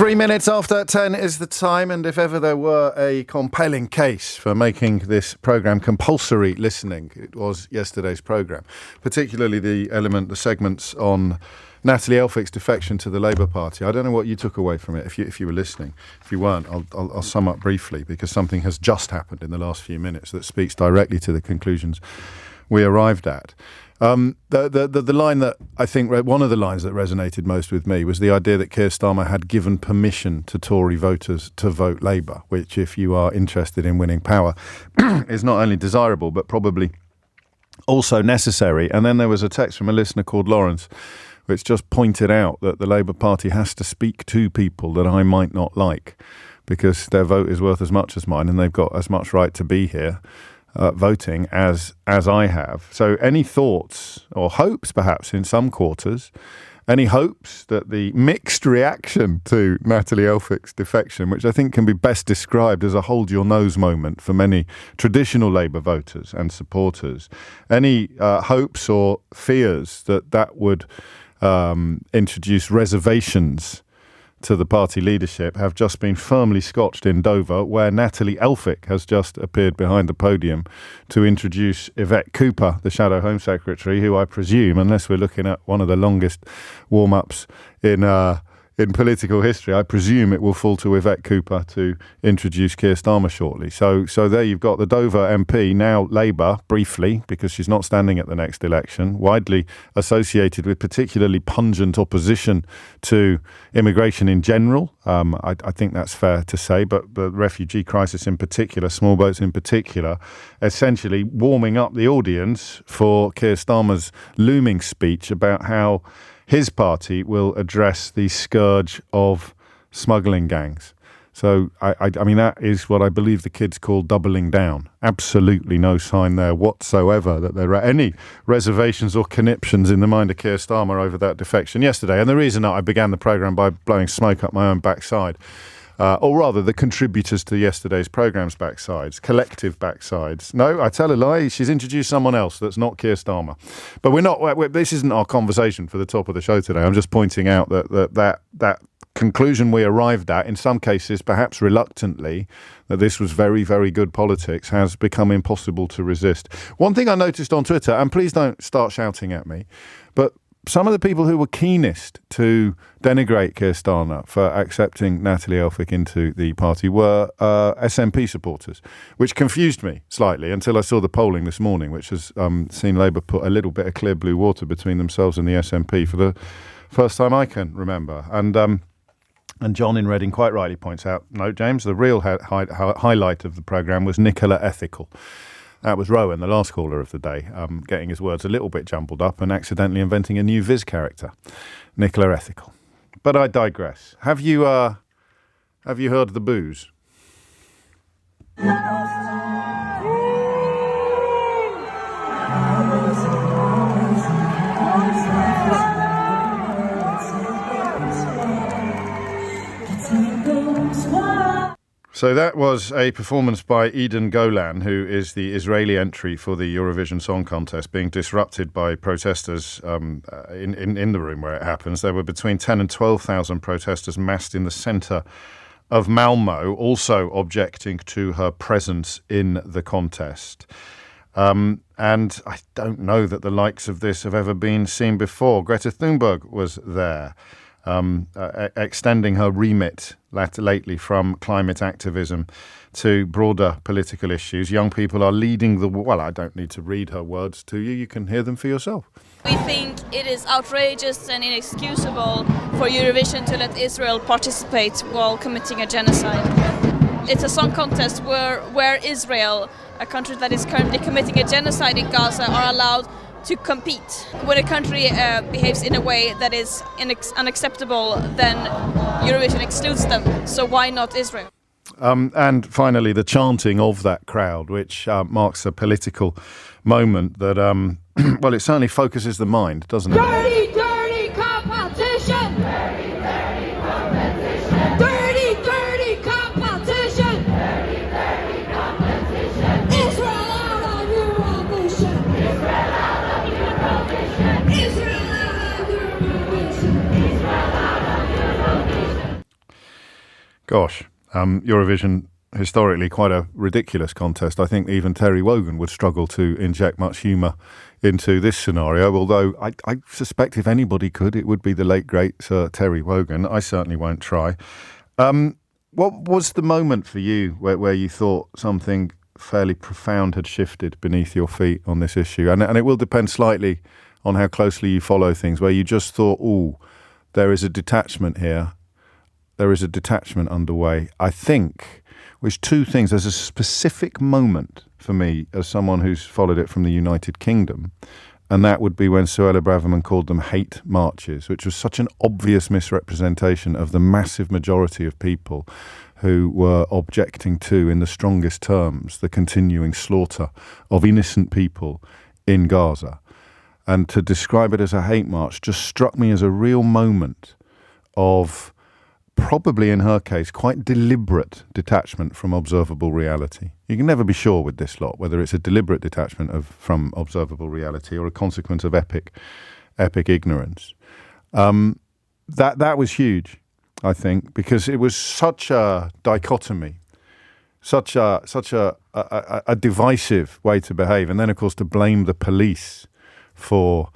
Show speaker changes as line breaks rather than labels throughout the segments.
3 minutes after 10 is the time, and if ever there were a compelling case for making this programme compulsory listening, it was yesterday's programme, particularly the segments on Natalie Elphick's defection to the Labour Party. I don't know what you took away from it if you were listening. If you weren't, I'll sum up briefly, because something has just happened in the last few minutes that speaks directly to the conclusions we arrived at. The line that I think, one of the lines that resonated most with me was the idea that Keir Starmer had given permission to Tory voters to vote Labour, which, if you are interested in winning power, is not only desirable but probably also necessary. And then there was a text from a listener called Lawrence, which just pointed out that the Labour Party has to speak to people that I might not like, because their vote is worth as much as mine and they've got as much right to be here voting as I have. So any thoughts or hopes, perhaps in some quarters, any hopes that the mixed reaction to Natalie Elphick's defection, which I think can be best described as a hold your nose moment for many traditional Labour voters and supporters, any hopes or fears that would introduce reservations to the party leadership have just been firmly scotched in Dover, where Natalie Elphick has just appeared behind the podium to introduce Yvette Cooper, the Shadow Home Secretary, who I presume, unless we're looking at one of the longest warm-ups in political history, I presume it will fall to Yvette Cooper to introduce Keir Starmer shortly. So there you've got the Dover MP, now Labour, briefly, because she's not standing at the next election, widely associated with particularly pungent opposition to immigration in general. I think that's fair to say, but the refugee crisis in particular, small boats in particular, essentially warming up the audience for Keir Starmer's looming speech about how his party will address the scourge of smuggling gangs. So, I mean, that is what I believe the kids call doubling down. Absolutely no sign there whatsoever that there are any reservations or conniptions in the mind of Keir Starmer over that defection yesterday. And the reason that I began the programme by blowing smoke up my own backside, or rather the contributors to yesterday's programme's backsides, collective backsides. No, I tell a lie. She's introduced someone else that's not Keir Starmer. But this isn't our conversation for the top of the show today. I'm just pointing out that conclusion we arrived at, in some cases perhaps reluctantly, that this was very, very good politics, has become impossible to resist. One thing I noticed on Twitter, and please don't start shouting at me, but some of the people who were keenest to denigrate Keir Starmer for accepting Natalie Elphick into the party were SNP supporters, which confused me slightly until I saw the polling this morning, which has seen Labour put a little bit of clear blue water between themselves and the SNP for the first time I can remember. And John in Reading quite rightly points out, no, James, the real highlight of the programme was Nicola Ethical. That was Rowan, the last caller of the day, getting his words a little bit jumbled up and accidentally inventing a new Viz character, Nicola Ethical. But I digress. Have you heard the booze? So that was a performance by Eden Golan, who is the Israeli entry for the Eurovision Song Contest, being disrupted by protesters in the room where it happens. There were between 10 and 12,000 protesters massed in the centre of Malmö, also objecting to her presence in the contest. And I don't know that the likes of this have ever been seen before. Greta Thunberg was there, extending her remit lately from climate activism to broader political issues. Young people are leading well, I don't need to read her words to you. You can hear them for yourself.
We think it is outrageous and inexcusable for Eurovision to let Israel participate while committing a genocide. It's a song contest where Israel, a country that is currently committing a genocide in Gaza, are allowed to compete. When a country behaves in a way that is unacceptable, then Eurovision excludes them. So why not Israel?
And finally, the chanting of that crowd, which marks a political moment that, well, it certainly focuses the mind, doesn't it?
Dirty, dirty competition! Dirty, dirty competition! Dirty, dirty competition! Dirty, dirty competition! Israel out of Eurovision! Israel out of Eurovision! Israel out of Eurovision! Israel out of Eurovision!
Gosh, Eurovision, historically quite a ridiculous contest. I think even Terry Wogan would struggle to inject much humour into this scenario, although I suspect if anybody could, it would be the late, great Sir Terry Wogan. I certainly won't try. What was the moment for you where you thought something fairly profound had shifted beneath your feet on this issue? And it will depend slightly on how closely you follow things, where you just thought, there is a detachment here. There is a detachment underway. I think there's two things. There's a specific moment for me as someone who's followed it from the United Kingdom, and that would be when Suella Braverman called them hate marches, which was such an obvious misrepresentation of the massive majority of people who were objecting to, in the strongest terms, the continuing slaughter of innocent people in Gaza. And to describe it as a hate march just struck me as a real moment of, probably in her case, quite deliberate detachment from observable reality. You can never be sure with this lot whether it's a deliberate detachment from observable reality or a consequence of epic ignorance. That was huge, I think, because it was such a dichotomy, such a divisive way to behave, and then of course to blame the police for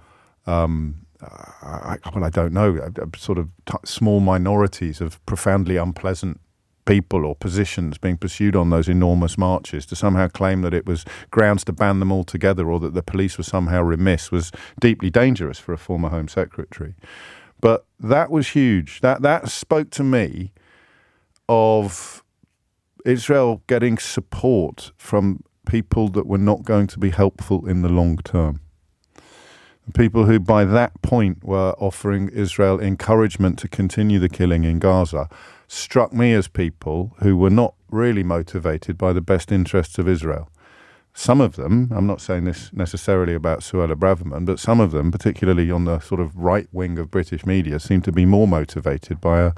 I don't know, sort of small minorities of profoundly unpleasant people or positions being pursued on those enormous marches, to somehow claim that it was grounds to ban them altogether or that the police were somehow remiss, was deeply dangerous for a former Home Secretary. But that was huge. That spoke to me of Israel getting support from people that were not going to be helpful in the long term. People who by that point were offering Israel encouragement to continue the killing in Gaza struck me as people who were not really motivated by the best interests of Israel. Some of them, I'm not saying this necessarily about Suella Braverman, but some of them, particularly on the sort of right wing of British media, seem to be more motivated by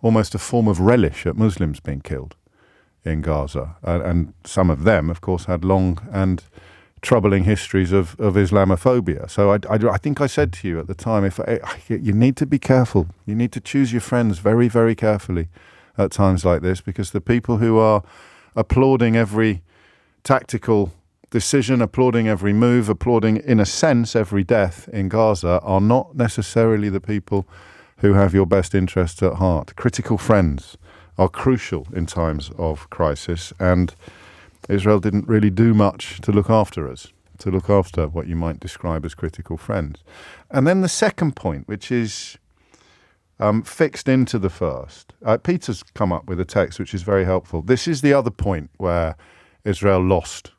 almost a form of relish at Muslims being killed in Gaza. And some of them, of course, had long and troubling histories of Islamophobia. So I think I said to you at the time, you need to be careful. You need to choose your friends very, very carefully at times like this, because the people who are applauding every tactical decision, applauding every move, applauding, in a sense, every death in Gaza are not necessarily the people who have your best interests at heart. Critical friends are crucial in times of crisis, and Israel didn't really do much to look after us, to look after what you might describe as critical friends. And then the second point, which is fixed into the first. Peter's come up with a text which is very helpful. This is the other point where Israel lost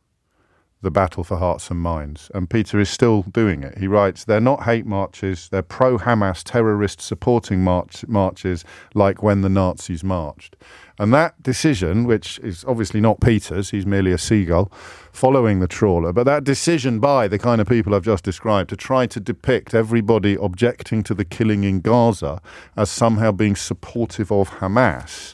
the battle for hearts and minds, and Peter is still doing it. He writes, they're not hate marches, they're pro-Hamas terrorist supporting marches like when the Nazis marched. And that decision, which is obviously not Peter's, he's merely a seagull following the trawler, but that decision by the kind of people I've just described to try to depict everybody objecting to the killing in Gaza as somehow being supportive of Hamas,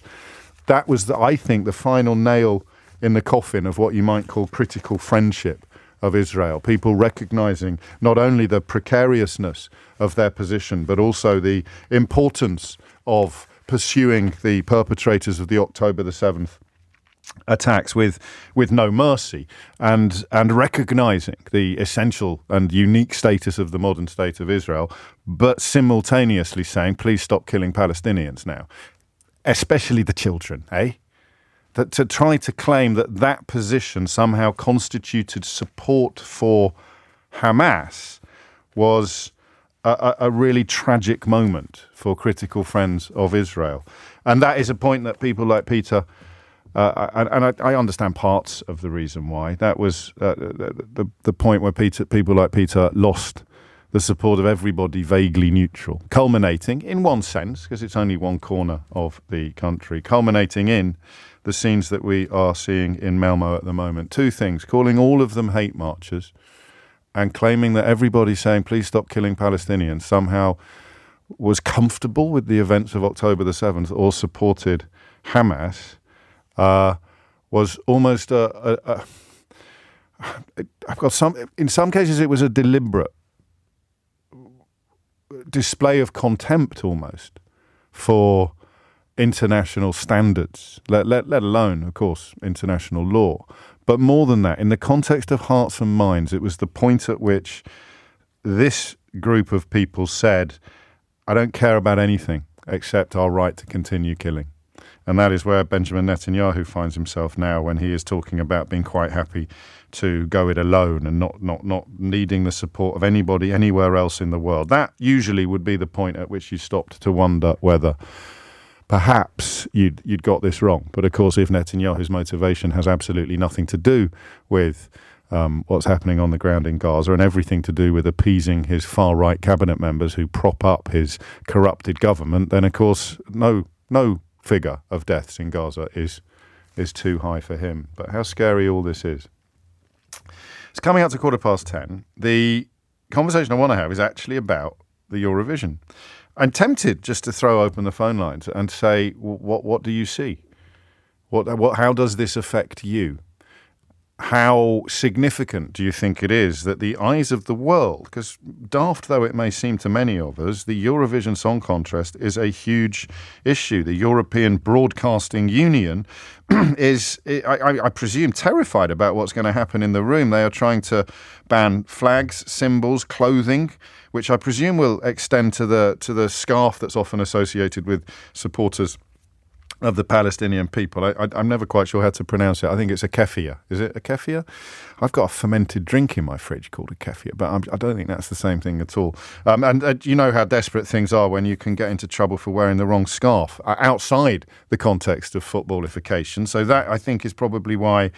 that was, I think, the final nail in the coffin of what you might call critical friendship of Israel. People recognizing not only the precariousness of their position, but also the importance of pursuing the perpetrators of the October the 7th attacks with no mercy, and recognizing the essential and unique status of the modern state of Israel, but simultaneously saying, please stop killing Palestinians now, especially the children, That to try to claim that position somehow constituted support for Hamas was a really tragic moment for critical friends of Israel. And that is a point that people like Peter, and I understand parts of the reason why, that was the point where people like Peter lost the support of everybody vaguely neutral, culminating, in one sense, because it's only one corner of the country, culminating in the scenes that we are seeing in Malmo at the moment. Two things: calling all of them hate marches and claiming that everybody saying, please stop killing Palestinians, somehow was comfortable with the events of October the 7th or supported Hamas, was almost in some cases it was a deliberate display of contempt almost for international standards, let alone, of course, international law. But more than that, in the context of hearts and minds, it was the point at which this group of people said, I don't care about anything except our right to continue killing. And that is where Benjamin Netanyahu finds himself now, when he is talking about being quite happy to go it alone and not needing the support of anybody anywhere else in the world. That usually would be the point at which you stopped to wonder whether perhaps you'd got this wrong. But of course, if Netanyahu's motivation has absolutely nothing to do with what's happening on the ground in Gaza and everything to do with appeasing his far-right cabinet members who prop up his corrupted government, then of course no figure of deaths in Gaza is too high for him. But how scary all this is. It's coming up to 10:15. The conversation I want to have is actually about the Eurovision. I'm tempted just to throw open the phone lines and say, what do you see? How does this affect you? How significant do you think it is that the eyes of the world, because daft though it may seem to many of us, the Eurovision Song Contest is a huge issue. The European Broadcasting Union is, I presume, terrified about what's going to happen in the room. They are trying to ban flags, symbols, clothing, which I presume will extend to the scarf that's often associated with supporters of the Palestinian people. I'm never quite sure how to pronounce it. I think it's a kefir. Is it a kefir? I've got a fermented drink in my fridge called a kefir, but I don't think that's the same thing at all. And you know how desperate things are when you can get into trouble for wearing the wrong scarf outside the context of footballification. So that, I think, is probably why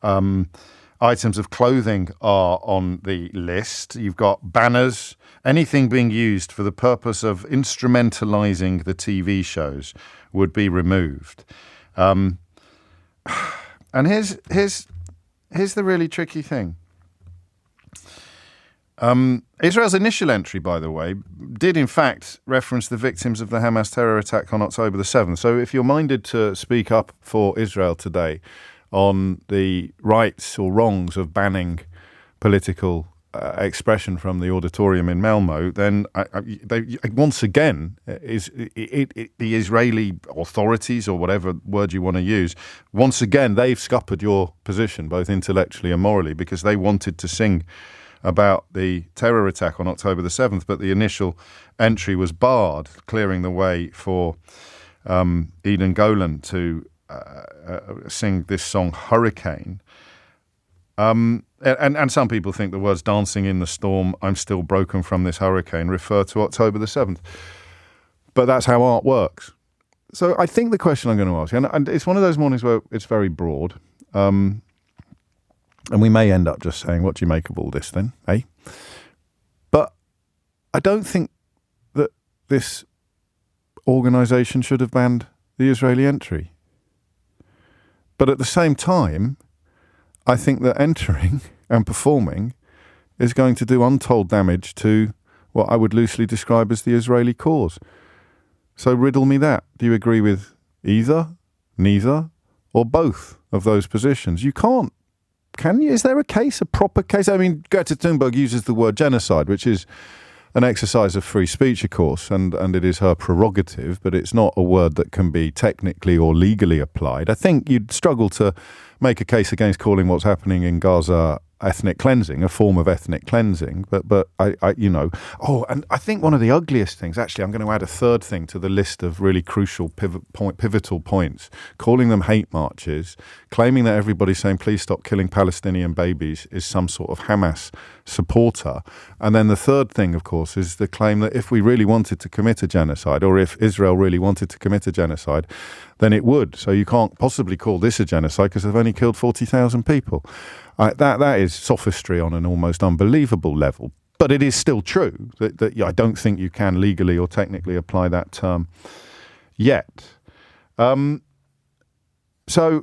items of clothing are on the list. You've got banners, anything being used for the purpose of instrumentalizing the TV shows would be removed. And here's the really tricky thing. Israel's initial entry, by the way, did in fact reference the victims of the Hamas terror attack on October the 7th. So if you're minded to speak up for Israel today on the rights or wrongs of banning political expression from the auditorium in Malmo, then once again, the Israeli authorities, or whatever word you want to use, once again, they've scuppered your position, both intellectually and morally, because they wanted to sing about the terror attack on October the 7th, but the initial entry was barred, clearing the way for Eden Golan to sing this song, Hurricane. And some people think the words dancing in the storm, I'm still broken from this hurricane, refer to October the 7th. But that's how art works. So I think the question I'm going to ask you, and it's one of those mornings where it's very broad, and we may end up just saying, what do you make of all this then, eh? But I don't think that this organisation should have banned the Israeli entry. But at the same time, I think that entering and performing is going to do untold damage to what I would loosely describe as the Israeli cause. So riddle me that. Do you agree with either, neither, or both of those positions? You can't. Can you? Is there a case, a proper case? I mean, Greta Thunberg uses the word genocide, which is an exercise of free speech, of course, and it is her prerogative, but it's not a word that can be technically or legally applied. I think you'd struggle to make a case against calling what's happening in Gaza ethnic cleansing, a form of ethnic cleansing. But I and I think one of the ugliest things, actually, I'm going to add a third thing to the list of really crucial pivotal points, calling them hate marches, claiming that everybody saying, please stop killing Palestinian babies is some sort of Hamas supporter. And then the third thing, of course, is the claim that if we really wanted to commit a genocide, or if Israel really wanted to commit a genocide, then it would. So you can't possibly call this a genocide because they've only killed 40,000 people. That is sophistry on an almost unbelievable level. But it is still true that I don't think you can legally or technically apply that term yet. So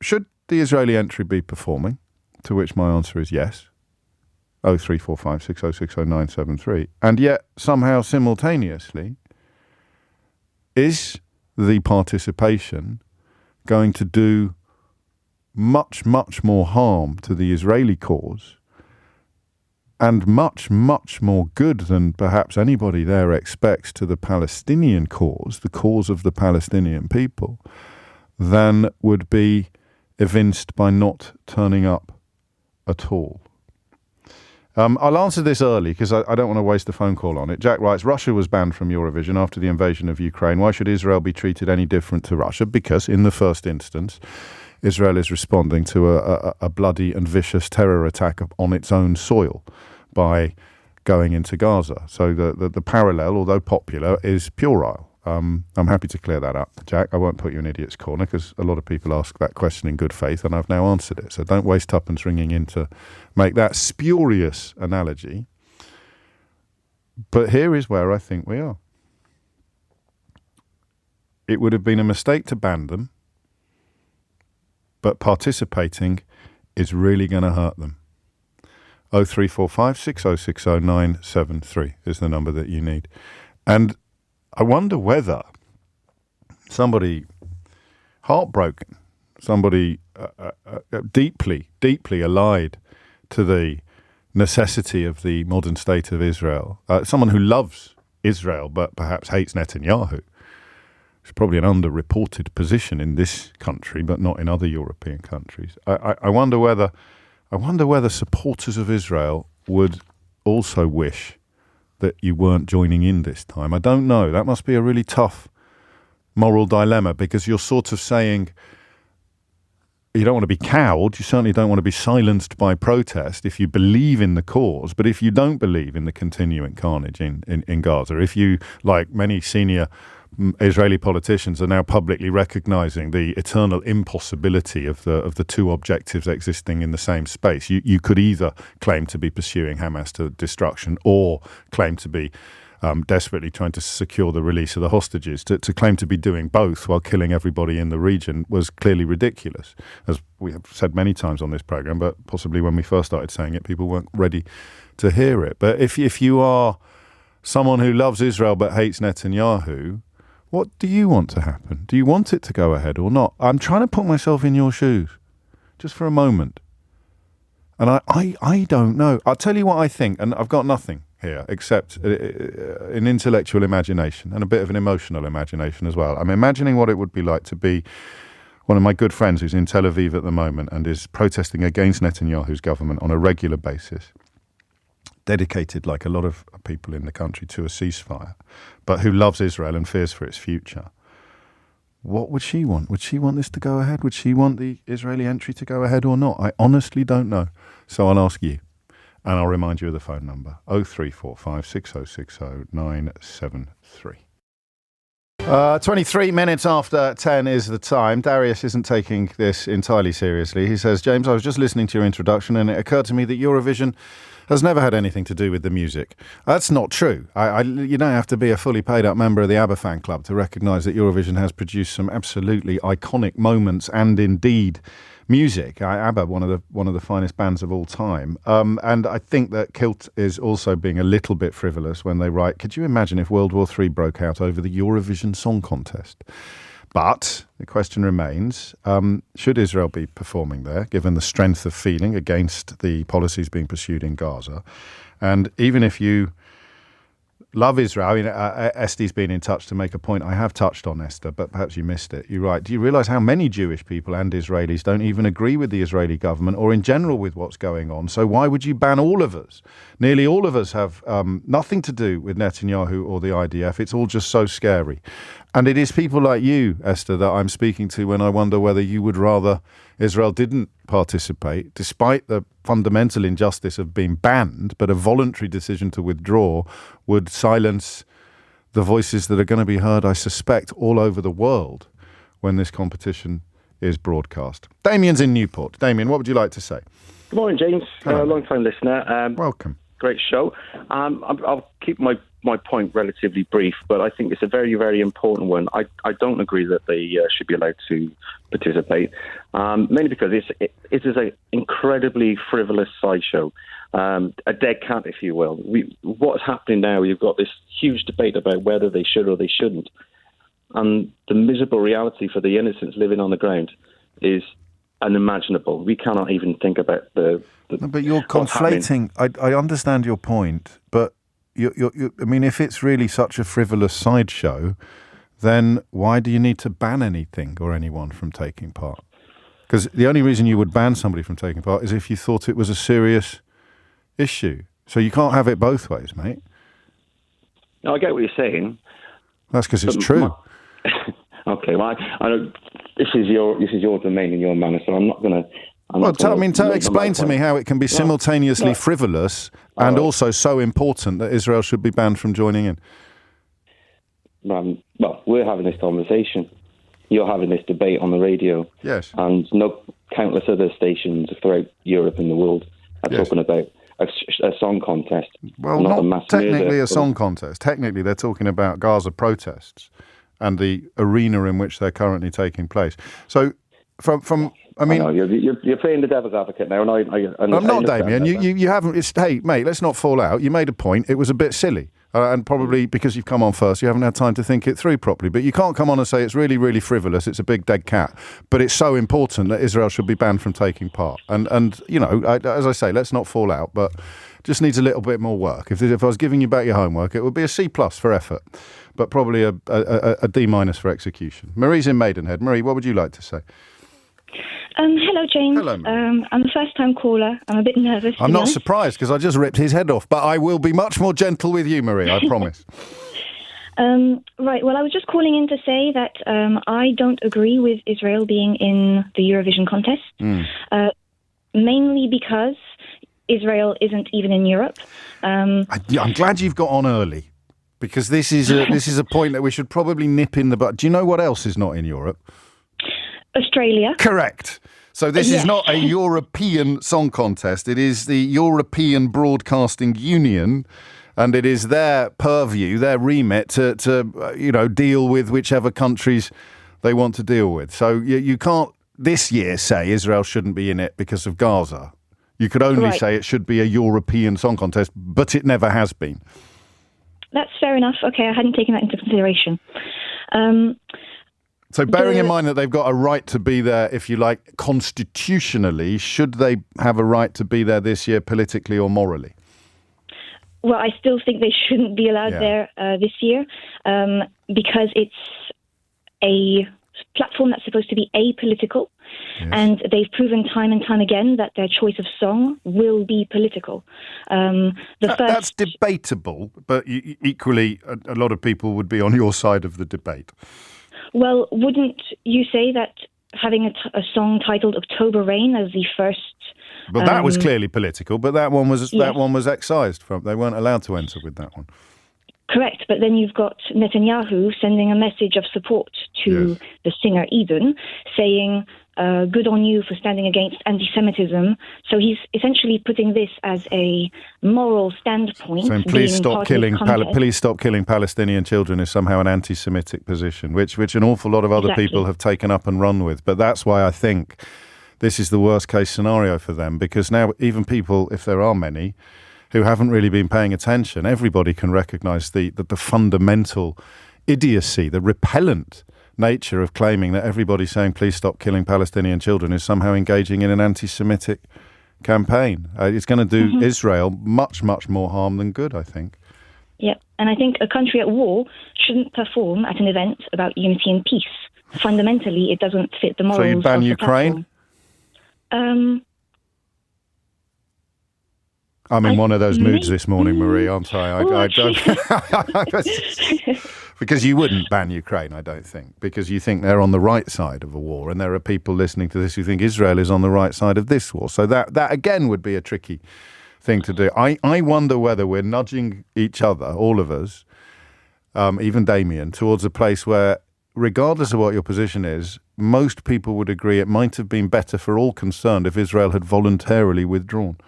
should the Israeli entry be performing? To which my answer is yes. 0345 6060 And yet, somehow simultaneously, is the participation going to do much, much more harm to the Israeli cause and much, much more good than perhaps anybody there expects to the Palestinian cause, the cause of the Palestinian people, than would be evinced by not turning up at all. I'll answer this early because I don't want to waste a phone call on it. Jack writes, Russia was banned from Eurovision after the invasion of Ukraine. Why should Israel be treated any different to Russia? Because in the first instance, Israel is responding to a bloody and vicious terror attack on its own soil by going into Gaza. So the parallel, although popular, is puerile. I'm happy to clear that up, Jack. I won't put you in idiot's corner because a lot of people ask that question in good faith and I've now answered it. So don't waste tuppence ringing in to make that spurious analogy. But here is where I think we are. It would have been a mistake to ban them, but participating is really going to hurt them. 0345 6060 973 is the number that you need. And I wonder whether somebody heartbroken, somebody deeply, deeply allied to the necessity of the modern state of Israel, someone who loves Israel but perhaps hates Netanyahu, it's probably an underreported position in this country but not in other European countries. I wonder whether supporters of Israel would also wish that you weren't joining in this time. I don't know. That must be a really tough moral dilemma because you're sort of saying you don't want to be cowed. You certainly don't want to be silenced by protest if you believe in the cause. But if you don't believe in the continuing carnage in Gaza, if you, like many senior Israeli politicians, are now publicly recognizing the eternal impossibility of the two objectives existing in the same space. You could either claim to be pursuing Hamas to destruction or claim to be desperately trying to secure the release of the hostages. To claim to be doing both while killing everybody in the region was clearly ridiculous, as we have said many times on this program, but possibly when we first started saying it, people weren't ready to hear it. But if you are someone who loves Israel but hates Netanyahu, what do you want to happen? Do you want it to go ahead or not? I'm trying to put myself in your shoes, just for a moment. And I don't know. I'll tell you what I think, and I've got nothing here except an intellectual imagination and a bit of an emotional imagination as well. I'm imagining what it would be like to be one of my good friends who's in Tel Aviv at the moment and is protesting against Netanyahu's government on a regular basis, dedicated, like a lot of people in the country, to a ceasefire, but who loves Israel and fears for its future. What would she want? Would she want this to go ahead? Would she want the Israeli entry to go ahead or not? I honestly don't know. So I'll ask you, and I'll remind you of the phone number, 0345 6060 973. 23 minutes after 10 is the time. Darius isn't taking this entirely seriously. He says, James, I was just listening to your introduction and it occurred to me that Eurovision has never had anything to do with the music. That's not true. You don't have to be a fully paid up member of the Abbot fan club to recognise that Eurovision has produced some absolutely iconic moments and indeed music. Abbot, one of the finest bands of all time. And I think that Kilt is also being a little bit frivolous when they write, could you imagine if World War III broke out over the Eurovision Song Contest? But the question remains, should Israel be performing there, given the strength of feeling against the policies being pursued in Gaza? And even if you love Israel, I mean, Esther's been in touch to make a point. I have touched on Esther, but perhaps you missed it. You're right. Do you realise how many Jewish people and Israelis don't even agree with the Israeli government or in general with what's going on? So why would you ban all of us? Nearly all of us have nothing to do with Netanyahu or the IDF. It's all just so scary. And it is people like you, Esther, that I'm speaking to when I wonder whether you would rather Israel didn't participate, despite the fundamental injustice of being banned, but a voluntary decision to withdraw would silence the voices that are going to be heard, I suspect, all over the world when this competition is broadcast. Damien's in Newport. Damien, what would you like to say?
Good morning, James. Long-time listener.
Welcome.
Great show. I'll keep my point relatively brief, but I think it's a very, very important one. I don't agree that they should be allowed to participate, mainly because it is an incredibly frivolous sideshow, a dead cat, if you will. What's happening now, you've got this huge debate about whether they should or they shouldn't, and the miserable reality for the innocents living on the ground is unimaginable. We cannot even think about the
No, but you're
what's happening.
conflating. I understand your point, but I mean, if it's really such a frivolous sideshow, then why do you need to ban anything or anyone from taking part? Because the only reason you would ban somebody from taking part is if you thought it was a serious issue. So you can't have it both ways, mate.
No, I get what you're saying.
That's because it's true.
Okay, well, I don't, this is your domain and your manner, so I'm not going to.
Explain to me how it can be simultaneously frivolous and also so important that Israel should be banned from joining in.
Well, we're having this conversation. You're having this debate on the radio.
Yes.
And countless other stations throughout Europe and the world are talking about a song contest.
Well, not technically a song contest. Technically, they're talking about Gaza protests and the arena in which they're currently taking place. So, I mean,
you're playing the devil's advocate now, and
I'm not, Damien. You haven't. Hey, mate, let's not fall out. You made a point. It was a bit silly. And probably because you've come on first, you haven't had time to think it through properly. But you can't come on and say it's really, really frivolous. It's a big dead cat. But it's so important that Israel should be banned from taking part. And you know, as I say, let's not fall out. But just needs a little bit more work. If I was giving you back your homework, it would be a C+ for effort, but probably a D- for execution. Marie's in Maidenhead. Marie, what would you like to say?
Hello, James.
Hello, Marie.
I'm a first-time caller. I'm a bit nervous.
I'm not surprised because I just ripped his head off, but I will be much more gentle with you, Marie, I promise.
Right, well, I was just calling in to say that I don't agree with Israel being in the Eurovision contest, mainly because Israel isn't even in Europe.
I'm glad you've got on early because this is a point that we should probably nip in the bud. Do you know what else is not in Europe?
Australia.
Correct. So this is not a European song contest. It is the European Broadcasting Union, and it is their purview, their remit to deal with whichever countries they want to deal with. So you can't this year say Israel shouldn't be in it because of Gaza. You could only say it should be a European song contest, but it never has been.
That's fair enough. Okay, I hadn't taken that into consideration.
So bearing in mind that they've got a right to be there, if you like, constitutionally, should they have a right to be there this year politically or morally?
Well, I still think they shouldn't be allowed there this year because it's a platform that's supposed to be apolitical. Yes. And they've proven time and time again that their choice of song will be political. That's
debatable, but equally a lot of people would be on your side of the debate.
Well, wouldn't you say that having a song titled October Rain as the first...
Well, that was clearly political, but that one was excised from. They weren't allowed to enter with that one.
Correct, but then you've got Netanyahu sending a message of support to the singer Eden, saying, good on you for standing against antisemitism. So he's essentially putting this as a moral standpoint.
Saying, please stop killing Palestinian children is somehow an anti-Semitic position, which an awful lot of other people have taken up and run with. But that's why I think this is the worst case scenario for them, because now even people, if there are many, who haven't really been paying attention, everybody can recognise the fundamental idiocy, the repellent nature of claiming that everybody saying please stop killing Palestinian children is somehow engaging in an anti-Semitic campaign. It's going to do Israel much, much more harm than good, I think.
Yeah, and I think a country at war shouldn't perform at an event about unity and peace. Fundamentally, it doesn't fit the morals.
So you'd ban Ukraine? I'm in one of those moods this morning, Marie, aren't I? I don't. Because you wouldn't ban Ukraine, I don't think, because you think they're on the right side of a war, and there are people listening to this who think Israel is on the right side of this war. So that again would be a tricky thing to do. I wonder whether we're nudging each other, all of us, even Damien, towards a place where, regardless of what your position is, most people would agree it might have been better for all concerned if Israel had voluntarily withdrawn.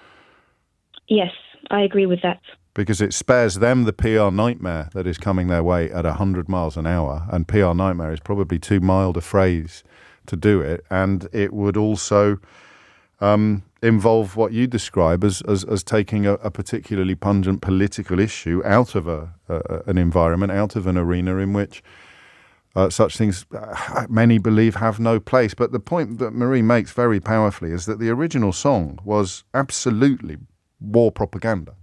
Yes, I agree with that.
Because it spares them the PR nightmare that is coming their way at 100 miles an hour. And PR nightmare is probably too mild a phrase to do it. And it would also involve what you describe as taking a particularly pungent political issue out of an environment, out of an arena in which Such things, many believe, have no place. But the point that Marie makes very powerfully is that the original song was absolutely war propaganda.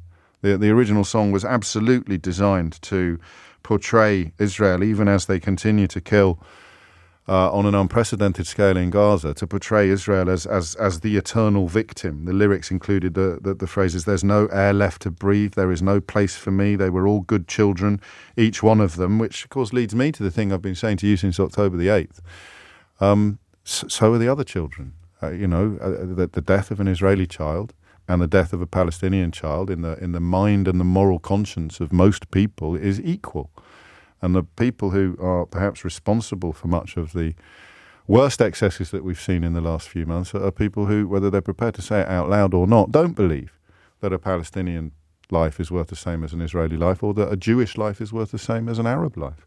The original song was absolutely designed to portray Israel, even as they continue to kill on an unprecedented scale in Gaza, to portray Israel as the eternal victim. The lyrics included the phrases, "There's no air left to breathe, there is no place for me, they were all good children, each one of them," which of course leads me to the thing I've been saying to you since October the 8th. So are the other children. The death of an Israeli child and the death of a Palestinian child in the mind and the moral conscience of most people is equal. And the people who are perhaps responsible for much of the worst excesses that we've seen in the last few months are people who, whether they're prepared to say it out loud or not, don't believe that a Palestinian life is worth the same as an Israeli life, or that a Jewish life is worth the same as an Arab life.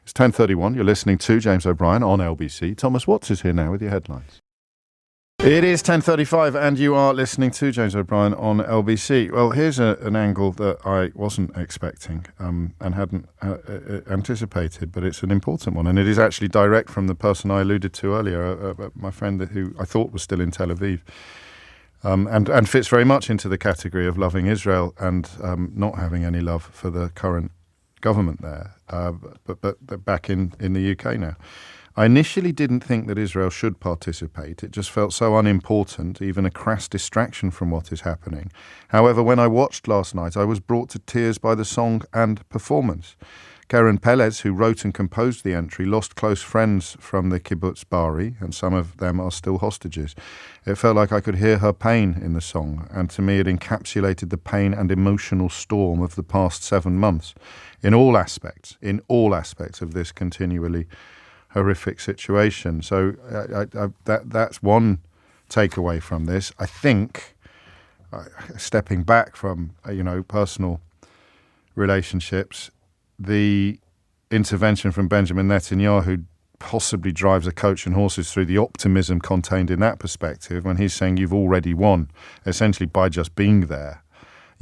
It's 10:31. You're listening to James O'Brien on LBC. Thomas Watts is here now with your headlines. It is 10:35 and you are listening to James O'Brien on LBC. Well, here's an angle that I wasn't expecting and hadn't anticipated, but it's an important one. And it is actually direct from the person I alluded to earlier, my friend who I thought was still in Tel Aviv, and fits very much into the category of loving Israel and not having any love for the current government there, but back in the UK now. I initially didn't think that Israel should participate. It just felt so unimportant, even a crass distraction from what is happening. However, when I watched last night, I was brought to tears by the song and performance. Karen Pelez, who wrote and composed the entry, lost close friends from the kibbutz Bari, and some of them are still hostages. It felt like I could hear her pain in the song, and to me it encapsulated the pain and emotional storm of the past 7 months, in all aspects of this continually horrific situation. So that's one takeaway from this. I think, stepping back from personal relationships, the intervention from Benjamin Netanyahu possibly drives a coach and horses through the optimism contained in that perspective when he's saying you've already won, essentially by just being there.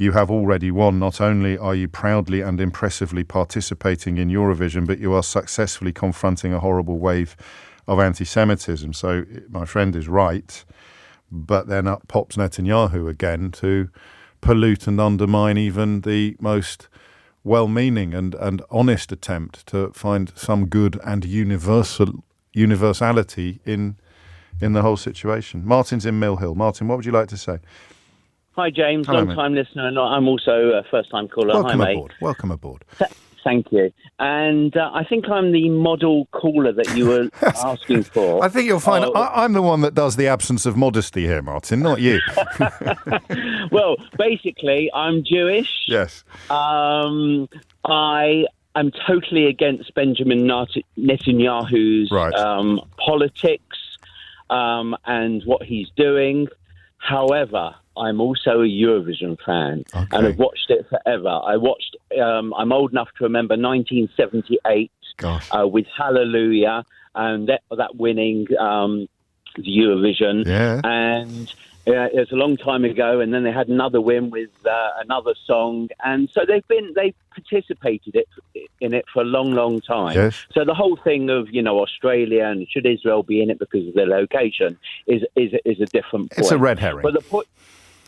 You have already won. Not only are you proudly and impressively participating in Eurovision, but you are successfully confronting a horrible wave of anti-Semitism. So my friend is right, but then up pops Netanyahu again to pollute and undermine even the most well-meaning and honest attempt to find some good and universality in the whole situation. Martin's in Mill Hill. Martin, what would you like to say?
Hi, James. Long-time listener, and I'm also a first-time caller.
Welcome
Hi,
aboard.
mate.
Welcome aboard.
Thank you. And I think I'm the model caller that you were asking for.
I think you'll find I'm the one that does the absence of modesty here, Martin, not you.
Well, basically, I'm Jewish.
Yes.
I am totally against Benjamin Netanyahu's politics and what he's doing. However, I'm also a Eurovision fan, and I've watched it forever. I'm old enough to remember 1978 with Hallelujah and that winning the Eurovision. Yeah. And it was a long time ago, and then they had another win with another song, and so they've participated in it for a long time. Yes. So the whole thing of Australia and should Israel be in it because of their location is a different point.
It's a red herring.
But the point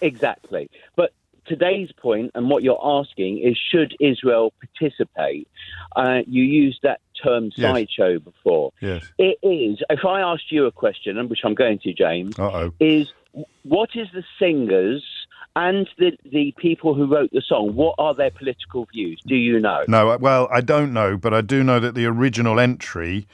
exactly. But today's point and what you're asking is should Israel participate? You used that term sideshow before. Yes. It is. If I asked you a question, and which I'm going to, James, is what is the singers and the people who wrote the song, what are their political views? Do you know?
No, well, I don't know, but I do know that the original entry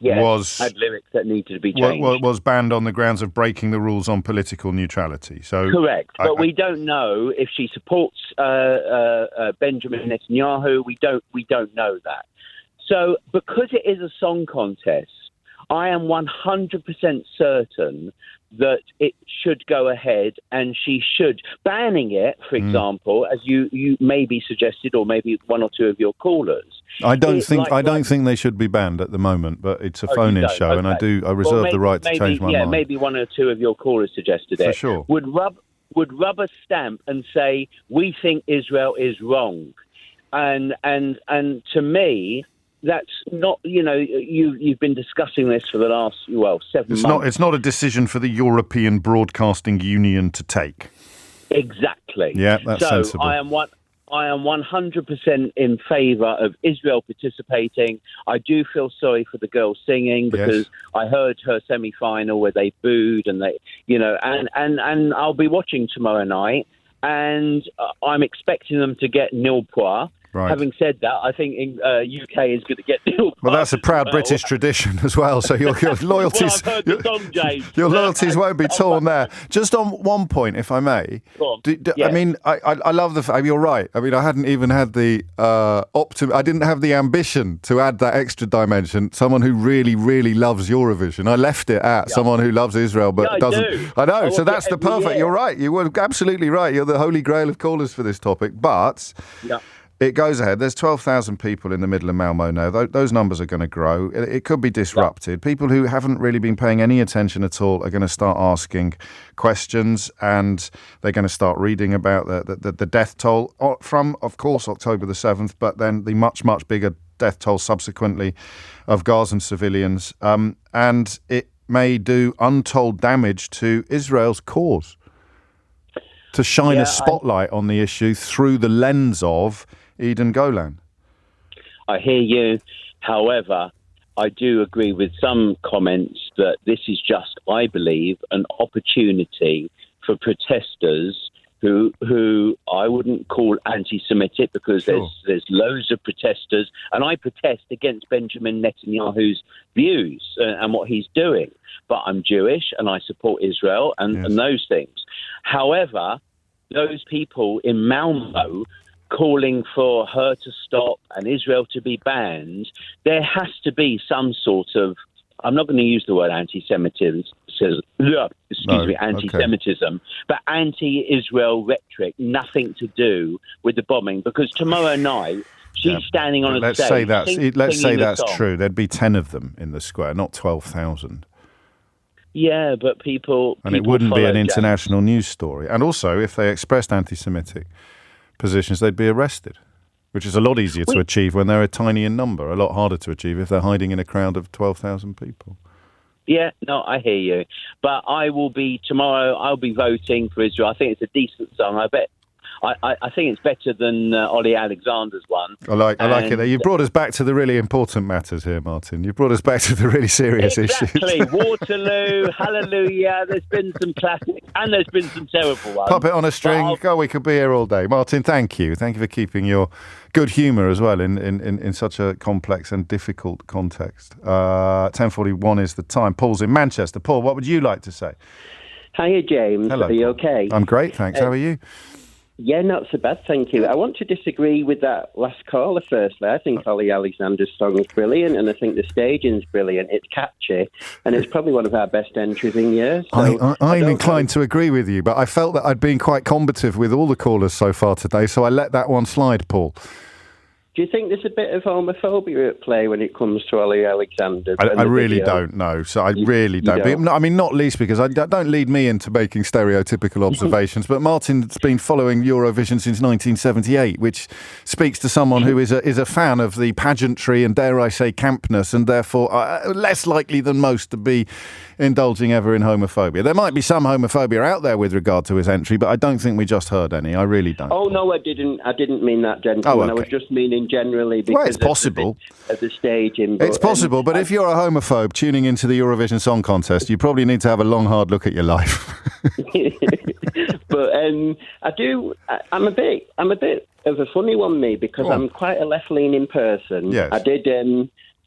had lyrics that needed to be changed.
Was banned on the grounds of breaking the rules on political neutrality. So
correct, but we don't know if she supports Benjamin Netanyahu. We don't know that. So because it is a song contest, I am 100% certain that it should go ahead, and she should. Banning it, for example, as you maybe suggested, or maybe one or two of your callers.
I don't think they should be banned at the moment, but it's a phone-in show, and I reserve the right to change my mind.
Maybe one or two of your callers suggested it.
For sure.
Would rub a stamp and say we think Israel is wrong, and to me, that's not, you've been discussing this for the last, 7 months.
It's not a decision for the European Broadcasting Union to take.
Exactly.
Yeah, that's sensible.
I am 100% in favour of Israel participating. I do feel sorry for the girl singing because I heard her semi-final where they booed and they, and I'll be watching tomorrow night, and I'm expecting them to get nil points.
Right.
Having said that, I think UK is going to get nil points.
Well, that's a proud British tradition as well. So your loyalties,
well, I've heard the song, James.
Your loyalties won't be torn there. Just on one point, if I may. I mean, I love the fact you're right. I mean, I hadn't even had the I didn't have the ambition to add that extra dimension. Someone who really, really loves Eurovision. I left it at someone who loves Israel but doesn't. I know. So that's the perfect. Year. You're right. You were absolutely right. You're the holy grail of callers for this topic. But. Yeah. It goes ahead. There's 12,000 people in the middle of Malmo now. Those numbers are going to grow. It could be disrupted. People who haven't really been paying any attention at all are going to start asking questions, and they're going to start reading about the death toll from, of course, October the 7th, but then the much, much bigger death toll subsequently of Gazan civilians. And it may do untold damage to Israel's cause. To shine a spotlight on the issue through the lens of Eden Golan.
I hear you. However, I do agree with some comments that this is just, I believe, an opportunity for protesters who I wouldn't call anti-Semitic, because there's loads of protesters, and I protest against Benjamin Netanyahu's views and what he's doing. But I'm Jewish and I support Israel and those things. However, those people in Malmo calling for her to stop and Israel to be banned, there has to be some sort of, I'm not going to use the word anti-Semitism, anti-Semitism, but anti-Israel rhetoric, nothing to do with the bombing, because tomorrow night she's standing on a stage.
Let's say that's true. There'd be 10 of them in the square, not 12,000.
Yeah, but people...
And it wouldn't be an international news story. And also, if they expressed anti-Semitic positions, they'd be arrested, which is a lot easier to achieve when they're tiny in number, a lot harder to achieve if they're hiding in a crowd of 12,000 people.
Yeah, no, I hear you. But I'll be voting for Israel. I think it's a decent song. I think it's better than Ollie Alexander's one.
I like it. You've brought us back to the really important matters here, Martin. You've brought us back to the really serious issues.
Exactly. Waterloo, Hallelujah. There's been some classics and there's been some terrible ones.
Puppet on a string. We could be here all day. Martin, thank you. Thank you for keeping your good humour as well in such a complex and difficult context. 10:41 is the time. Paul's in Manchester. Paul, what would you like to say?
Hiya, James.
Hello.
Are you okay?
I'm great, thanks. How are you?
Yeah, not so bad, thank you. I want to disagree with that last caller firstly. I think Ollie Alexander's song is brilliant, and I think the staging's brilliant. It's catchy, and it's probably one of our best entries in years. So
I'm inclined to agree with you, but I felt that I'd been quite combative with all the callers so far today, so I let that one slide, Paul.
Do you think there's a bit of homophobia at play when it comes to Ollie Alexander?
I really don't know. So I really don't. I mean, not least because don't lead me into making stereotypical observations. But Martin's been following Eurovision since 1978, which speaks to someone who is a fan of the pageantry and, dare I say, campness, and therefore less likely than most to be indulging ever in homophobia. There might be some homophobia out there with regard to his entry, but I don't think we just heard any. I really don't.
Oh no, I didn't mean that, gentlemen. I was just meaning generally because
it's possible
of the staging.
It's possible, but if you're a homophobe tuning into the Eurovision Song Contest, you probably need to have a long, hard look at your life.
But I'm a bit of a funny one, me, because I'm quite a left-leaning person. Yes. I did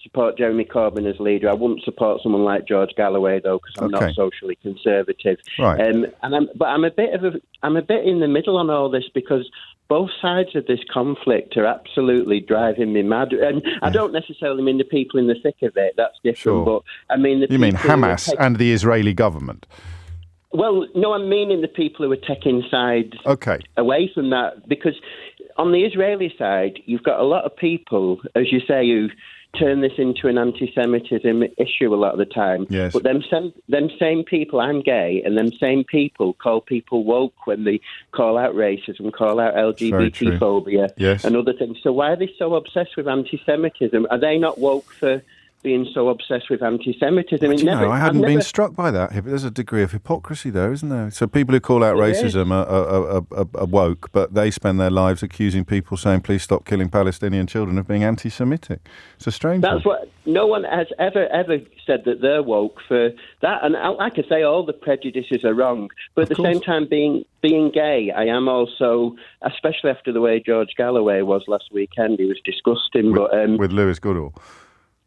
support Jeremy Corbyn as leader. I wouldn't support someone like George Galloway though, because I'm not socially conservative. Right. I'm a bit in the middle on all this, because both sides of this conflict are absolutely driving me mad. And I don't necessarily mean the people in the thick of it. That's different. Sure. But I mean the people. You mean Hamas
and the Israeli government?
Well, no, I'm meaning the people who are taking sides away from that, because on the Israeli side, you've got a lot of people, as you say, who turn this into an anti-Semitism issue a lot of the time.
Yes.
But them same people, I'm gay, and them same people call people woke when they call out racism, call out LGBT phobia and other things. So why are they so obsessed with anti-Semitism? Are they not woke for being so obsessed with anti-Semitism?
I hadn't been struck by that. There's a degree of hypocrisy there, isn't there? So people who call out racism are woke, but they spend their lives accusing people saying, please stop killing Palestinian children, of being anti-Semitic. It's a strange
That's
one.
what no one has ever said, that they're woke for that. And like I say, all the prejudices are wrong. But at the same time, being gay, I am also, especially after the way George Galloway was last weekend, he was disgusting.
With Lewis Goodall.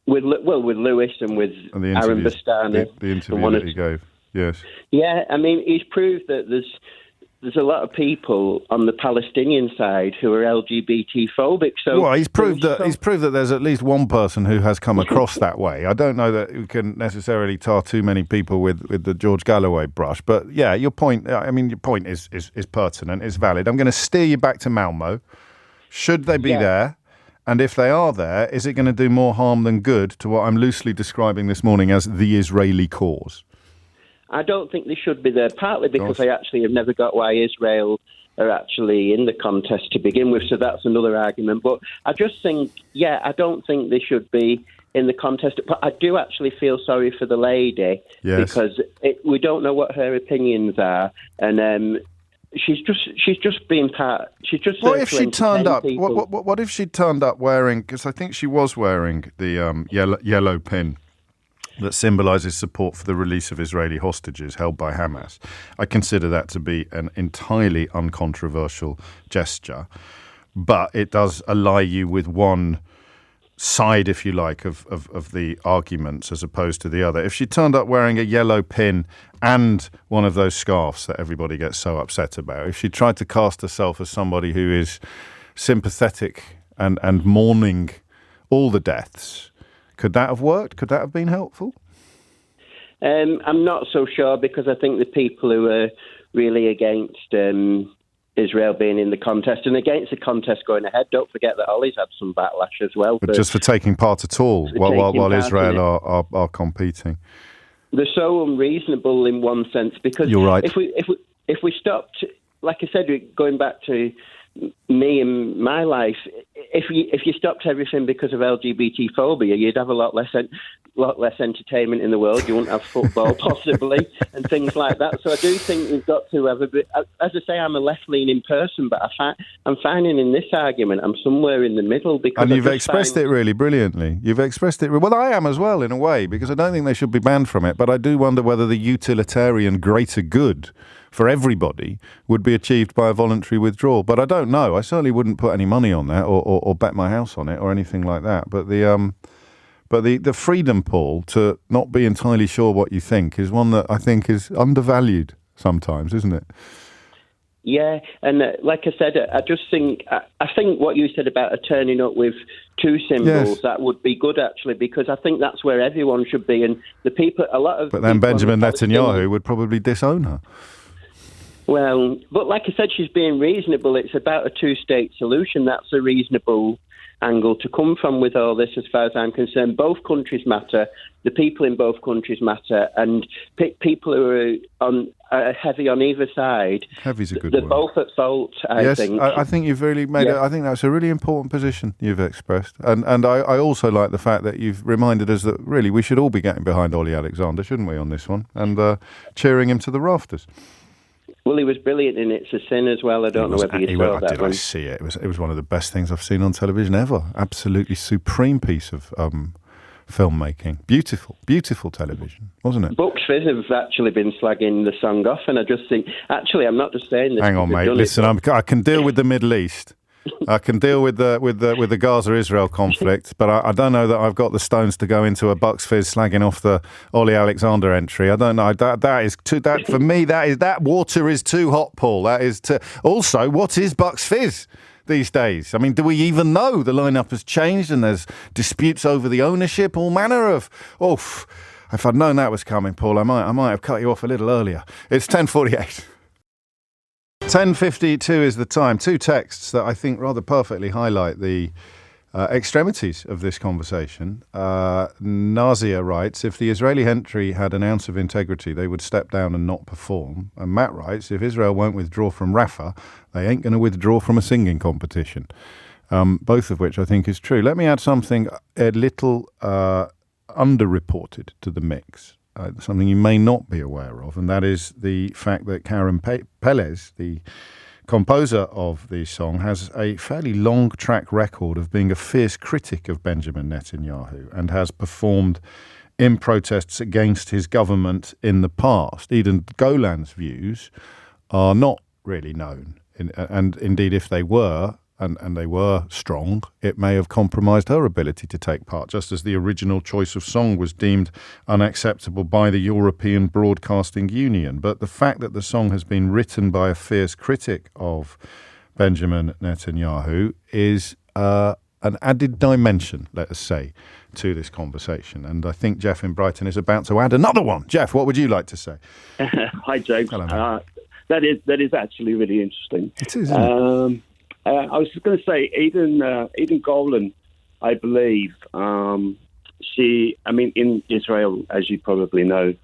With Lewis and with Aaron Bastani.
The interview that he gave, yes.
Yeah, I mean, he's proved that there's a lot of people on the Palestinian side who are LGBT phobic. So
he's proved that there's at least one person who has come across that way. I don't know that we can necessarily tar too many people with the George Galloway brush, but yeah, your point is pertinent, is valid. I'm going to steer you back to Malmo. Should they be there? And if they are there, is it going to do more harm than good to what I'm loosely describing this morning as the Israeli cause?
I don't think they should be there, partly because I actually have never got why Israel are actually in the contest to begin with, so that's another argument. But I just think, I don't think they should be in the contest. But I do actually feel sorry for the lady, because we don't know what her opinions are, and She's just being part. She's just.
What if she turned up? What if she turned up wearing? Because I think she was wearing the yellow pin that symbolises support for the release of Israeli hostages held by Hamas. I consider that to be an entirely uncontroversial gesture, but it does ally you with one side, if you like, of the arguments as opposed to the other. If she turned up wearing a yellow pin and one of those scarves that everybody gets so upset about, if she tried to cast herself as somebody who is sympathetic and mourning all the deaths, could that have worked? Could that have been helpful?
I'm not so sure, because I think the people who are really against Israel being in the contest and against the contest going ahead, don't forget that Ollie's had some backlash as well.
But just for taking part at all while Israel are competing.
They're so unreasonable in one sense, because
you're right.
If we stopped, like I said, going back to me and my life, if you stopped everything because of LGBT phobia, you'd have a lot less entertainment in the world. You wouldn't have football possibly and things like that. So I do think we've got to have a bit. As I say, I'm a left-leaning person, but I'm finding in this argument I'm somewhere in the middle.
And you've expressed it really brilliantly. You've expressed it. Well, I am as well in a way, because I don't think they should be banned from it. But I do wonder whether the utilitarian greater good for everybody would be achieved by a voluntary withdrawal. But I don't know. I certainly wouldn't put any money on that or bet my house on it or anything like that. But the freedom, Paul, to not be entirely sure what you think is one that I think is undervalued sometimes, isn't it?
Yeah, and like I said, I just think I think what you said about turning up with two symbols, that would be good actually, because I think that's where everyone should be, and the people, a lot of.
But then Benjamin Netanyahu would probably disown her.
Well, but like I said, she's being reasonable. It's about a two-state solution. That's a reasonable angle to come from with all this, as far as I'm concerned. Both countries matter. The people in both countries matter, and people who are heavy on either side.
Heavy's a good
they're
word.
Both at fault. I think.
I think you've really made it. I think that's a really important position you've expressed, and I also like the fact that you've reminded us that really we should all be getting behind Ollie Alexander, shouldn't we, on this one, and cheering him to the rafters.
Well, he was brilliant in It's a Sin as well. I don't know whether you saw that one.
I see it. It was one of the best things I've seen on television ever. Absolutely supreme piece of filmmaking. Beautiful television, wasn't it?
Bucks Fizz have actually been slagging the song off, and I just think, actually, I'm not just saying this.
Hang on, mate. Listen, I can deal with the Middle East. I can deal with the Gaza-Israel conflict, but I don't know that I've got the stones to go into a Bucks Fizz slagging off the Ollie Alexander entry. I don't know. That is too. That for me, that water is too hot, Paul. That is too. Also, what is Bucks Fizz these days? I mean, do we even know? The lineup has changed, and there's disputes over the ownership. All manner of. Oof. If I'd known that was coming, Paul, I might have cut you off a little earlier. It's 10:48. 10:52 is the time. Two texts that I think rather perfectly highlight the extremities of this conversation. Nazia writes, if the Israeli entry had an ounce of integrity, they would step down and not perform. And Matt writes, if Israel won't withdraw from Rafah, they ain't going to withdraw from a singing competition. Both of which I think is true. Let me add something a little underreported to the mix, something you may not be aware of, and that is the fact that Karen Pelez, the composer of the song, has a fairly long track record of being a fierce critic of Benjamin Netanyahu and has performed in protests against his government in the past. Eden Golan's views are not really known, and indeed if they were, and they were strong, it may have compromised her ability to take part, just as the original choice of song was deemed unacceptable by the European Broadcasting Union. But the fact that the song has been written by a fierce critic of Benjamin Netanyahu is an added dimension, let us say, to this conversation. And I think Jeff in Brighton is about to add another one. Jeff, what would you like to say?
Hi, James.
Hello,
that is actually really interesting.
It is, isn't it?
I was just going to say, Eden Golan, I believe, in Israel, as you probably know,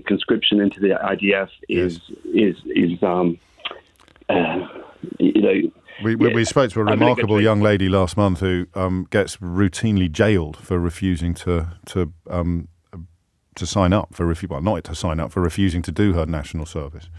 conscription into the IDF is
We spoke to a remarkable young lady last month who gets routinely jailed for refusing to sign up for not to sign up, for refusing to do her national service.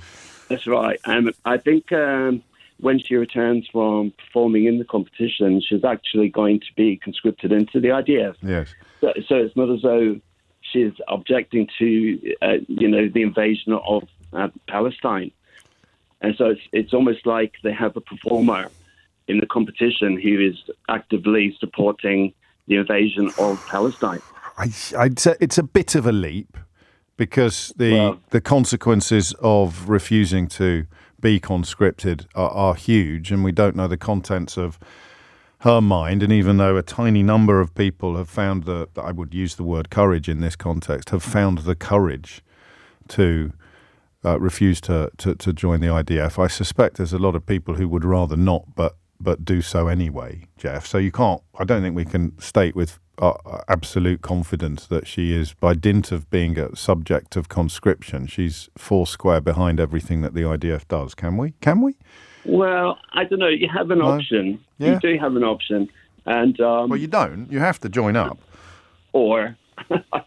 That's right. I think when she returns from performing in the competition, she's actually going to be conscripted into the IDF.
Yes.
So it's not as though she's objecting to, the invasion of Palestine. And so it's almost like they have a performer in the competition who is actively supporting the invasion of Palestine.
I'd say it's a bit of a leap, because the consequences of refusing to be conscripted are huge, and we don't know the contents of her mind. And even though a tiny number of people have found I would use the word courage in this context, have found the courage to refuse to join the IDF, I suspect there's a lot of people who would rather not, but do so anyway, Jeff. So I don't think we can state with absolute confidence that she is, by dint of being a subject of conscription, she's four square behind everything that the IDF does. Can we?
Well, I don't know. You have an option.
Yeah.
You do have an option. And
well, you don't. You have to join up.
Or I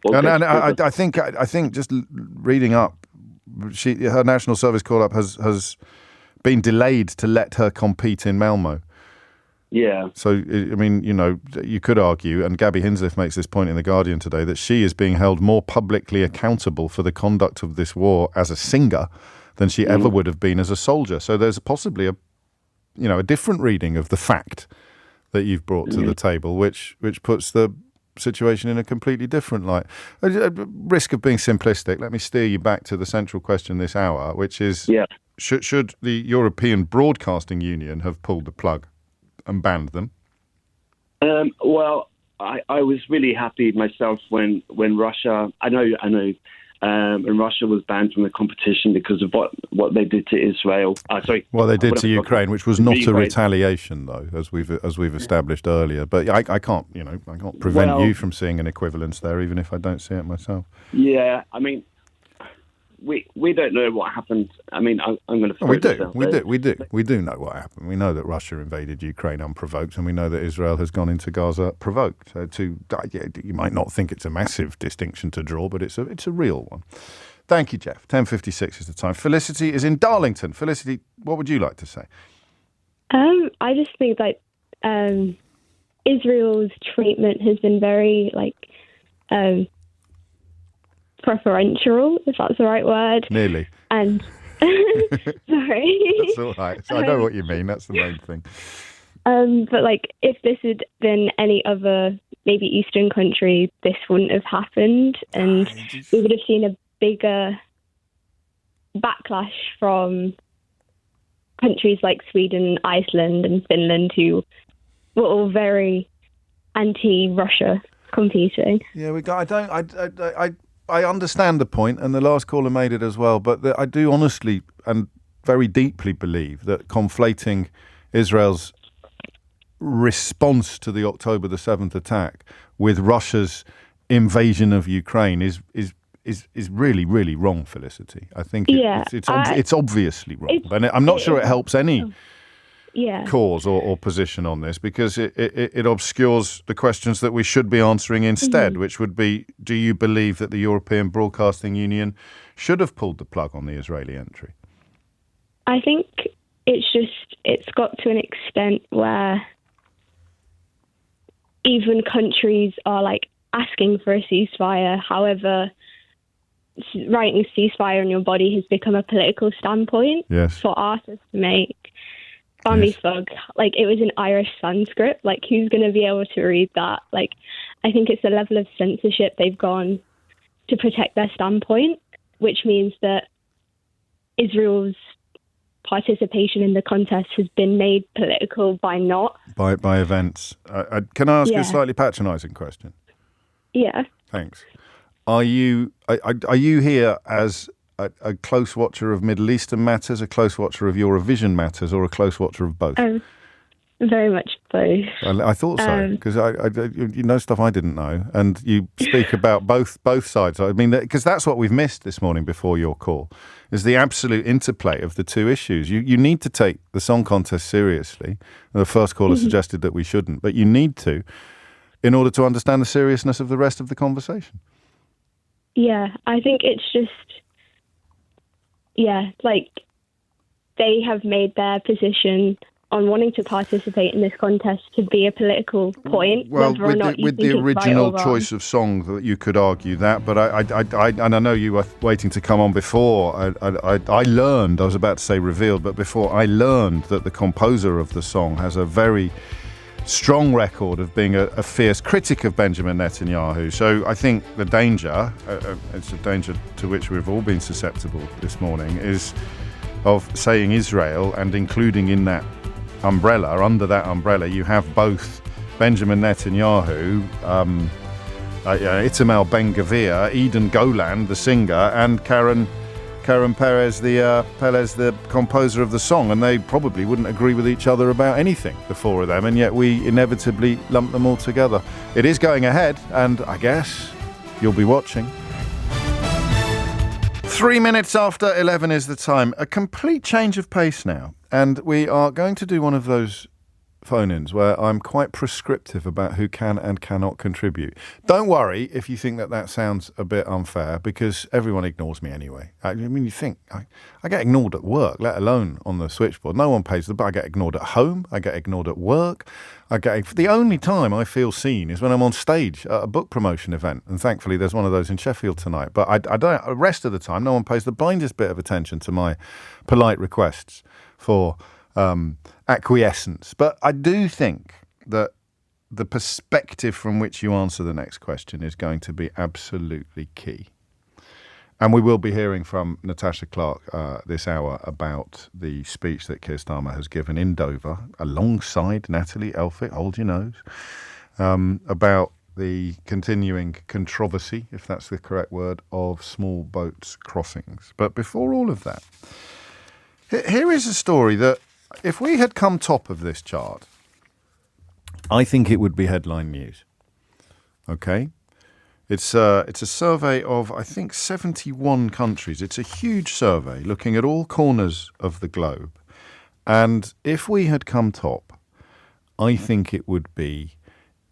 don't know.
And I think just reading up, her national service call-up has been delayed to let her compete in Malmo.
Yeah.
So, I mean, you could argue, and Gabby Hinsliff makes this point in The Guardian today, that she is being held more publicly accountable for the conduct of this war as a singer than she ever would have been as a soldier. So there's possibly a different reading of the fact that you've brought to the table, which puts the situation in a completely different light. At risk of being simplistic, let me steer you back to the central question this hour, which is, should the European Broadcasting Union have pulled the plug and banned them?
Well, I was really happy myself when Russia, I know, when Russia was banned from the competition because of what they did to Israel.
What they did to Ukraine, which was not a retaliation, though, as we've established earlier. But I can't prevent you from seeing an equivalence there, even if I don't see it myself.
Yeah, I mean, we don't know what happened. I mean, I'm going to.
We do know what happened. We know that Russia invaded Ukraine unprovoked, and we know that Israel has gone into Gaza provoked. You might not think it's a massive distinction to draw, but it's a real one. Thank you, Jeff. 10:56 is the time. Felicity is in Darlington. Felicity, what would you like to say?
I just think that Israel's treatment has been very preferential, if that's the right word.
Nearly.
And sorry.
That's all right. I know what you mean. That's the main thing.
But if this had been any other maybe Eastern country, this wouldn't have happened, and we would have seen a bigger backlash from countries like Sweden, Iceland, and Finland, who were all very anti-Russia competing.
Yeah, I understand the point, and the last caller made it as well, but I do honestly and very deeply believe that conflating Israel's response to the October the 7th attack with Russia's invasion of Ukraine is really, really wrong, Felicity. I think it's obviously wrong. And I'm not sure it helps any cause or position on this, because it obscures the questions that we should be answering instead, which would be, do you believe that the European Broadcasting Union should have pulled the plug on the Israeli entry?
I think it's got to an extent where even countries are like asking for a ceasefire. However, writing ceasefire on your body has become a political standpoint for artists to make. Bambi-Thug, like, it was in Irish Sanskrit. Like, who's going to be able to read that? Like, I think it's the level of censorship they've gone to protect their standpoint, which means that Israel's participation in the contest has been made political by events.
Can I ask you a slightly patronising question?
Yeah.
Thanks. Are you here as a close watcher of Middle Eastern matters, a close watcher of Eurovision matters, or a close watcher of both?
Very much both.
I thought so, because you know stuff I didn't know, and you speak about both sides. I mean, because that's what we've missed this morning before your call, is the absolute interplay of the two issues. You need to take the song contest seriously. The first caller suggested that we shouldn't, but you need to, in order to understand the seriousness of the rest of the conversation.
Yeah, I think it's just, like, they have made their position on wanting to participate in this contest to be a political point.
Well, with the original choice of song, that you could argue that, but I know you were waiting to come on before. I learned, I was about to say revealed, but before I learned that the composer of the song has a very strong record of being a fierce critic of Benjamin Netanyahu. So I think the danger, it's a danger to which we've all been susceptible this morning, is of saying Israel and including in that umbrella, under that umbrella, you have both Benjamin Netanyahu, Itamar Ben-Gvir, Eden Golan, the singer, and Karen Perez, the composer of the song, and they probably wouldn't agree with each other about anything, the four of them, and yet we inevitably lump them all together. It is going ahead, and I guess you'll be watching. 3 minutes after 11 is the time. A complete change of pace now, and we are going to do one of those phone-ins where I'm quite prescriptive about who can and cannot contribute. Don't worry if you think that sounds a bit unfair, because everyone ignores me anyway. I mean, you think, I get ignored at work, let alone on the switchboard. No one pays the bill. I get ignored at home. I get ignored at work. The only time I feel seen is when I'm on stage at a book promotion event, and thankfully there's one of those in Sheffield tonight. But I don't. The rest of the time, no one pays the blindest bit of attention to my polite requests for acquiescence. But I do think that the perspective from which you answer the next question is going to be absolutely key. And we will be hearing from Natasha Clark this hour about the speech that Keir Starmer has given in Dover alongside Natalie Elphicke, hold your nose, about the continuing controversy, if that's the correct word, of small boats crossings. But before all of that, here is a story that, if we had come top of this chart, I think it would be headline news. Okay? It's a survey of, I think, 71 countries. It's a huge survey looking at all corners of the globe. And if we had come top, I think it would be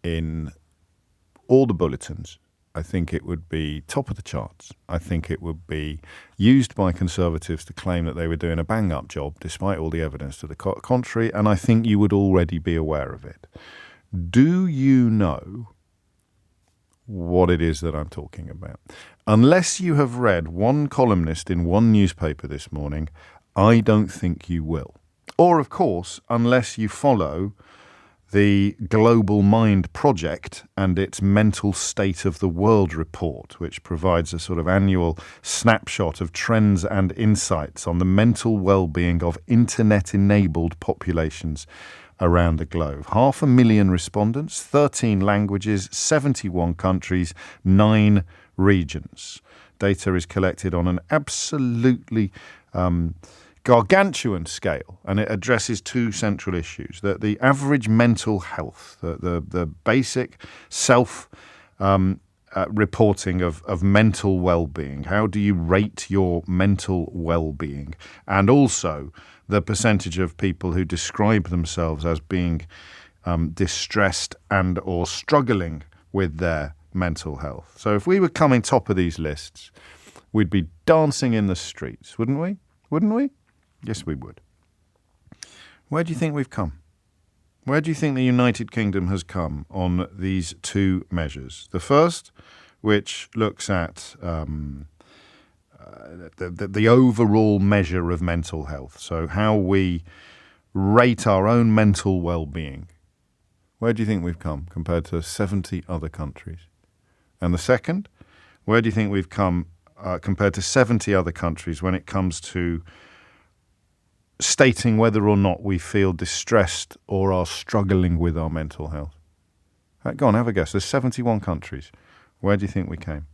in all the bulletins. I think it would be top of the charts. I think it would be used by Conservatives to claim that they were doing a bang-up job, despite all the evidence to the contrary, and I think you would already be aware of it. Do you know what it is that I'm talking about? Unless you have read one columnist in one newspaper this morning, I don't think you will. Or, of course, unless you follow the Global Mind Project and its Mental State of the World report, which provides a sort of annual snapshot of trends and insights on the mental well-being of internet-enabled populations around the globe. 500,000 respondents, 13 languages, 71 countries, 9 regions. Data is collected on an absolutely gargantuan scale, and it addresses two central issues: that the average mental health, the basic self reporting of mental well-being. How do you rate your mental well-being? And also the percentage of people who describe themselves as being distressed and or struggling with their mental health. So if we were coming top of these lists, we'd be dancing in the streets, wouldn't we? Wouldn't we? Yes, we would. Where do you think we've come? Where do you think the United Kingdom has come on these two measures? The first, which looks at the overall measure of mental health, so how we rate our own mental well-being. Where do you think we've come compared to 70 other countries? And the second, where do you think we've come compared to 70 other countries when it comes to stating whether or not we feel distressed or are struggling with our mental health? Go on, have a guess. There's 71 countries. Where do you think we came?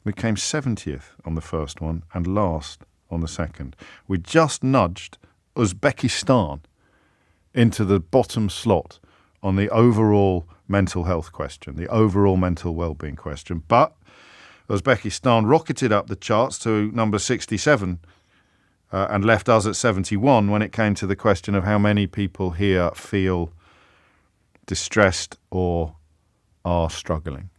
We came 70th on the first one and last on the second. We just nudged Uzbekistan into the bottom slot on the overall mental health question, the overall mental well-being question. But Uzbekistan rocketed up the charts to number 67 and left us at 71 when it came to the question of how many people here feel distressed or are struggling.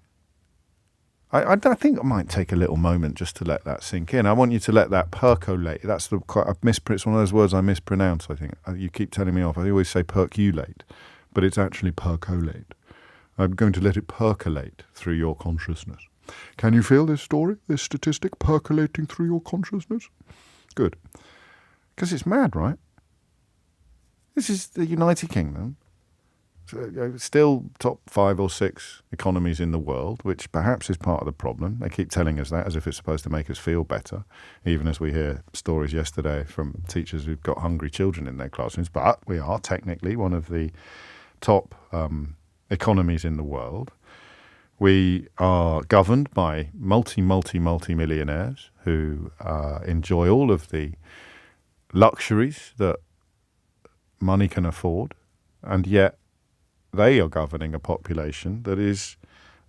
I think I might take a little moment just to let that sink in. I want you to let that percolate. It's one of those words I mispronounce, I think. You keep telling me off. I always say percolate, but it's actually percolate. I'm going to let it percolate through your consciousness. Can you feel this story, this statistic percolating through your consciousness? Good. Because it's mad, right? This is the United Kingdom. Still top 5 or 6 economies in the world, which perhaps is part of the problem. They keep telling us that as if it's supposed to make us feel better, even as we hear stories yesterday from teachers who've got hungry children in their classrooms. But we are technically one of the top economies in the world. We are governed by multi-millionaires who enjoy all of the luxuries that money can afford, and yet they are governing a population that is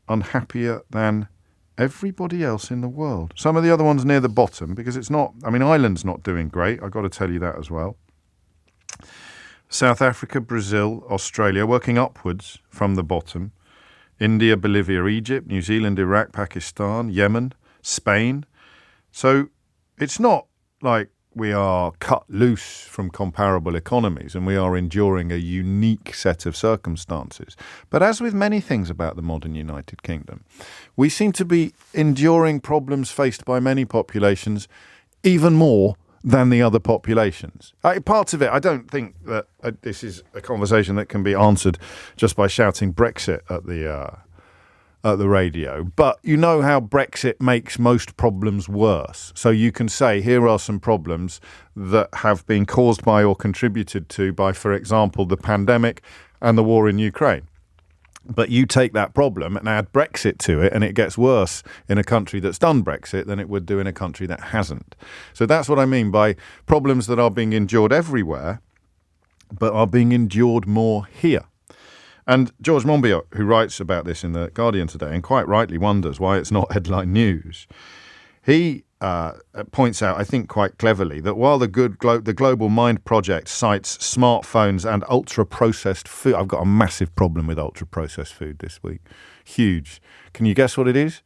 unhappier than everybody else in the world. Some of the other ones near the bottom, because it's not, Ireland's not doing great, I've got to tell you that as well. South Africa, Brazil, Australia, working upwards from the bottom. India, Bolivia, Egypt, New Zealand, Iraq, Pakistan, Yemen, Spain. So it's not like we are cut loose from comparable economies and we are enduring a unique set of circumstances. But as with many things about the modern United Kingdom, we seem to be enduring problems faced by many populations even more than the other populations. Parts of it, I don't think that this is a conversation that can be answered just by shouting Brexit at the radio. But you know how Brexit makes most problems worse. So you can say, here are some problems that have been caused by or contributed to by, for example, the pandemic and the war in Ukraine. But you take that problem and add Brexit to it, and it gets worse in a country that's done Brexit than it would do in a country that hasn't. So that's what I mean by problems that are being endured everywhere, but are being endured more here. And George Monbiot, who writes about this in The Guardian today, and quite rightly wonders why it's not headline news, he points out, I think quite cleverly, that while the Global Mind Project cites smartphones and ultra-processed food, I've got a massive problem with ultra-processed food this week. Huge. Can you guess what it is?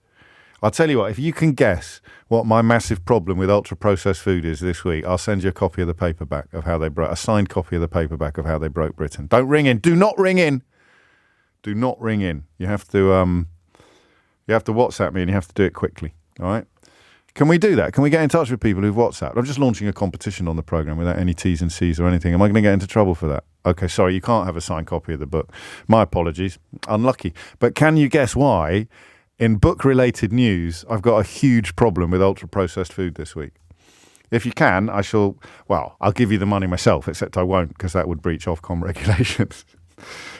I'll tell you what, if you can guess what my massive problem with ultra-processed food is this week, I'll send you a copy of the paperback of how they broke, a signed copy of the paperback of how they broke Britain. Don't ring in. Do not ring in. Do not ring in. You have to WhatsApp me, and you have to do it quickly. All right? Can we do that? Can we get in touch with people who've WhatsApped? I'm just launching a competition on the programme without any T's and C's or anything. Am I going to get into trouble for that? Okay, sorry, you can't have a signed copy of the book. My apologies. Unlucky. But can you guess why, in book-related news, I've got a huge problem with ultra-processed food this week? If you can, I'll give you the money myself, except I won't, because that would breach Ofcom regulations.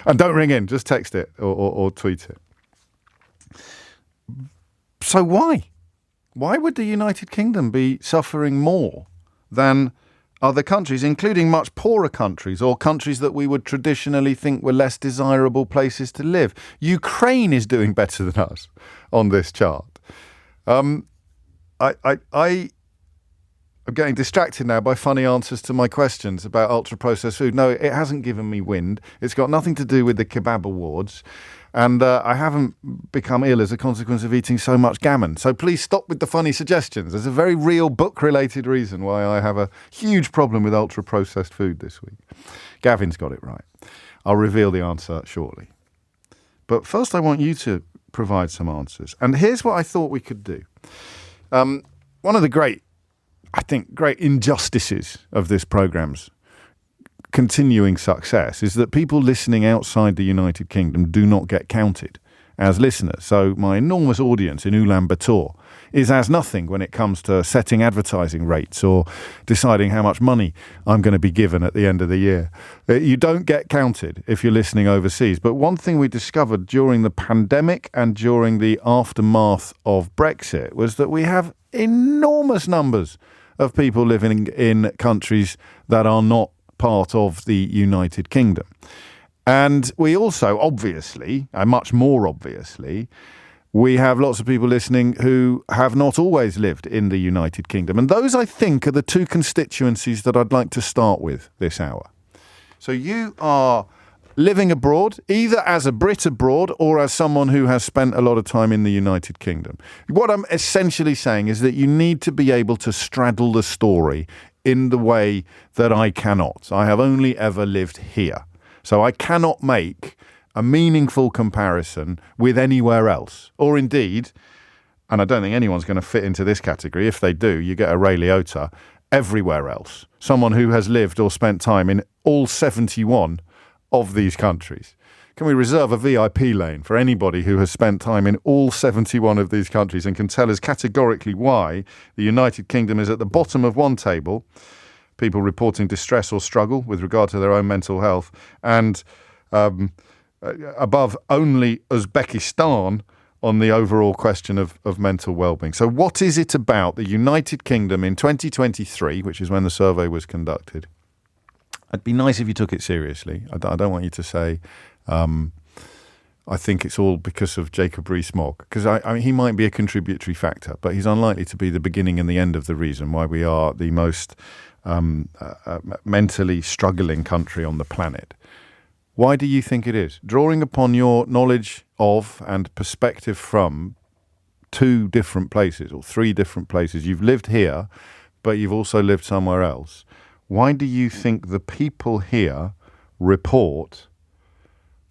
And don't ring in, just text it or tweet it. So why? Why would the United Kingdom be suffering more than other countries, including much poorer countries or countries that we would traditionally think were less desirable places to live? Ukraine is doing better than us on this chart. I'm getting distracted now by funny answers to my questions about ultra-processed food. No, it hasn't given me wind. It's got nothing to do with the kebab awards. And I haven't become ill as a consequence of eating so much gammon. So please stop with the funny suggestions. There's a very real book-related reason why I have a huge problem with ultra-processed food this week. Gavin's got it right. I'll reveal the answer shortly. But first I want you to provide some answers. And here's what I thought we could do. One of the great injustices of this programme's continuing success is that people listening outside the United Kingdom do not get counted as listeners. So my enormous audience in Ulaanbaatar is as nothing when it comes to setting advertising rates or deciding how much money I'm going to be given at the end of the year. You don't get counted if you're listening overseas. But one thing we discovered during the pandemic and during the aftermath of Brexit was that we have enormous numbers of people living in countries that are not part of the United Kingdom. And we also, obviously, and much more obviously, we have lots of people listening who have not always lived in the United Kingdom. And those, I think, are the two constituencies that I'd like to start with this hour. So you are living abroad, either as a Brit abroad or as someone who has spent a lot of time in the United Kingdom. What I'm essentially saying is that you need to be able to straddle the story in the way that I cannot. I have only ever lived here. So I cannot make a meaningful comparison with anywhere else. Or indeed, and I don't think anyone's going to fit into this category. If they do, you get a Ray Liotta everywhere else. Someone who has lived or spent time in all 71 of these countries. Can we reserve a VIP lane for anybody who has spent time in all 71 of these countries and can tell us categorically why the United Kingdom is at the bottom of one table, people reporting distress or struggle with regard to their own mental health, and above only Uzbekistan on the overall question of mental well-being. So what is it about the United Kingdom in 2023, which is when the survey was conducted? It'd be nice if you took it seriously. I don't want you to say, I think it's all because of Jacob Rees-Mogg, because I mean, he might be a contributory factor, but he's unlikely to be the beginning and the end of the reason why we are the most mentally struggling country on the planet. Why do you think it is? Drawing upon your knowledge of and perspective from 2 different places or 3 different places, you've lived here, but you've also lived somewhere else. Why do you think the people here report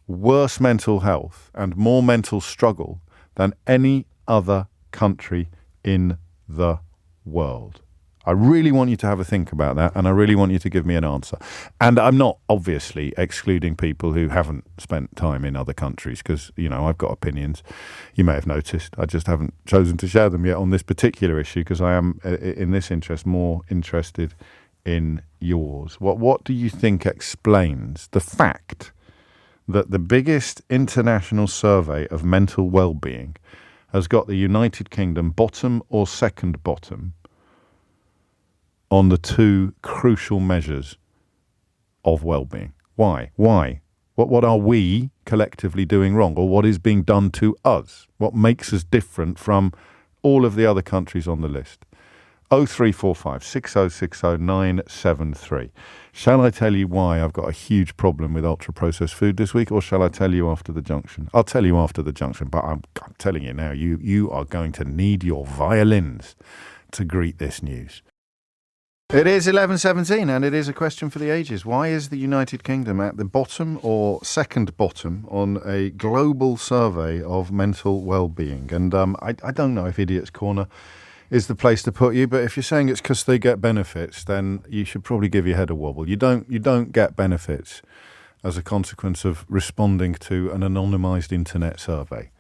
worse mental health and more mental struggle than any other country in the world? I really want you to have a think about that, and I really want you to give me an answer. And I'm not obviously excluding people who haven't spent time in other countries because, you know, I've got opinions. You may have noticed. I just haven't chosen to share them yet on this particular issue because I am, in this interest, more interested in yours. What do you think explains the fact that the biggest international survey of mental well-being has got the United Kingdom bottom or second bottom on the 2 crucial measures of well-being? Why? What are we collectively doing wrong, or what is being done to us? What makes us different from all of the other countries on the list? 0345 6060 973. Shall I tell you why I've got a huge problem with ultra-processed food this week, or shall I tell you after the junction? I'll tell you after the junction, but I'm telling you now, you are going to need your violins to greet this news. It is 11:17, and it is a question for the ages. Why is the United Kingdom at the bottom or second bottom on a global survey of mental well-being? And I don't know if Idiot's Corner is the place to put you, but if you're saying it's because they get benefits, then you should probably give your head a wobble. You don't get benefits as a consequence of responding to an anonymised internet survey.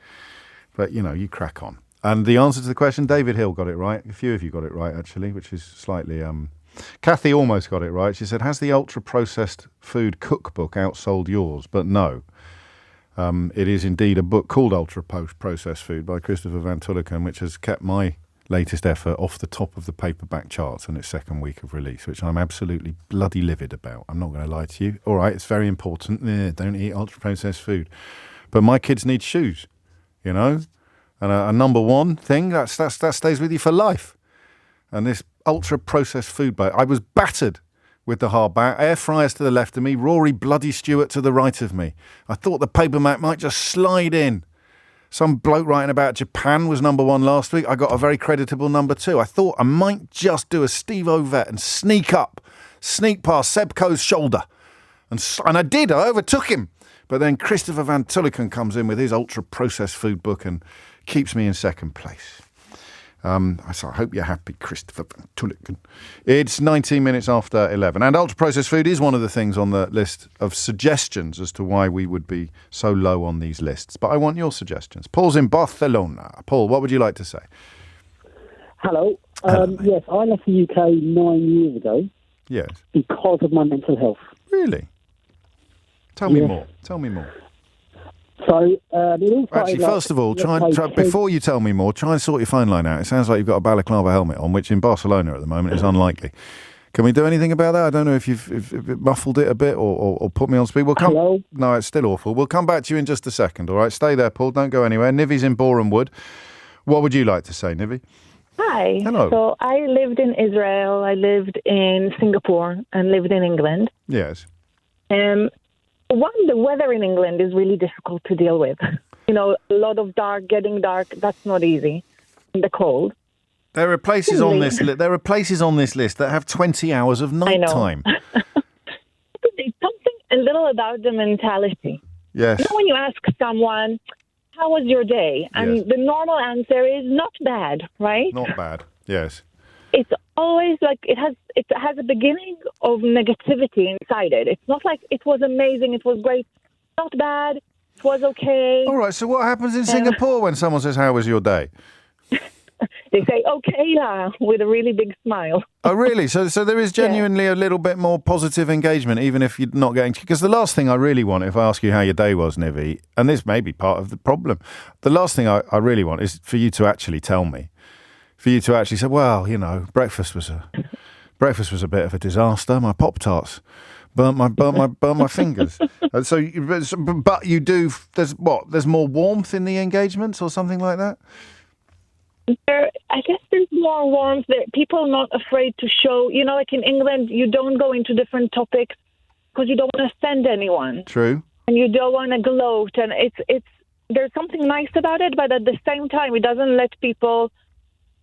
But, you know, you crack on. And the answer to the question, David Hill got it right. A few of you got it right, actually, which is slightly... Kathy almost got it right. She said, has the ultra-processed food cookbook outsold yours? But no. It is indeed a book called Ultra-Processed Food by Christopher Van Tulleken, which has kept my latest effort off the top of the paperback charts in its second week of release, which I'm absolutely bloody livid about. I'm not going to lie to you. All right, it's very important. Don't eat ultra-processed food. But my kids need shoes, you know? And a number one thing, that stays with you for life. And this ultra-processed food bite, I was battered with the hard back. Air fryers to the left of me, Rory bloody Stewart to the right of me. I thought the paperback might just slide in. Some bloke writing about Japan was number one last week. I got a very creditable number two. I thought I might just do a Steve Ovett and sneak past Sebco's shoulder. And I did. I overtook him. But then Christopher Van Tulliken comes in with his ultra-processed food book and keeps me in second place. So I hope you're happy, Christopher Van Tulliken. It's 19 minutes after 11. And ultra-processed food is one of the things on the list of suggestions as to why we would be so low on these lists. But I want your suggestions. Paul's in Barcelona. Paul, what would you like to say?
Hello. Yes, I left the UK 9 years ago.
Yes.
Because of my mental health.
Really? Tell me more.
So,
actually, first of all, try before you tell me more, try and sort your phone line out. It sounds like you've got a balaclava helmet on, which in Barcelona at the moment is unlikely. Can we do anything about that? I don't know if you've muffled it a bit or put me on speed.
Hello?
No, it's still awful. We'll come back to you in just a second, all right? Stay there, Paul. Don't go anywhere. Nivi's in Boreham Wood. What would you like to say, Nivi?
Hi.
Hello.
So I lived in Israel, I lived in Singapore, and lived in England.
Yes.
The weather in England is really difficult to deal with. You know, a lot of getting dark, that's not easy. In the cold.
There are places on this list that have 20 hours of nighttime.
There's something a little about the mentality.
Yes.
You know, when you ask someone, how was your day? And the normal answer is not bad, right?
Not bad, yes.
It's always like it has a beginning of negativity inside it. It's not like it was amazing, it was great, not bad, it was okay.
All right, so what happens in Singapore when someone says, how was your day?
They say, okay, with a really big smile.
Oh, really? So there is genuinely a little bit more positive engagement, even if you're not getting... Because the last thing I really want, if I ask you how your day was, Nivi, and this may be part of the problem, the last thing I really want is for you to actually tell me. For you to actually say, well, you know, breakfast was a bit of a disaster. My Pop-Tarts burnt my fingers. But you do. There's more warmth in the engagements or something like that.
I guess there's more warmth. People are not afraid to show. You know, like in England, you don't go into different topics because you don't want to offend anyone.
True.
And you don't want to gloat, and it's there's something nice about it, but at the same time, it doesn't let people.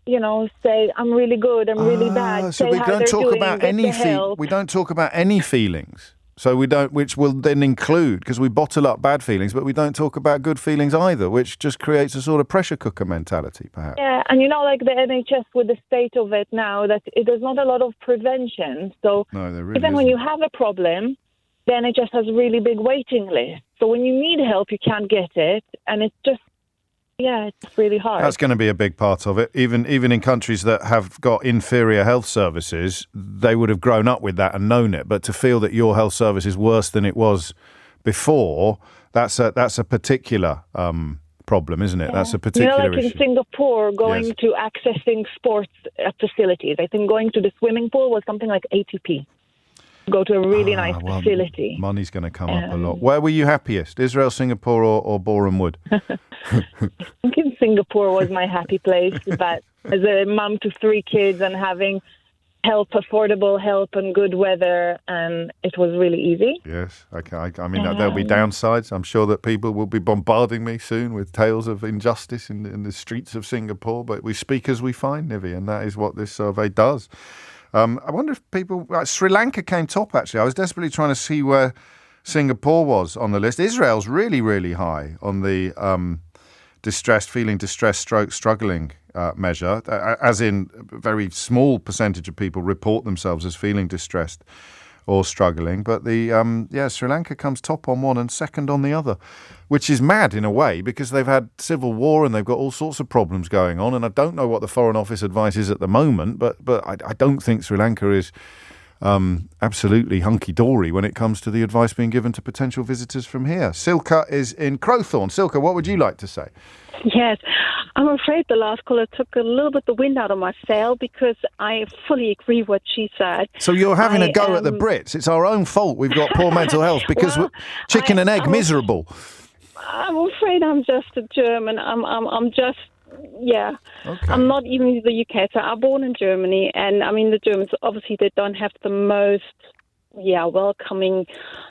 You know, say I'm really good, I'm really bad.
So we don't talk about any we don't talk about any feelings. So we don't, which will then include, because we bottle up bad feelings, but we don't talk about good feelings either, which just creates a sort of pressure cooker mentality, perhaps.
Yeah, and you know, like the NHS with the state of it now, that there's not a lot of prevention. So even when you have a problem, the NHS has a really big waiting list. So when you need help, you can't get it, and it's just. Yeah, it's really hard.
That's going to be a big part of it. Even in countries that have got inferior health services, they would have grown up with that and known it. But to feel that your health service is worse than it was before, that's a particular problem, isn't it? Yeah. That's a particular issue.
In Singapore, going to accessing sports facilities, I think going to the swimming pool was something like 80p. Go to a really nice facility.
Money's going to come up a lot. Where were you happiest? Israel, Singapore or Boreham Wood?
I think in Singapore was my happy place. But as a mum to 3 kids and having affordable help and good weather, it was really easy.
Yes. Okay. I mean, there'll be downsides. I'm sure that people will be bombarding me soon with tales of injustice in the streets of Singapore. But we speak as we find, Nivi, and that is what this survey does. I wonder if people... Sri Lanka came top, actually. I was desperately trying to see where Singapore was on the list. Israel's really, really high on the feeling distressed, struggling measure, as in a very small percentage of people report themselves as feeling distressed or struggling. But Sri Lanka comes top on one and second on the other, which is mad in a way because they've had civil war and they've got all sorts of problems going on. And I don't know what the Foreign Office advice is at the moment, but I don't think Sri Lanka is absolutely hunky-dory when it comes to the advice being given to potential visitors from here. Silka is in Crowthorne. Silka, what would you like to say?
Yes, I'm afraid the last caller took a little bit the wind out of my sail, because I fully agree what she said.
So you're having a go at the Brits. It's our own fault we've got poor mental health, because we're chicken and egg miserable.
I'm afraid I'm just a German. I'm just... Yeah, okay. I'm not even the UK. So I'm born in Germany, and I mean the Germans obviously they don't have the most welcoming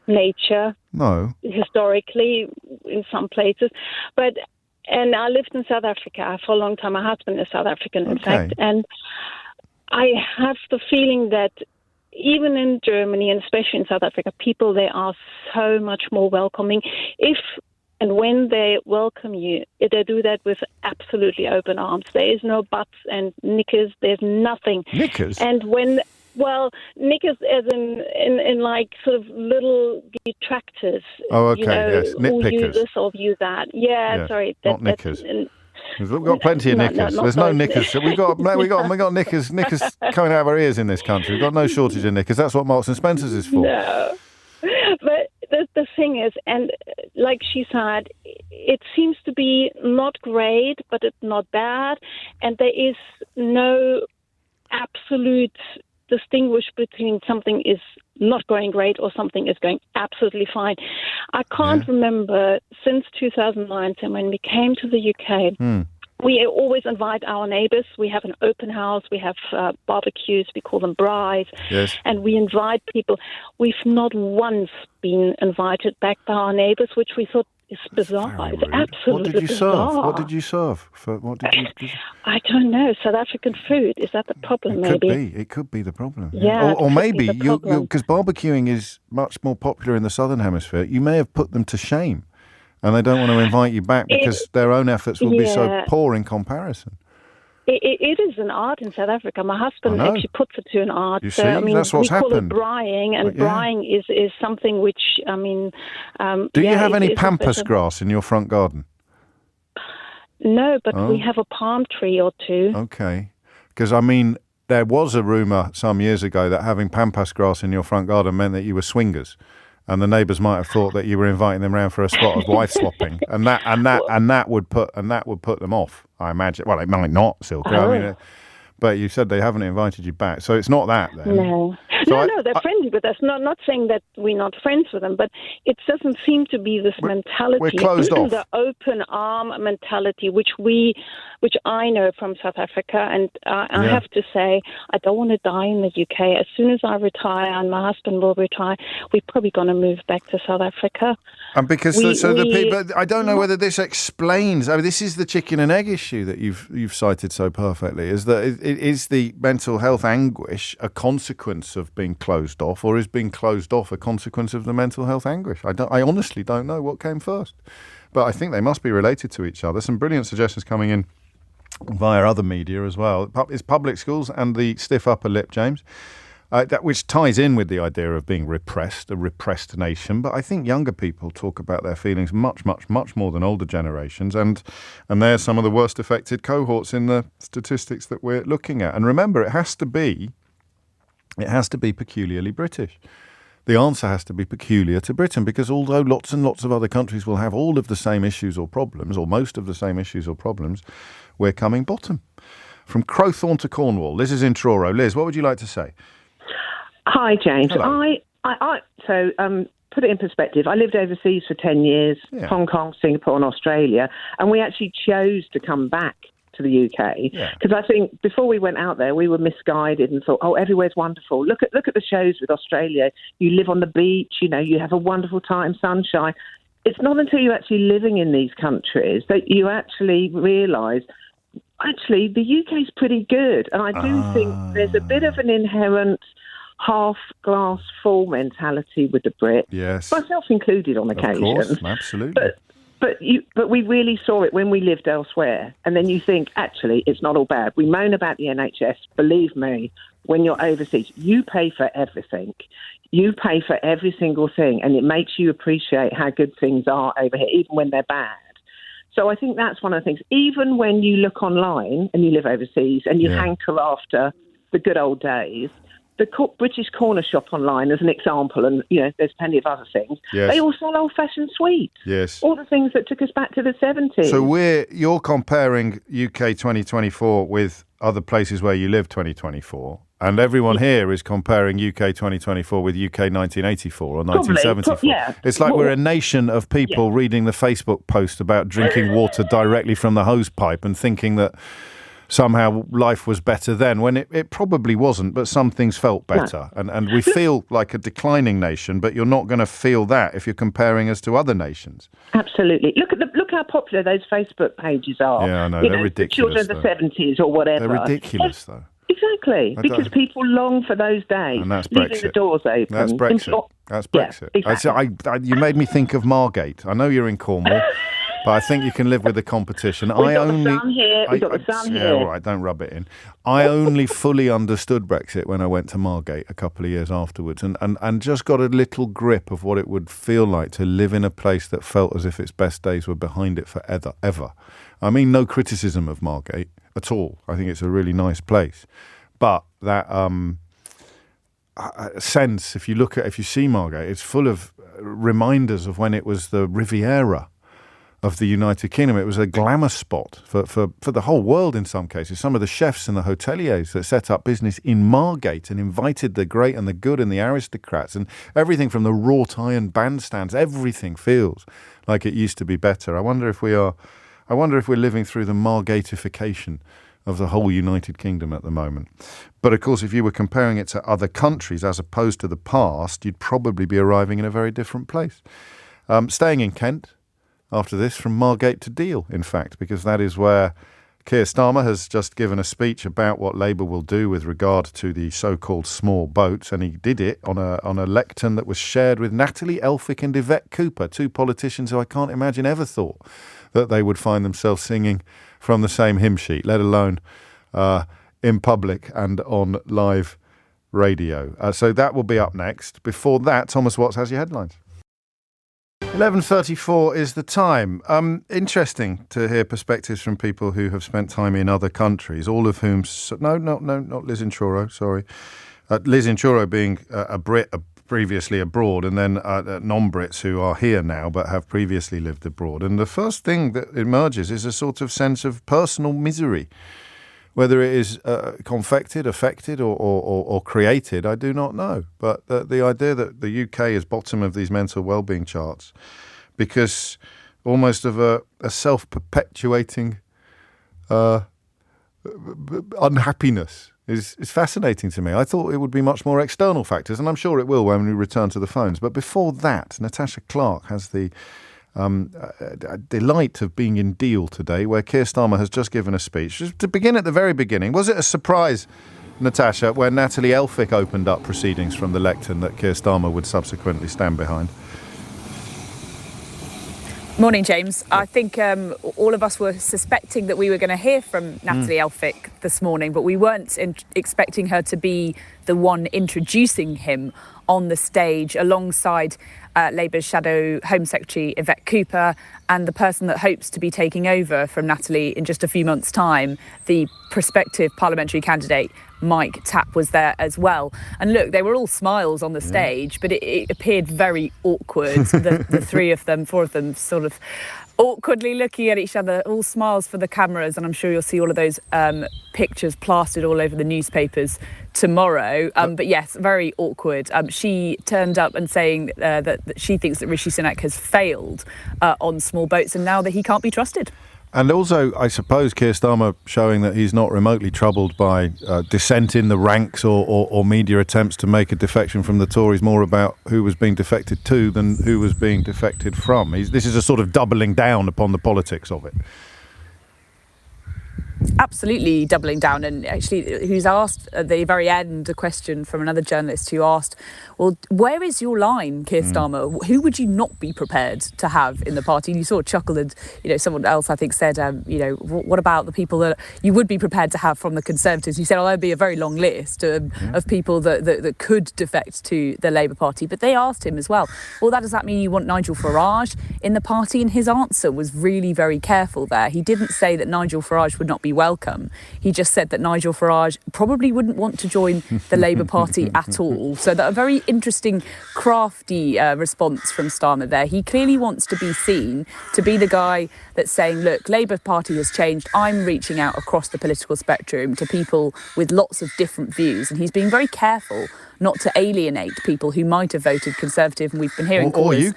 nature.
No,
historically in some places, and I lived in South Africa for a long time. My husband is South African, in fact, and I have the feeling that even in Germany and especially in South Africa, people they are so much more welcoming. And when they welcome you, they do that with absolutely open arms. There is no buts and knickers. There's nothing.
Knickers?
And knickers as in like sort of little detractors.
Oh, okay, yes. Nitpickers.
Who use this or use that. Yeah. Sorry.
Not knickers. We've got plenty of knickers. There's no knickers. We got knickers coming out of our ears in this country. We've got no shortage of knickers. That's what Marks and Spencer's is for.
No. But the thing is, and like she said, it seems to be not great, but it's not bad, and there is no absolute distinguish between something is not going great or something is going absolutely fine. I can't remember since 2019 when we came to the UK. We always invite our neighbours. We have an open house. We have barbecues. We call them braais.
Yes.
And we invite people. We've not once been invited back by our neighbours, which we thought is bizarre. It's absolutely bizarre.
What did you serve?
I don't know. South African food. Is that the problem, maybe?
It could be the problem.
Yeah.
Or maybe, because barbecuing is much more popular in the Southern Hemisphere, you may have put them to shame. And they don't want to invite you back because their own efforts will be so poor in comparison.
It is an art in South Africa. My husband actually puts it to an art.
You see, that's what's happened.
We call it braaiing, and braaiing is something which, I mean...
Do you have any pampas grass in your front garden?
No, but we have a palm tree or two.
Okay. Because, I mean, there was a rumour some years ago that having pampas grass in your front garden meant that you were swingers. And the neighbours might have thought that you were inviting them round for a spot of wife swapping, and that would put them off. I imagine. Well, it might not, Silke.
Oh.
I mean, but you said they haven't invited you back, so it's not that then.
No.
So
No, they're friendly with us. Not saying that we're not friends with them, but it doesn't seem to be this mentality.
We're closed off.
The open arm mentality, which I know from South Africa, and I have to say, I don't want to die in the UK. As soon as I retire, and my husband will retire, we're probably going to move back to South Africa.
And because the people, I don't know whether this explains. I mean, this is the chicken and egg issue that you've cited so perfectly. Is that is the mental health anguish a consequence of being closed off, or is being closed off a consequence of the mental health anguish? I honestly don't know what came first, but I think they must be related to each other. Some brilliant suggestions coming in via other media as well. It's public schools and the stiff upper lip, James. Which ties in with the idea of being repressed, a repressed nation. But I think younger people talk about their feelings much, much, much more than older generations. And they're some of the worst affected cohorts in the statistics that we're looking at. And remember, it has to be peculiarly British. The answer has to be peculiar to Britain, because although lots and lots of other countries will have all of the same issues or problems, or most of the same issues or problems, we're coming bottom. From Crowthorne to Cornwall, Liz is in Truro. Liz, what would you like to say?
Hi, James.
Hello.
Put it in perspective. I lived overseas for 10 years, Hong Kong, Singapore and Australia, and we actually chose to come back to the UK because I think before we went out there, we were misguided and thought, oh, everywhere's wonderful. Look at the shows with Australia. You live on the beach, you have a wonderful time, sunshine. It's not until you're actually living in these countries that you actually realise, actually, the UK's pretty good. And I do think there's a bit of an inherent half glass full mentality with the Brits, myself included on occasion.
Of course, absolutely.
But we really saw it when we lived elsewhere. And then you think, actually, it's not all bad. We moan about the NHS. Believe me, when you're overseas, you pay for everything. You pay for every single thing. And it makes you appreciate how good things are over here, even when they're bad. So I think that's one of the things. Even when you look online and you live overseas and you hanker after the good old days, the British corner shop online as an example, and there's plenty of other things.
Yes.
They all sell old-fashioned sweets.
Yes.
All the things that took us back to the 70s.
So you're comparing UK 2024 with other places where you live 2024, and everyone here is comparing UK 2024 with UK 1984 or 1974. It's like we're a nation of people reading the Facebook post about drinking water directly from the hose pipe and thinking that somehow life was better then, when it probably wasn't, but some things felt better. No. And we feel like a declining nation, but you're not going to feel that if you're comparing us to other nations.
Absolutely. Look how popular those Facebook pages are.
Yeah, I know. They're ridiculous.
The children of the 70s or whatever.
They're ridiculous, though.
Exactly, because people long for those days.
And that's
leaving
Brexit.
the doors open.
That's Brexit. That's Brexit.
Yeah, exactly.
You made me think of Margate. I know you're in Cornwall. But I think you can live with the competition.
We've got the sun here.
Yeah, all right, don't rub it in. I only fully understood Brexit when I went to Margate a couple of years afterwards and just got a little grip of what it would feel like to live in a place that felt as if its best days were behind it forever. I mean, no criticism of Margate at all. I think it's a really nice place. But that sense, if you see Margate, it's full of reminders of when it was the Riviera of the United Kingdom. It was a glamour spot for the whole world in some cases. Some of the chefs and the hoteliers that set up business in Margate and invited the great and the good and the aristocrats, and everything from the wrought iron bandstands, everything feels like it used to be better. I wonder if we're living through the Margateification of the whole United Kingdom at the moment. But of course, if you were comparing it to other countries as opposed to the past, you'd probably be arriving in a very different place. Staying in Kent, after this, from Margate to Deal, in fact, because that is where Keir Starmer has just given a speech about what Labour will do with regard to the so-called small boats, and he did it on a lectern that was shared with Natalie Elphicke and Yvette Cooper, two politicians who I can't imagine ever thought that they would find themselves singing from the same hymn sheet, let alone in public and on live radio. So that will be up next. Before that, Thomas Watts has your headlines. 11:34 is the time. Interesting to hear perspectives from people who have spent time in other countries, all of whom... No, not Liz Inchoro, sorry. Liz Inchoro being a Brit previously abroad, and then non-Brits who are here now but have previously lived abroad. And the first thing that emerges is a sort of sense of personal misery. Whether it is confected, affected or created, I do not know. But the idea that the UK is bottom of these mental well-being charts because almost of a self-perpetuating unhappiness is fascinating to me. I thought it would be much more external factors, and I'm sure it will when we return to the phones. But before that, Natasha Clark has the delight of being in Deal today, where Keir Starmer has just given a speech. Just to begin at the very beginning, was it a surprise, Natasha, when Natalie Elphicke opened up proceedings from the lectern that Keir Starmer would subsequently stand behind?
Morning, James. I think all of us were suspecting that we were going to hear from Natalie Elphicke this morning, but we weren't expecting her to be the one introducing him on the stage alongside Labour's Shadow Home Secretary Yvette Cooper and the person that hopes to be taking over from Natalie in just a few months' time, the prospective parliamentary candidate Mike Tapp was there as well. And look, they were all smiles on the stage, but it appeared very awkward. The four of them sort of awkwardly looking at each other, all smiles for the cameras, and I'm sure you'll see all of those pictures plastered all over the newspapers tomorrow. But yes, very awkward. She turned up and saying that she thinks that Rishi Sunak has failed on small boats and now that he can't be trusted.
And also, I suppose, Keir Starmer showing that he's not remotely troubled by dissent in the ranks or media attempts to make a defection from the Tories more about who was being defected to than who was being defected from. This is a sort of doubling down upon the politics of it.
Absolutely doubling down, and actually who's asked at the very end a question from another journalist who asked, well, where is your line, Keir Starmer? Who would you not be prepared to have in the party? And you sort of chuckled, and someone else I think said, what about the people that you would be prepared to have from the Conservatives? He said, there'd be a very long list of people that could defect to the Labour Party. But they asked him as well, does that mean you want Nigel Farage in the party? And his answer was really very careful there. He didn't say that Nigel Farage would not be welcome. welcome. He just said that Nigel Farage probably wouldn't want to join the Labour Party at all. So that a very interesting, crafty response from Starmer there. He clearly wants to be seen to be the guy that's saying, look, Labour Party has changed. I'm reaching out across the political spectrum to people with lots of different views. And he's being very careful not to alienate people who might have voted Conservative. And we've been hearing callers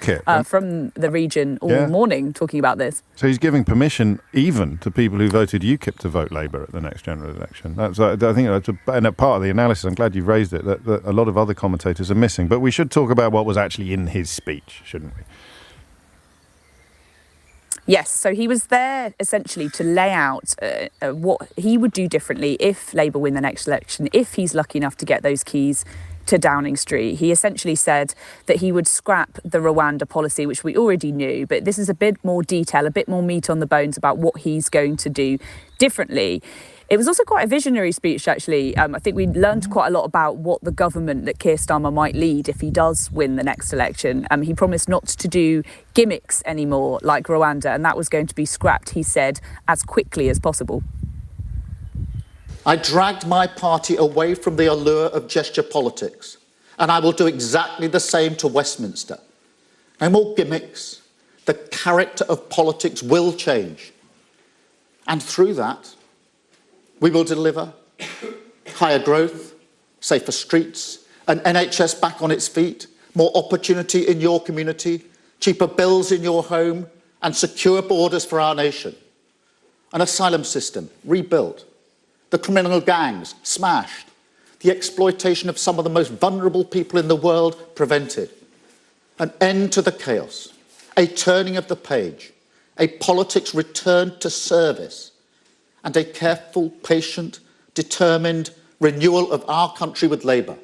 from the region all morning talking about this.
So he's giving permission even to people who voted UKIP to vote Labour at the next general election. That's, I think that's a part of the analysis. I'm glad you've raised it, that a lot of other commentators are missing. But we should talk about what was actually in his speech, shouldn't we?
Yes, so he was there essentially to lay out what he would do differently if Labour win the next election, if he's lucky enough to get those keys to Downing Street. He essentially said that he would scrap the Rwanda policy, which we already knew, but this is a bit more detail, a bit more meat on the bones about what he's going to do differently. It was also quite a visionary speech, actually. I think we learned quite a lot about what the government that Keir Starmer might lead if he does win the next election. He promised not to do gimmicks anymore like Rwanda, and that was going to be scrapped, he said, as quickly as possible.
I dragged my party away from the allure of gesture politics, and I will do exactly the same to Westminster. No more gimmicks. The character of politics will change. And through that, we will deliver higher growth, safer streets, an NHS back on its feet, more opportunity in your community, cheaper bills in your home, and secure borders for our nation. An asylum system rebuilt, the criminal gangs smashed, the exploitation of some of the most vulnerable people in the world prevented, an end to the chaos, a turning of the page, a politics returned to service, and a careful, patient, determined renewal of our country with Labour.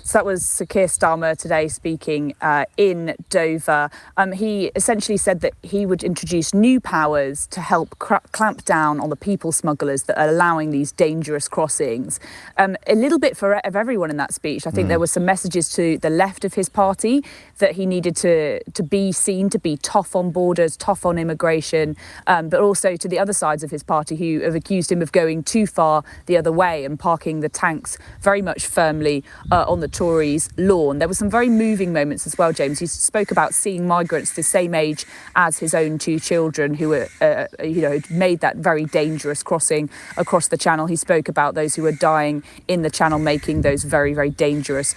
So that was Sir Keir Starmer today speaking in Dover. He essentially said that he would introduce new powers to help clamp down on the people smugglers that are allowing these dangerous crossings. A little bit of everyone in that speech. I think there were some messages to the left of his party that he needed to be seen to be tough on borders, tough on immigration, but also to the other sides of his party who have accused him of going too far the other way and parking the tanks very much firmly on the Tories' lawn. There were some very moving moments as well, James. He spoke about seeing migrants the same age as his own two children who were, had made that very dangerous crossing across the Channel. He spoke about those who were dying in the Channel making those very, very dangerous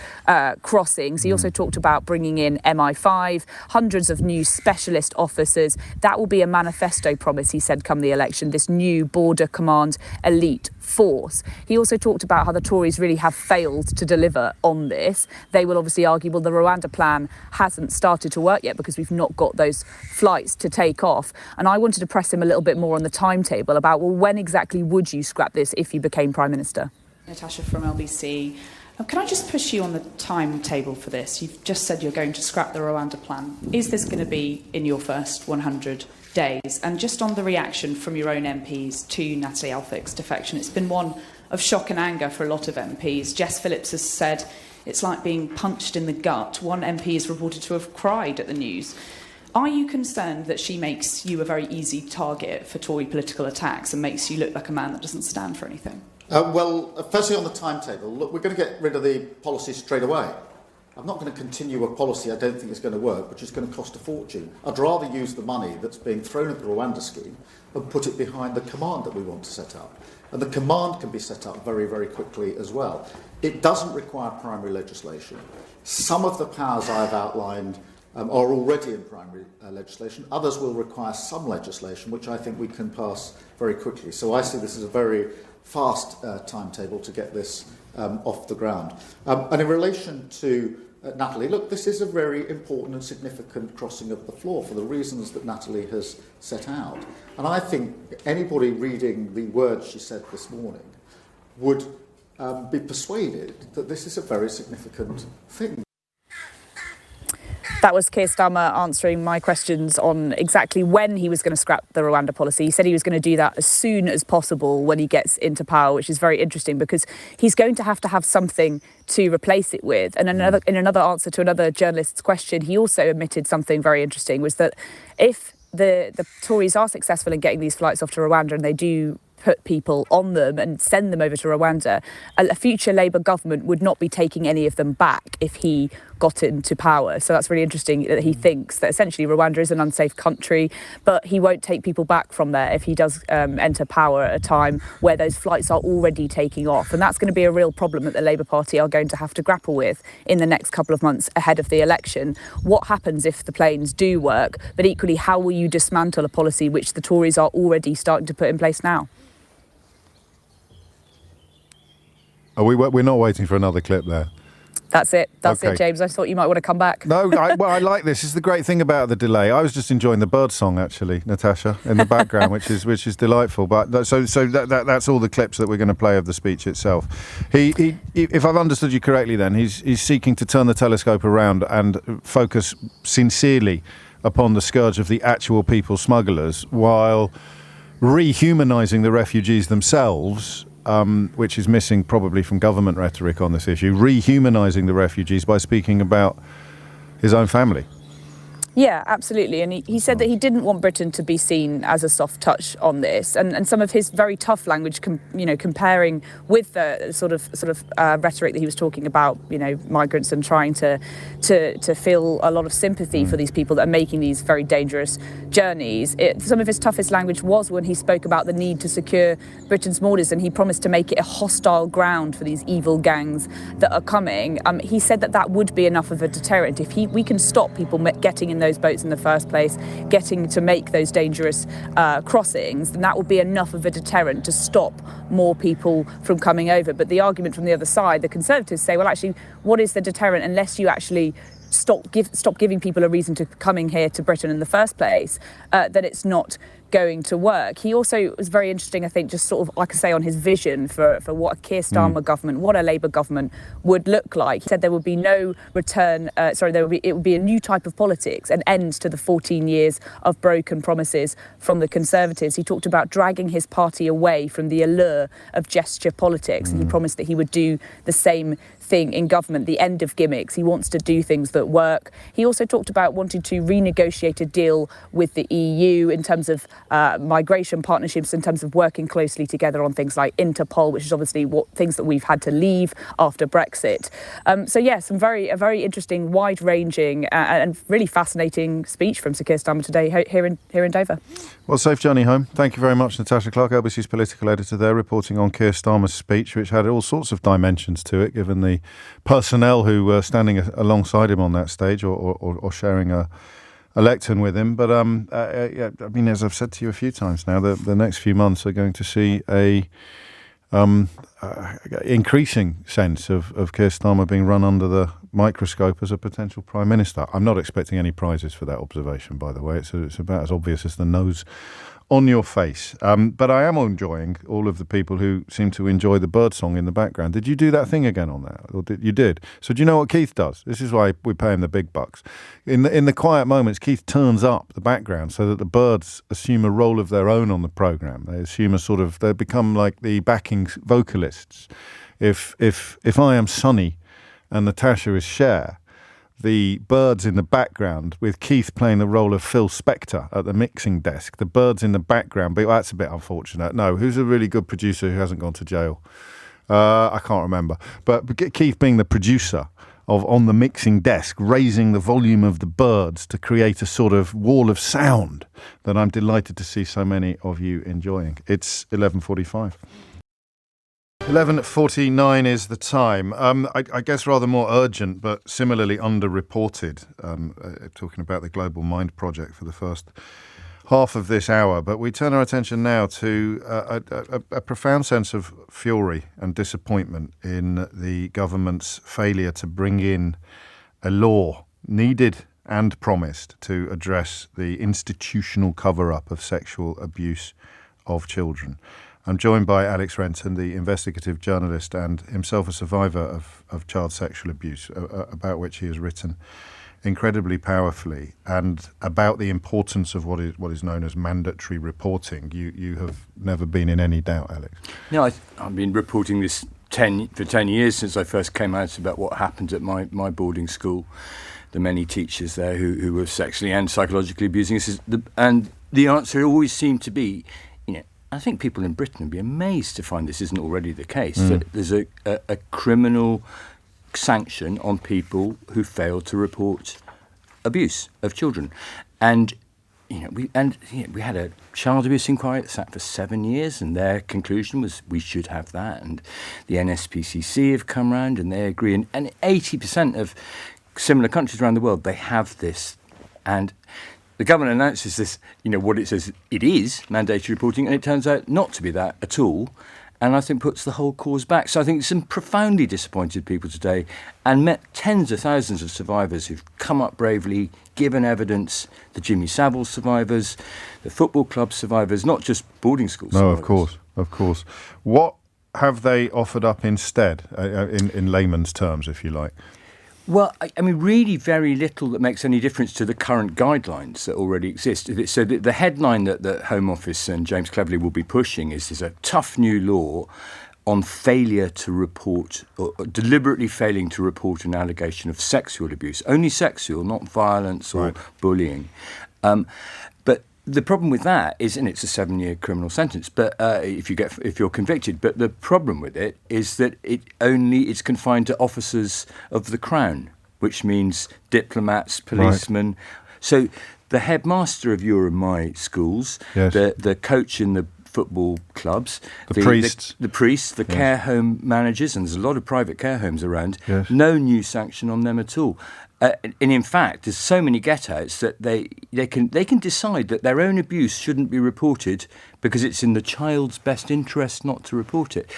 crossings. He also talked about bringing in MI5, hundreds of new specialist officers. That will be a manifesto promise, he said, come the election, this new border command elite force. He also talked about how the Tories really have failed to deliver on this. They will obviously argue, well, the Rwanda plan hasn't started to work yet because we've not got those flights to take off. And I wanted to press him a little bit more on the timetable about, well, when exactly would you scrap this if you became Prime Minister?
Natasha from LBC. Can I just push you on the timetable for this? You've just said you're going to scrap the Rwanda plan. Is this going to be in your first 100 days? And just on the reaction from your own MPs to Natalie Elphick's defection, it's been one of shock and anger for a lot of MPs. Jess Phillips has said it's like being punched in the gut. One MP is reported to have cried at the news. Are you concerned that she makes you a very easy target for Tory political attacks and makes you look like a man that doesn't stand for anything?
Firstly on the timetable, look, we're going to get rid of the policy straight away. I'm not going to continue a policy I don't think is going to work, which is going to cost a fortune. I'd rather use the money that's being thrown at the Rwanda scheme and put it behind the command that we want to set up. And the command can be set up very, very quickly as well. It doesn't require primary legislation. Some of the powers I've outlined are already in primary legislation. Others will require some legislation, which I think we can pass very quickly. So I see this as a very fast timetable to get this off the ground. And in relation to Natalie, look, this is a very important and significant crossing of the floor for the reasons that Natalie has set out. And I think anybody reading the words she said this morning would be persuaded that this is a very significant thing.
That was Keir Starmer answering my questions on exactly when he was going to scrap the Rwanda policy. He said he was going to do that as soon as possible when he gets into power, which is very interesting because he's going to have something to replace it with. And in another answer to another journalist's question, he also admitted something very interesting, was that if the Tories are successful in getting these flights off to Rwanda, and they do put people on them and send them over to Rwanda, a future Labour government would not be taking any of them back if he got into power. So that's really interesting that he thinks that essentially Rwanda is an unsafe country, but he won't take people back from there if he does enter power at a time where those flights are already taking off. And that's going to be a real problem that the Labour Party are going to have to grapple with in the next couple of months ahead of the election. What happens if the planes do work? But equally, how will you dismantle a policy which the Tories are already starting to put in place now?
We're not waiting for another clip there.
That's it. That's it, James. I thought you might want to come back.
No, I like this. It's the great thing about the delay. I was just enjoying the bird song, actually, Natasha, in the background, which is delightful. But so that's all the clips that we're going to play of the speech itself. He if I've understood you correctly, then he's seeking to turn the telescope around and focus sincerely upon the scourge of the actual people smugglers, while rehumanising the refugees themselves. Which is missing probably from government rhetoric on this issue, rehumanising the refugees by speaking about his own family.
Yeah, absolutely. And he said that he didn't want Britain to be seen as a soft touch on this. And some of his very tough language, comparing with the sort of rhetoric that he was talking about, migrants and trying to feel a lot of sympathy for these people that are making these very dangerous journeys. Some of his toughest language was when he spoke about the need to secure Britain's borders, and he promised to make it a hostile ground for these evil gangs that are coming. He said that would be enough of a deterrent. If we can stop people getting in those boats in the first place, getting to make those dangerous crossings, then that will be enough of a deterrent to stop more people from coming over. But the argument from the other side, the Conservatives say, well, actually, what is the deterrent unless you actually stop giving people a reason to coming here to Britain in the first place, that it's not going to work. He also was very interesting, I think, just sort of, like I say, on his vision for what a Keir Starmer government, what a Labour government would look like. He said there would be no return, it would be a new type of politics, an end to the 14 years of broken promises from the Conservatives. He talked about dragging his party away from the allure of gesture politics, and he promised that he would do the same thing in government, the end of gimmicks. He wants to do things that work. He also talked about wanting to renegotiate a deal with the EU in terms of migration partnerships, in terms of working closely together on things like Interpol, which is obviously things that we've had to leave after Brexit. A very interesting, wide-ranging and really fascinating speech from Sir Keir Starmer today here in Dover.
Well, safe journey home. Thank you very much, Natasha Clark, LBC's political editor there, reporting on Keir Starmer's speech, which had all sorts of dimensions to it, given the personnel who were standing alongside him on that stage or sharing a lectern with him. But as I've said to you a few times now, the next few months are going to see a increasing sense of Keir Starmer being run under the microscope as a potential Prime Minister. I'm not expecting any prizes for that observation, by the way. It's about as obvious as the nose on your face. But I am enjoying all of the people who seem to enjoy the bird song in the background. Did you do that thing again on that? Or you did? So do you know what Keith does? This is why we pay him the big bucks. In the quiet moments, Keith turns up the background so that the birds assume a role of their own on the programme. They assume they become like the backing vocalists. If I am Sonny and Natasha is Cher, the birds in the background, with Keith playing the role of Phil Spector at the mixing desk. The birds in the background, but that's a bit unfortunate. No, who's a really good producer who hasn't gone to jail? I can't remember. But Keith being the producer on the mixing desk, raising the volume of the birds to create a sort of wall of sound that I'm delighted to see so many of you enjoying. It's 11:45. 11:49 is the time. I guess rather more urgent, but similarly underreported, talking about the Global Mind Project for the first half of this hour. But we turn our attention now to a profound sense of fury and disappointment in the government's failure to bring in a law needed and promised to address the institutional cover-up of sexual abuse of children. I'm joined by Alex Renton, the investigative journalist and himself a survivor of child sexual abuse, about which he has written incredibly powerfully, and about the importance of what is known as mandatory reporting. You have never been in any doubt, Alex.
No, I've been reporting this for 10 years since I first came out about what happened at my boarding school. the many teachers there who were sexually and psychologically abusing us. And the answer always seemed to be, I think people in Britain would be amazed to find this isn't already the case, that there's a criminal sanction on people who fail to report abuse of children. And we had a child abuse inquiry that sat for 7 years, and their conclusion was we should have that. And the NSPCC have come round and they agree. And 80% of similar countries around the world, they have this. And the government announces this, what it says it is, mandatory reporting, and it turns out not to be that at all. And I think puts the whole cause back. So I think some profoundly disappointed people today, and met tens of thousands of survivors who've come up bravely, given evidence, the Jimmy Savile survivors, the football club survivors, not just boarding school survivors.
No, of course. What have they offered up instead, in layman's terms, if you like?
Well, I mean, really very little that makes any difference to the current guidelines that already exist. So the headline that the Home Office and James Cleverly will be pushing is a tough new law on failure to report, or deliberately failing to report an allegation of sexual abuse. Only sexual, not violence or bullying. But the problem with that is, and it's a 7-year criminal sentence, but if you're convicted. But the problem with it is that it's confined to officers of the Crown, which means diplomats, policemen. Right. So the headmaster of your and my schools, yes, the coach in the football clubs, the priests, the care home managers, and there's a lot of private care homes around. Yes. No new sanction on them at all. And in fact, there's so many get-outs that they can decide that their own abuse shouldn't be reported because it's in the child's best interest not to report it.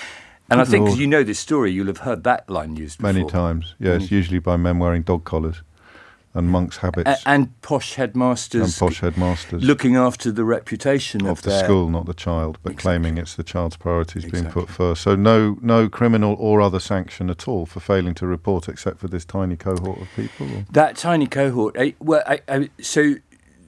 And I think, because you know this story, you'll have heard that line used before.
Many times, yes, usually by men wearing dog collars and monks' habits.
And posh headmasters. Looking after the reputation of
the school, not the child, but claiming it's the child's priorities being put first. So no criminal or other sanction at all for failing to report, except for this tiny cohort of people? Or?
That tiny cohort. So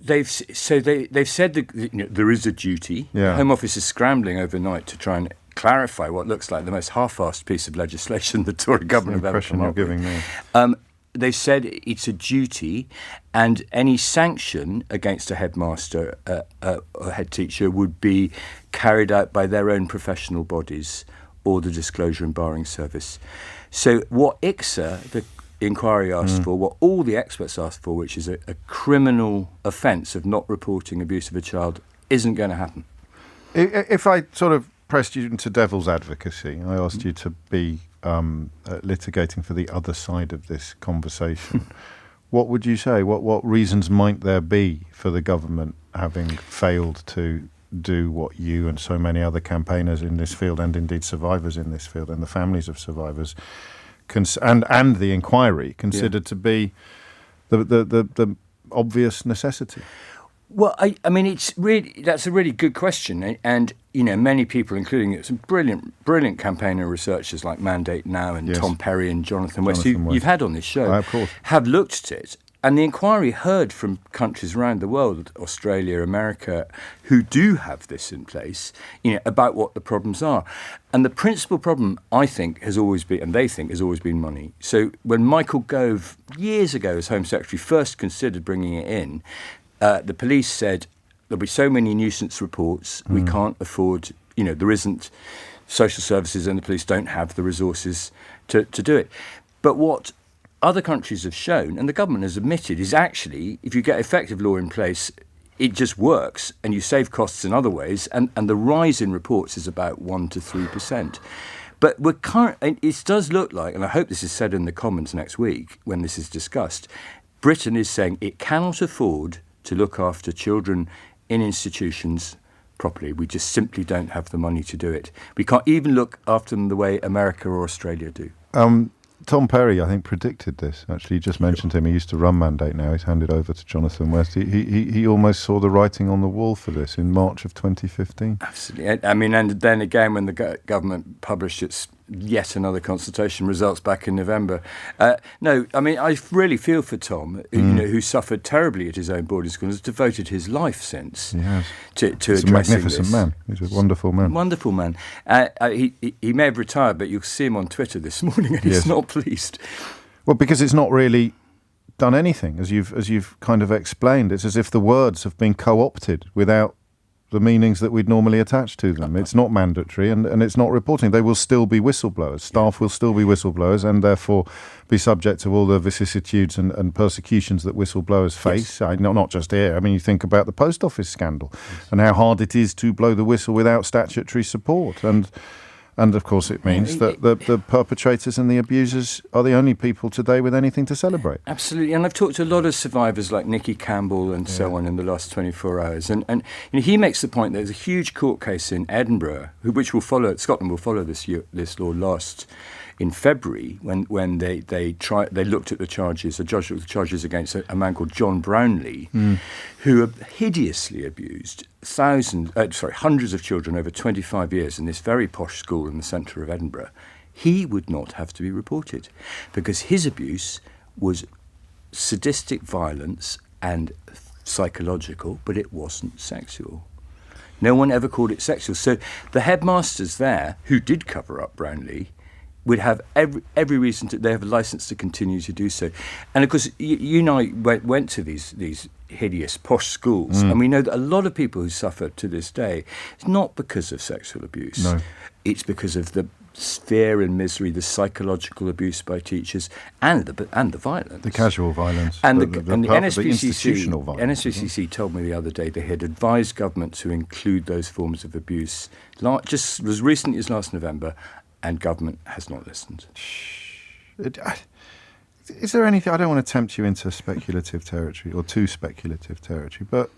they've said that there is a duty. Yeah. The Home Office is scrambling overnight to try and clarify what looks like the most half-assed piece of legislation the Tory government have ever come up with. Me. They've said it's a duty, and any sanction against a headmaster or head teacher would be carried out by their own professional bodies or the Disclosure and Barring Service. So what ICSA, the inquiry, asked for, what all the experts asked for, which is a criminal offence of not reporting abuse of a child, isn't going to happen.
If I sort of pressed you into devil's advocacy, I asked you to be litigating for the other side of this conversation. What would you say? What reasons might there be for the government having failed to do what you and so many other campaigners in this field, and indeed survivors in this field, and the families of survivors, and the inquiry considered to be the obvious necessity?
Well, I mean, that's a really good question, and many people, including some brilliant campaigner researchers like Mandate Now and Tom Perry and Jonathan West, who you've had on this show,
of course,
have looked at it. And the inquiry heard from countries around the world, Australia, America, who do have this in place, about what the problems are. And the principal problem, I think, has always been, and they think, has always been money. So when Michael Gove, years ago, as Home Secretary, first considered bringing it in, the police said, there'll be so many nuisance reports, we can't afford, there isn't, social services and the police don't have the resources to do it. But what other countries have shown, and the government has admitted, is actually, if you get effective law in place, it just works, and you save costs in other ways, and the rise in reports is about 1% to 3%. But it does look like, and I hope this is said in the Commons next week when this is discussed, Britain is saying it cannot afford to look after children in institutions properly. We just simply don't have the money to do it. We can't even look after them the way America or Australia do.
Tom Perry, I think, predicted this. Actually, you just mentioned him. He used to run Mandate Now. He's handed over to Jonathan West. He almost saw the writing on the wall for this in March of 2015.
Absolutely. I mean, and then again, when the government published its yet another consultation results back in November. No, I mean, I really feel for Tom, who suffered terribly at his own boarding school and has devoted his life since to addressing this. He's a
magnificent man. He's a wonderful man.
Wonderful man. He may have retired, but you'll see him on Twitter this morning and he's not pleased.
Well, because it's not really done anything, as you've kind of explained. It's as if the words have been co-opted without the meanings that we'd normally attach to them. It's not mandatory and it's not reporting. They will still be whistleblowers. Staff will still be whistleblowers and therefore be subject to all the vicissitudes and persecutions that whistleblowers face. Yes. Not just here. I mean, you think about the post office scandal and how hard it is to blow the whistle without statutory support. And of course, it means that the perpetrators and the abusers are the only people today with anything to celebrate.
Absolutely. And I've talked to a lot of survivors like Nicky Campbell and so on in the last 24 hours. And he makes the point that there's a huge court case in Edinburgh, which will follow, Scotland will follow this law last in February when they looked at the charges, the judge looked at the charges against a man called John Brownlee, who hideously abused hundreds of children over 25 years in this very posh school in the centre of Edinburgh. He would not have to be reported because his abuse was sadistic violence and psychological, but it wasn't sexual. No one ever called it sexual. So the headmasters there, who did cover up Brownlee, would have every reason they have a licence to continue to do so. And of course, you and I went to these hideous posh schools, and we know that a lot of people who suffer to this day, it's not because of sexual abuse. No. It's because of the fear and misery, the psychological abuse by teachers, and the violence, the
casual violence,
and the
NSPCC, the institutional violence.
NSPCC told me the other day they had advised government to include those forms of abuse, just as recently as last November. And government has not listened.
Is there anything? I don't want to tempt you into speculative territory or too speculative territory, but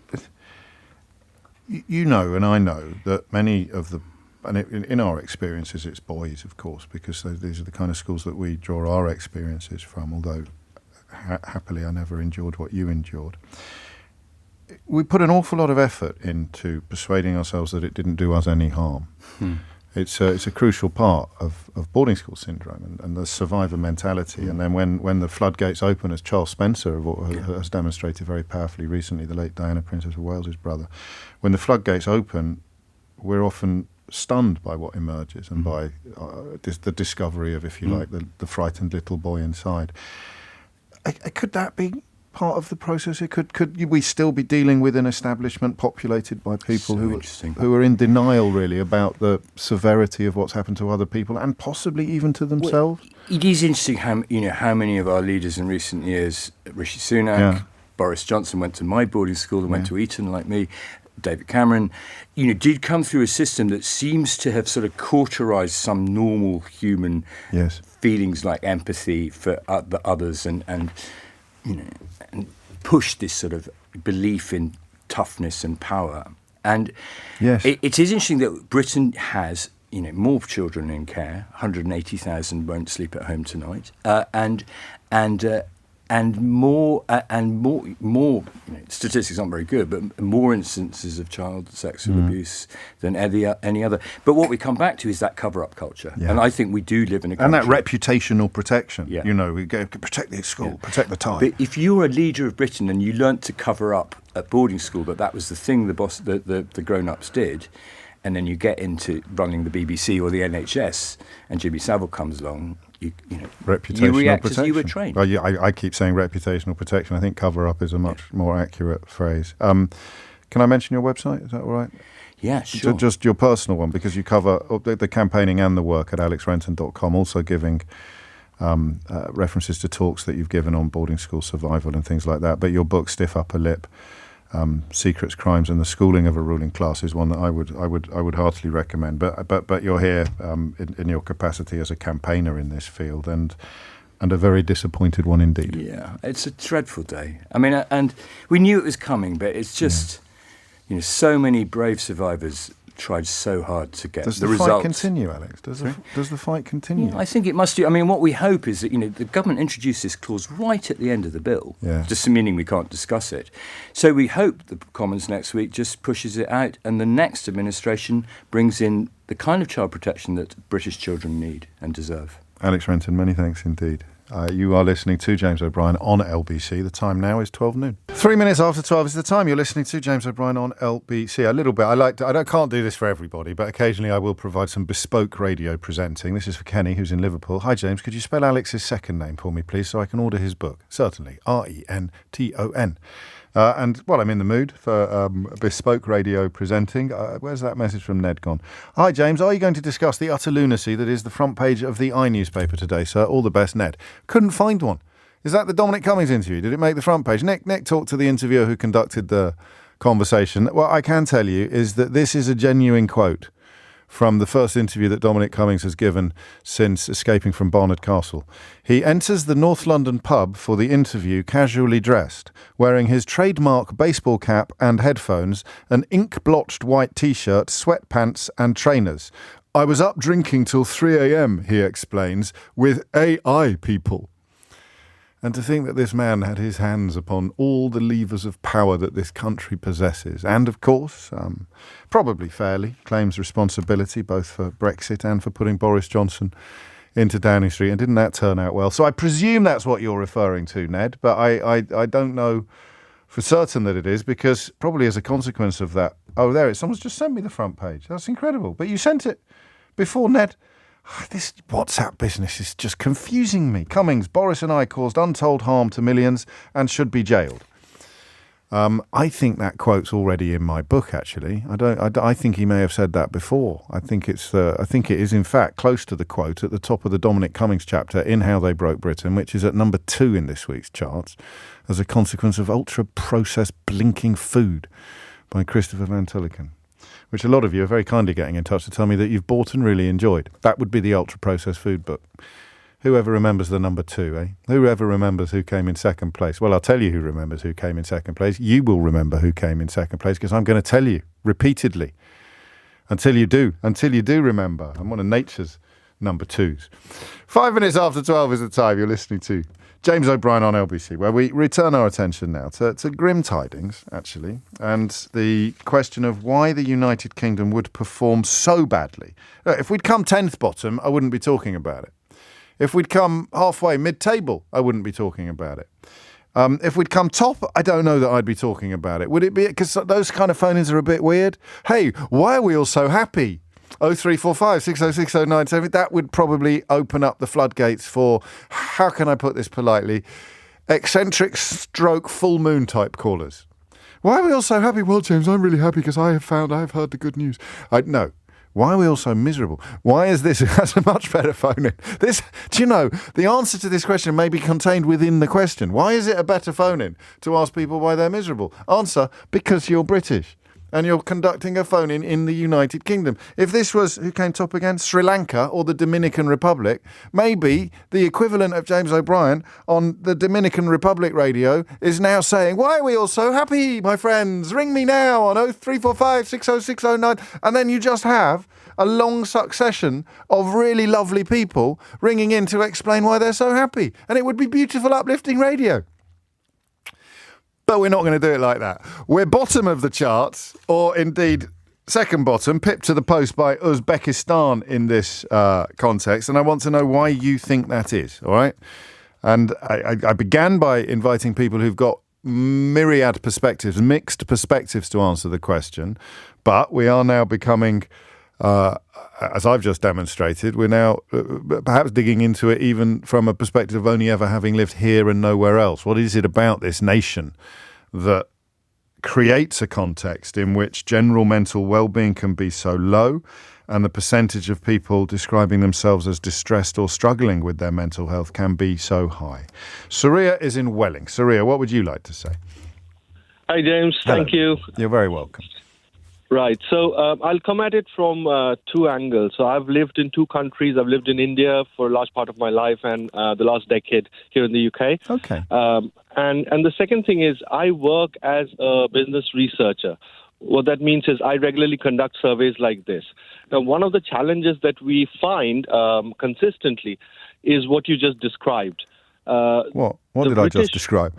you know, and I know that many of the, and in our experiences, it's boys, of course, because these are the kind of schools that we draw our experiences from. Although happily, I never endured what you endured. We put an awful lot of effort into persuading ourselves that it didn't do us any harm. It's a crucial part of boarding school syndrome and the survivor mentality. And then when the floodgates open, as Charles Spencer has demonstrated very powerfully recently, the late Diana, Princess of Wales's brother, when the floodgates open, we're often stunned by what emerges and by the discovery of, if you like, the frightened little boy inside. Could that be part of the process? Could we still be dealing with an establishment populated by people who are in denial, really, about the severity of what's happened to other people and possibly even to themselves?
Well, it is interesting how many of our leaders in recent years, Rishi Sunak, Boris Johnson went to my boarding school and went to Eton like me, David Cameron, did come through a system that seems to have sort of cauterized some normal human feelings like empathy for the others and push this sort of belief in toughness and power. And it is interesting that Britain has, more children in care. 180,000 won't sleep at home tonight, and more. Statistics aren't very good, but more instances of child sexual abuse than any other. But what we come back to is that cover-up culture, and I think we do live in a country.
And that reputational protection. We go protect the school, protect the tie.
But if you're a leader of Britain and you learnt to cover up at boarding school, that was the thing the grown-ups did, and then you get into running the BBC or the NHS, and Jimmy Savile comes along.
Reputational
you react
protection.
As you were trained.
Well, I keep saying reputational protection. I think cover-up is a much more accurate phrase. Can I mention your website? Is that all right?
Yeah, sure.
Just your personal one, because you cover the campaigning and the work at alexrenton.com, also giving references to talks that you've given on boarding school survival and things like that. But your book, Stiff Upper Lip, Secrets, Crimes and the Schooling of a Ruling Class, is one that I would heartily recommend. But you're here in your capacity as a campaigner in this field, and a very disappointed one indeed.
Yeah, it's a dreadful day. I mean, and we knew it was coming, but it's just so many brave survivors tried so hard to get the results.
Does the fight continue, Alex? Does the fight continue?
Yeah, I think it must do. I mean, what we hope is that the government introduced this clause right at the end of the bill, just meaning we can't discuss it. So we hope the Commons next week just pushes it out, and the next administration brings in the kind of child protection that British children need and deserve.
Alex Renton, many thanks indeed. You are listening to James O'Brien on LBC. The time now is 12 noon. 3 minutes after 12 is the time. You're listening to James O'Brien on LBC. A little bit. I can't do this for everybody, but occasionally I will provide some bespoke radio presenting. This is for Kenny, who's in Liverpool. Hi, James. Could you spell Alex's second name for me, please, so I can order his book? Certainly. Renton. And, well, I'm in the mood for bespoke radio presenting. Where's that message from Ned gone? Hi, James. Are you going to discuss the utter lunacy that is the front page of the I newspaper today, sir? All the best, Ned. Couldn't find one. Is that the Dominic Cummings interview? Did it make the front page? Nick talked to the interviewer who conducted the conversation. What I can tell you is that this is a genuine quote from the first interview that Dominic Cummings has given since escaping from Barnard Castle. He enters the North London pub for the interview casually dressed, wearing his trademark baseball cap and headphones, an ink-blotched white T-shirt, sweatpants and trainers. I was up drinking till 3 a.m, he explains, with AI people. And to think that this man had his hands upon all the levers of power that this country possesses, and of course, probably fairly, claims responsibility both for Brexit and for putting Boris Johnson into Downing Street. And didn't that turn out well? So I presume that's what you're referring to, Ned, but I don't know for certain that it is, because probably as a consequence of that... Oh, there it is. Someone's just sent me the front page. That's incredible. But you sent it before, Ned. This WhatsApp business is just confusing me. Cummings, Boris and I caused untold harm to millions and should be jailed. I think that quote's already in my book, actually. I think he may have said that before. I think it is, in fact, close to the quote at the top of the Dominic Cummings chapter in How They Broke Britain, which is at number 2 in this week's charts, as a consequence of ultra-processed blinking food by Christopher Van Tulliken, which a lot of you are very kindly getting in touch to tell me that you've bought and really enjoyed. That would be the ultra-processed food book. Whoever remembers the number 2, eh? Whoever remembers who came in second place? Well, I'll tell you who remembers who came in second place. You will remember who came in second place, because I'm going to tell you repeatedly until you do remember. I'm one of nature's number 2s. 5 minutes after 12 is the time. You're listening to James O'Brien on LBC, where we return our attention now to grim tidings, actually, and the question of why the United Kingdom would perform so badly. If we'd come 10th bottom, I wouldn't be talking about it. If we'd come halfway, mid-table, I wouldn't be talking about it. If we'd come top, I don't know that I'd be talking about it. Would it be? Because those kind of phone-ins are a bit weird. Hey, why are we all so happy? 0345 6060 970. That would probably open up the floodgates for, how can I put this politely, eccentric stroke full moon type callers. Why are we all so happy? Well, James, I'm really happy because I have heard the good news. No. Why are we all so miserable? Why is this? That's a much better phone in. Do you know, the answer to this question may be contained within the question. Why is it a better phone in to ask people why they're miserable? Answer, because you're British. And you're conducting a phone-in in the United Kingdom. If this was, who came top again, Sri Lanka or the Dominican Republic, maybe the equivalent of James O'Brien on the Dominican Republic radio is now saying, why are we all so happy, my friends? Ring me now on 0345 606009. And then you just have a long succession of really lovely people ringing in to explain why they're so happy. And it would be beautiful, uplifting radio. But we're not going to do it like that. We're bottom of the charts, or indeed second bottom, pipped to the post by Uzbekistan in this context. And I want to know why you think that is, all right? And I began by inviting people who've got myriad perspectives, mixed perspectives to answer the question. But we are now becoming, as I've just demonstrated, we're now perhaps digging into it even from a perspective of only ever having lived here and nowhere else. What is it about this nation that creates a context in which general mental well-being can be so low and the percentage of people describing themselves as distressed or struggling with their mental health can be so high? Surya is in Welling. Surya, what would you like to say?
Hi, James. Thank you.
You're very welcome.
Right. So I'll come at it from 2 angles. So I've lived in 2 countries. I've lived in India for a large part of my life and the last decade here in the UK.
Okay.
And the second thing is I work as a business researcher. What that means is I regularly conduct surveys like this. Now, one of the challenges that we find consistently is what you just described.
What did I just describe?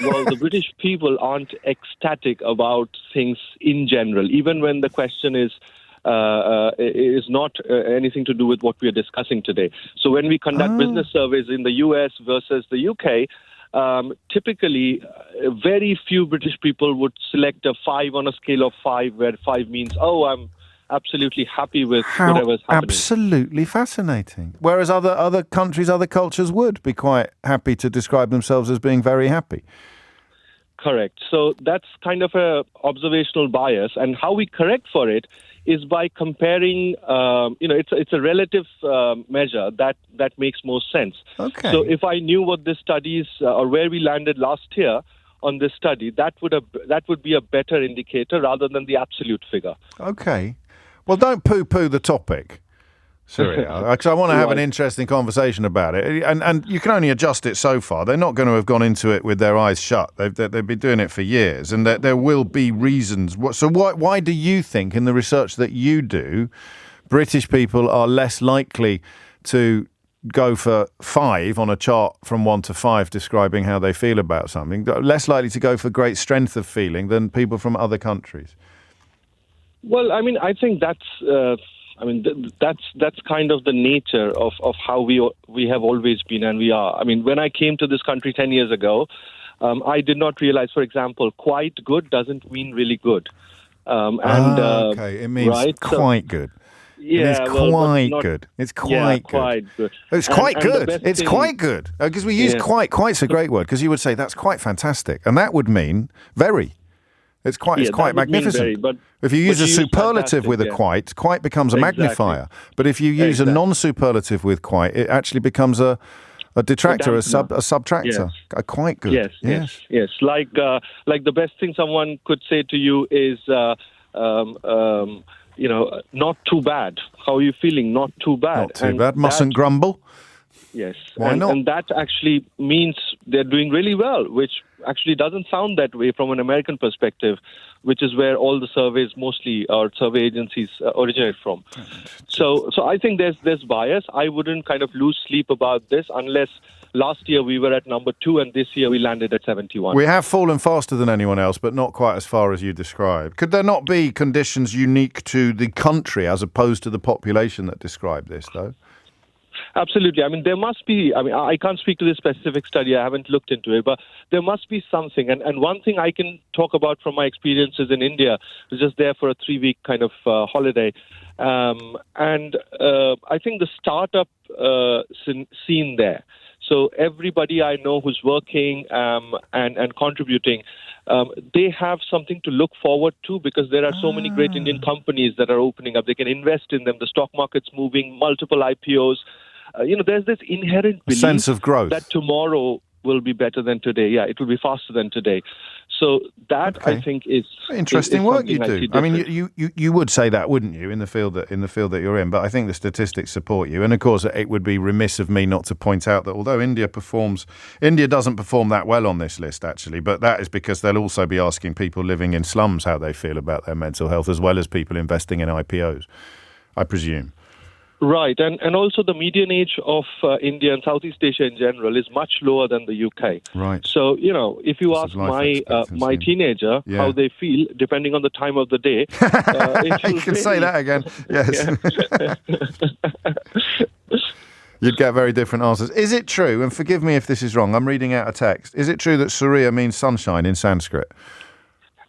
Well, the British people aren't ecstatic about things in general, even when the question is is not anything to do with what we are discussing today. So when we conduct business surveys in the US versus the UK, typically, very few British people would select a 5 on a scale of 5, where 5 means, I'm absolutely happy with whatever's happening.
Absolutely fascinating. Whereas other countries, other cultures would be quite happy to describe themselves as being very happy.
Correct. So that's kind of a observational bias, and how we correct for it is by comparing. It's a relative measure that makes most sense.
Okay.
So if I knew what this studies or where we landed last year on this study, that would be a better indicator rather than the absolute figure.
Okay. Well, don't poo-poo the topic, Surya, because I want to have an interesting conversation about it. And you can only adjust it so far. They're not going to have gone into it with their eyes shut. They've been doing it for years, and there will be reasons. So why do you think, in the research that you do, British people are less likely to go for 5 on a chart from 1 to 5 describing how they feel about something, less likely to go for great strength of feeling than people from other countries?
Well, I mean, I think that's kind of the nature of how we have always been and we are. I mean, when I came to this country 10 years ago, I did not realize, for example, quite good doesn't mean really good.
Okay, it means quite good.
Yeah,
it's quite good. It's quite good.
Quite good.
It's quite good. It's quite good. Because we use quite. Quite's a great word, because you would say that's quite fantastic, and that would mean very. It's quite magnificent.
Very, but
if you use a superlative with a quite becomes a magnifier. But if you use a non-superlative with quite, it actually becomes a detractor, a subtractor.
Yes.
A quite good.
Yes. Like the best thing someone could say to you is, not too bad. How are you feeling? Not too bad.
Not too bad. Mustn't grumble.
Yes.
Why not?
And that actually means they're doing really well, which actually doesn't sound that way from an American perspective, which is where all the surveys mostly, or survey agencies originate from. So I think there's bias. I wouldn't kind of lose sleep about this unless last year we were at number 2 and this year we landed at 71.
We have fallen faster than anyone else, but not quite as far as you described. Could there not be conditions unique to the country as opposed to the population that describe this, though?
Absolutely. I mean, there must be, I can't speak to this specific study. I haven't looked into it, but there must be something. And one thing I can talk about from my experiences in India, I was just there for a 3-week kind of holiday. And I think the startup scene there. So everybody I know who's working and contributing, they have something to look forward to because there are so many great Indian companies that are opening up. They can invest in them. The stock market's moving, multiple IPOs. There's this inherent belief
sense of growth
that tomorrow will be better than today. Yeah, it will be faster than today. So that I think is
interesting work you do. I mean, you would say that, wouldn't you, in the field that you're in? But I think the statistics support you. And of course, it would be remiss of me not to point out that although India doesn't perform that well on this list actually, but that is because they'll also be asking people living in slums how they feel about their mental health, as well as people investing in IPOs, I presume.
Right, and also the median age of India and Southeast Asia in general is much lower than the UK.
Right.
So, if you ask my teenager how they feel, depending on the time of the day...
you can say that again, yes. You'd get very different answers. Is it true, and forgive me if this is wrong, I'm reading out a text, is it true that Surya means sunshine in Sanskrit?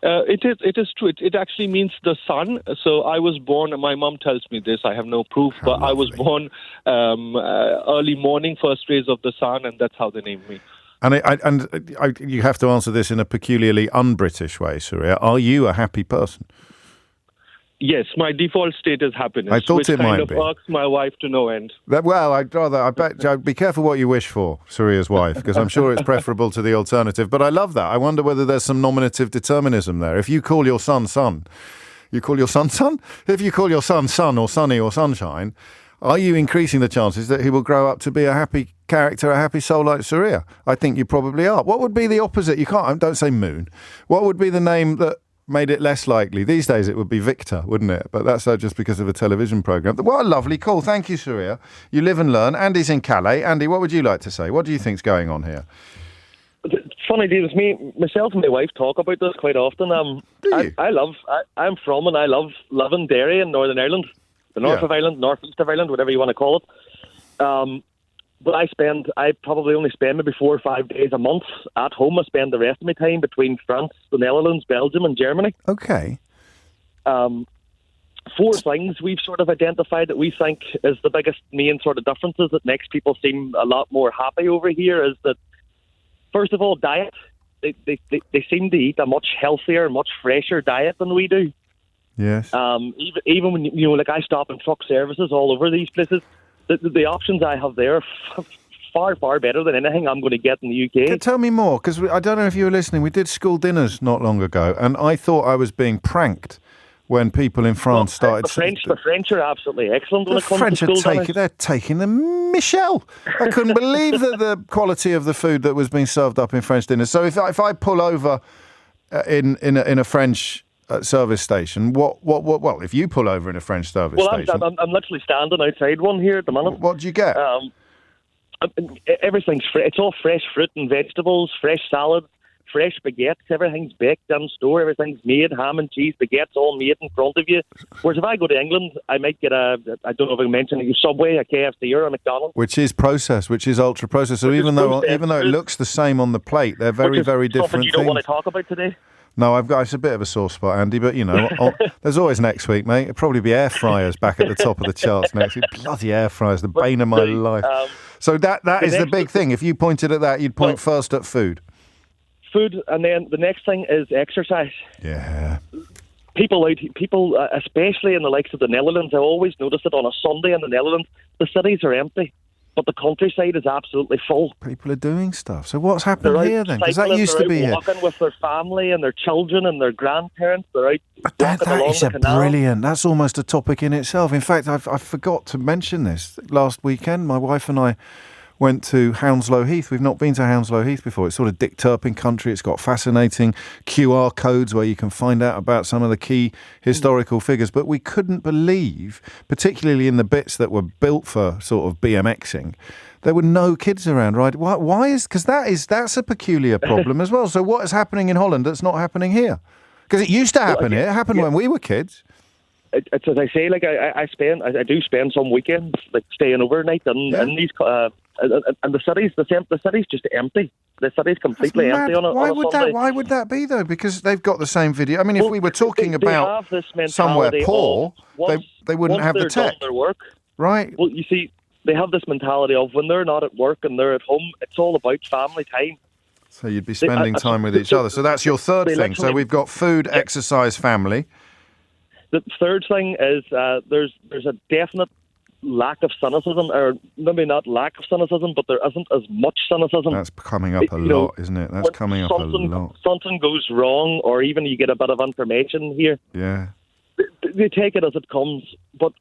It is true. It actually means the sun. So I was born, my mum tells me this, I have no proof, but I was born early morning, first rays of the sun, and that's how they named me.
And you have to answer this in a peculiarly un-British way, Surya. Are you a happy person?
Yes, my default state is happiness.
I thought it might be.
Which kind of irks my wife to no end.
I'd be careful what you wish for, Surya's wife, because I'm sure it's preferable to the alternative. But I love that. I wonder whether there's some nominative determinism there. If you call your son son, you call your son son? If you call your son son or sunny or sunshine, are you increasing the chances that he will grow up to be a happy character, a happy soul like Surya? I think you probably are. What would be the opposite? Don't say moon. What would be the name that made it less likely? These days it would be Victor, wouldn't it? But that's just because of a television programme. What a lovely call. Thank you, Surya. You live and learn. Andy's in Calais. Andy, what would you like to say? What do you think's going on here?
funny, James. Myself and my wife talk about this quite often. I'm from and I love living Derry in Northern Ireland, the north of Ireland, northeast of Ireland, whatever you want to call it. But I probably only spend maybe 4 or 5 days a month at home. I spend the rest of my time between France, the Netherlands, Belgium, and Germany.
Okay.
4 things we've sort of identified that we think is the biggest main sort of differences that makes people seem a lot more happy over here is that, first of all, diet. They seem to eat a much healthier, much fresher diet than we do.
Yes.
Even when, like I stop in truck services all over these places, the options I have there are far, far better than anything I'm going to get in the UK.
Tell me more, because I don't know if you were listening. We did school dinners not long ago, and I thought I was being pranked when people in France started...
The French are absolutely excellent when it comes to school dinners.
They're taking the Michelle. I couldn't believe the quality of the food that was being served up in French dinners. So if I pull over in a French service station, well, if you pull over in a French service station...
I'm literally standing outside one here at the minute.
What do you get?
Everything's it's all fresh fruit and vegetables, fresh salad, fresh baguettes. Everything's baked in store. Everything's made. Ham and cheese, baguettes, all made in front of you. Whereas if I go to England, I might get I don't know if I mentioned a Subway, a KFC, or a McDonald's,
which is processed, which is ultra processed. So even though it looks the same on the plate, they're very, very different
things. You don't want to talk about today.
No, it's a bit of a sore spot, Andy, but, there's always next week, mate. It'll probably be air fryers back at the top of the charts next week. Bloody air fryers, the bane of my life. So that is the big thing. If you pointed at that, you'd point first at food.
Food, and then the next thing is exercise.
Yeah.
People, especially in the likes of the Netherlands, I always notice it on a Sunday in the Netherlands, the cities are empty. But the countryside is absolutely full.
People are doing stuff. So what's happened here then? Because that used to be here.
They're walking with their family and their children and their grandparents. They're out walking along the canal.
Brilliant. That's almost a topic in itself. In fact, I forgot to mention this. Last weekend, my wife and I went to Hounslow Heath. We've not been to Hounslow Heath before. It's sort of Dick Turpin country. It's got fascinating QR codes where you can find out about some of the key historical figures. But we couldn't believe, particularly in the bits that were built for sort of BMXing, there were no kids around, right? Why is... Because that's a peculiar problem as well. So what is happening in Holland that's not happening here? Because it used to happen here. It happened when we were kids.
It's as I say, like I do spend some weekends like staying overnight in these and the city's just empty. The city's completely empty on a Sunday.
Why would that be though? Because they've got the same video. I mean, if we were talking about somewhere poor, they wouldn't have the tech.
Their work.
Right.
Well, you see, they have this mentality of when they're not at work and they're at home, it's all about family time.
So you'd be spending time with each other. So that's your third thing. So we've got food, exercise, family.
The third thing is there's a definite lack of cynicism, or maybe not lack of cynicism, but there isn't as much cynicism.
That's coming up a lot, isn't it? That's coming up a lot.
Something goes wrong, or even you get a bit of information here.
Yeah.
They take it as it comes. But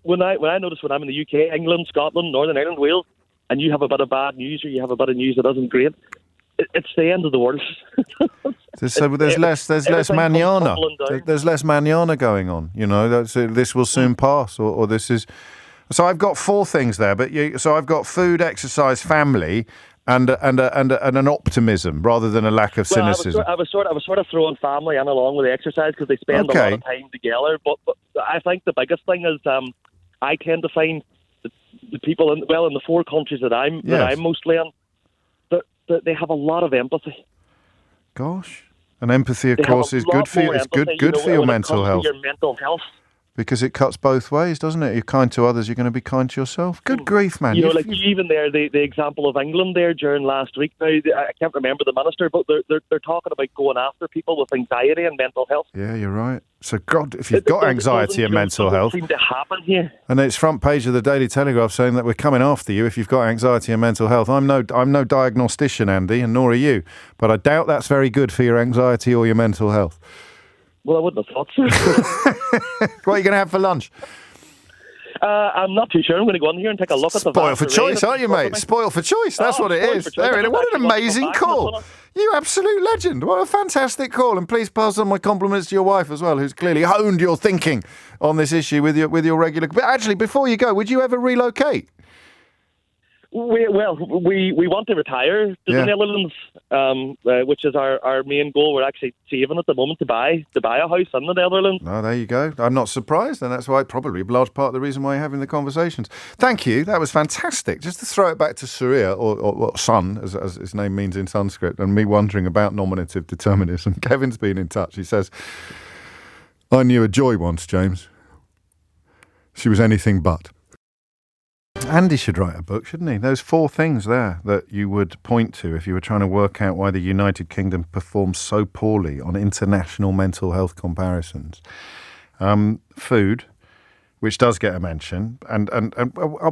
when I notice when I'm in the UK, England, Scotland, Northern Ireland, Wales, and you have a bit of bad news or you have a bit of news that isn't great, it's the end of the world.
So there's less manana. There's less manana going on. This will soon pass, or this is. So I've got 4 things there, so I've got food, exercise, family, and an optimism rather than a lack of cynicism.
I was sort of throwing family in along with the exercise because they spend a lot of time together. But I think the biggest thing is I tend to find the people in the 4 countries that I'm mostly in. They have a lot of empathy.
Gosh, and empathy, of course, is good for you. It's good for your mental health.
Your mental health.
Because it cuts both ways, doesn't it? You're kind to others, you're going to be kind to yourself. Good grief, man.
Even there, the example of England there during last week. Now, I can't remember the minister, but they're talking about going after people with anxiety and mental health.
Yeah, you're right. So, God, if you've got anxiety and mental health,
seem to happen here.
And it's front page of the Daily Telegraph saying that we're coming after you if you've got anxiety and mental health. I'm no diagnostician, Andy, and nor are you. But I doubt that's very good for your anxiety or your mental health.
Well, I wouldn't have thought so.
What are you going to have for lunch?
I'm not too sure. I'm going to go in here and take a look at the...
Spoiled for choice, aren't you, mate? Spoiled for choice. That's what it is. What an amazing call. You absolute legend. What a fantastic call. And please pass on my compliments to your wife as well, who's clearly honed your thinking on this issue with your regular... But actually, before you go, would you ever relocate?
We want to retire to the Netherlands, which is our main goal. We're actually saving at the moment to buy a house in the Netherlands.
Oh, there you go. I'm not surprised, and that's why probably a large part of the reason why you're having the conversations. Thank you. That was fantastic. Just to throw it back to Surya, or Sun, as his name means in Sanskrit, and me wondering about nominative determinism. Kevin's been in touch. He says, I knew a Joy once, James. She was anything but. Andy should write a book, shouldn't he? Those 4 things there that you would point to if you were trying to work out why the United Kingdom performs so poorly on international mental health comparisons. Food, which does get a mention, and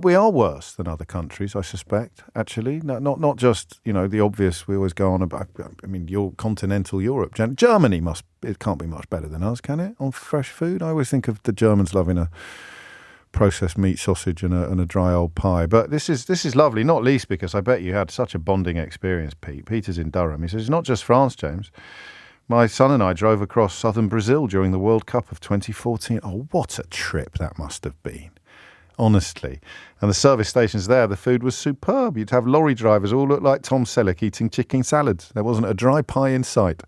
we are worse than other countries, I suspect, actually. Not just, the obvious, we always go on about, continental Europe. Germany it can't be much better than us, can it, on fresh food? I always think of the Germans loving a processed meat sausage and a dry old pie. But this is lovely, not least because I bet you had such a bonding experience, Pete. Peter's in Durham. He says, it's not just France, James. My son and I drove across southern Brazil during the World Cup of 2014. Oh, what a trip that must have been. Honestly. And the service stations there, the food was superb. You'd have lorry drivers all look like Tom Selleck eating chicken salads. There wasn't a dry pie in sight.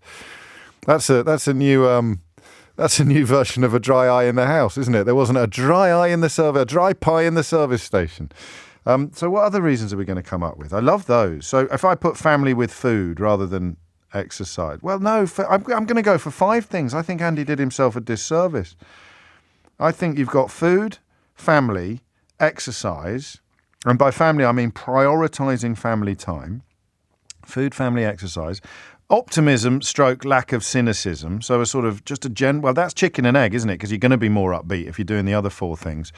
That's a new version of a dry eye in the house, isn't it? There wasn't a dry eye in the service, a dry pie in the service station. So what other reasons are we going to come up with? I love those. So if I put family with food rather than exercise, well, no, I'm going to go for 5 things. I think Andy did himself a disservice. I think you've got food, family, exercise, and by family I mean prioritising family time. Food, family, exercise. Optimism / lack of cynicism. So a sort of just well, that's chicken and egg, isn't it? Because you're going to be more upbeat if you're doing the other 4 things.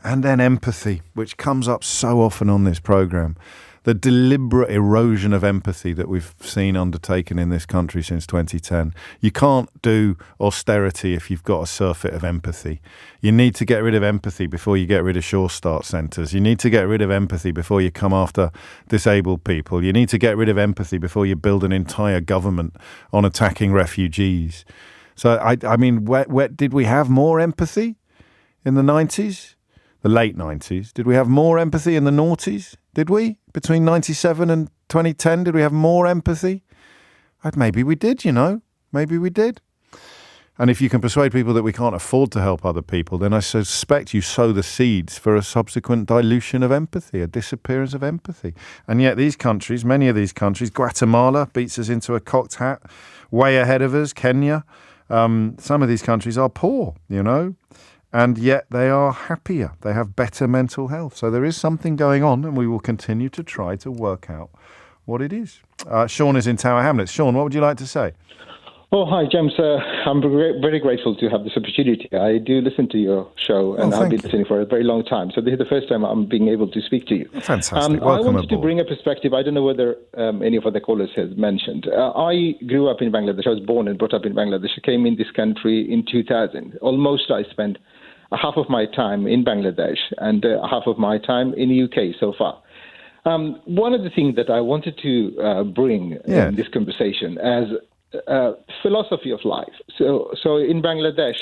And then empathy, which comes up so often on this programme. The deliberate erosion of empathy that we've seen undertaken in this country since 2010. You can't do austerity if you've got a surfeit of empathy. You need to get rid of empathy before you get rid of Sure Start centres. You need to get rid of empathy before you come after disabled people. You need to get rid of empathy before you build an entire government on attacking refugees. So, I mean, where did we have more empathy in the 90s? The late 90s? Did we have more empathy in the noughties? Did we? Between 97 and 2010, did we have more empathy? Maybe we did, Maybe we did. And if you can persuade people that we can't afford to help other people, then I suspect you sow the seeds for a subsequent dilution of empathy, a disappearance of empathy. And yet these countries, many of these countries, Guatemala beats us into a cocked hat, way ahead of us, Kenya. Some of these countries are poor, and yet they are happier. They have better mental health. So there is something going on, and we will continue to try to work out what it is. Sean is in Tower Hamlets. Sean, what would you like to say?
Oh, hi, James. I'm very grateful to have this opportunity. I do listen to your show, and I've been listening for a very long time. So this is the first time I'm being able to speak to you.
Fantastic.
I wanted to bring a perspective. I don't know whether any of the callers has mentioned. I grew up in Bangladesh. I was born and brought up in Bangladesh. I came in this country in 2000. Almost I spent half of my time in Bangladesh and half of my time in the UK so far. One of the things that I wanted to bring in this conversation as philosophy of life. So in Bangladesh,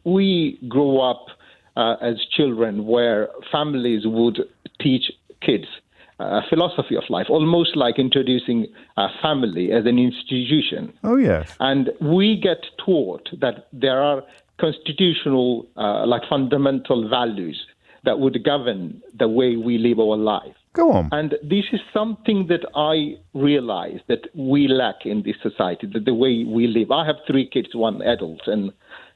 we grew up as children where families would teach kids philosophy of life, almost like introducing a family as an institution.
Oh, yes.
And we get taught that there are constitutional, fundamental values that would govern the way we live our life.
Go on.
And this is something that I realize that we lack in this society, that the way we live. I have 3 kids, 1 adult, and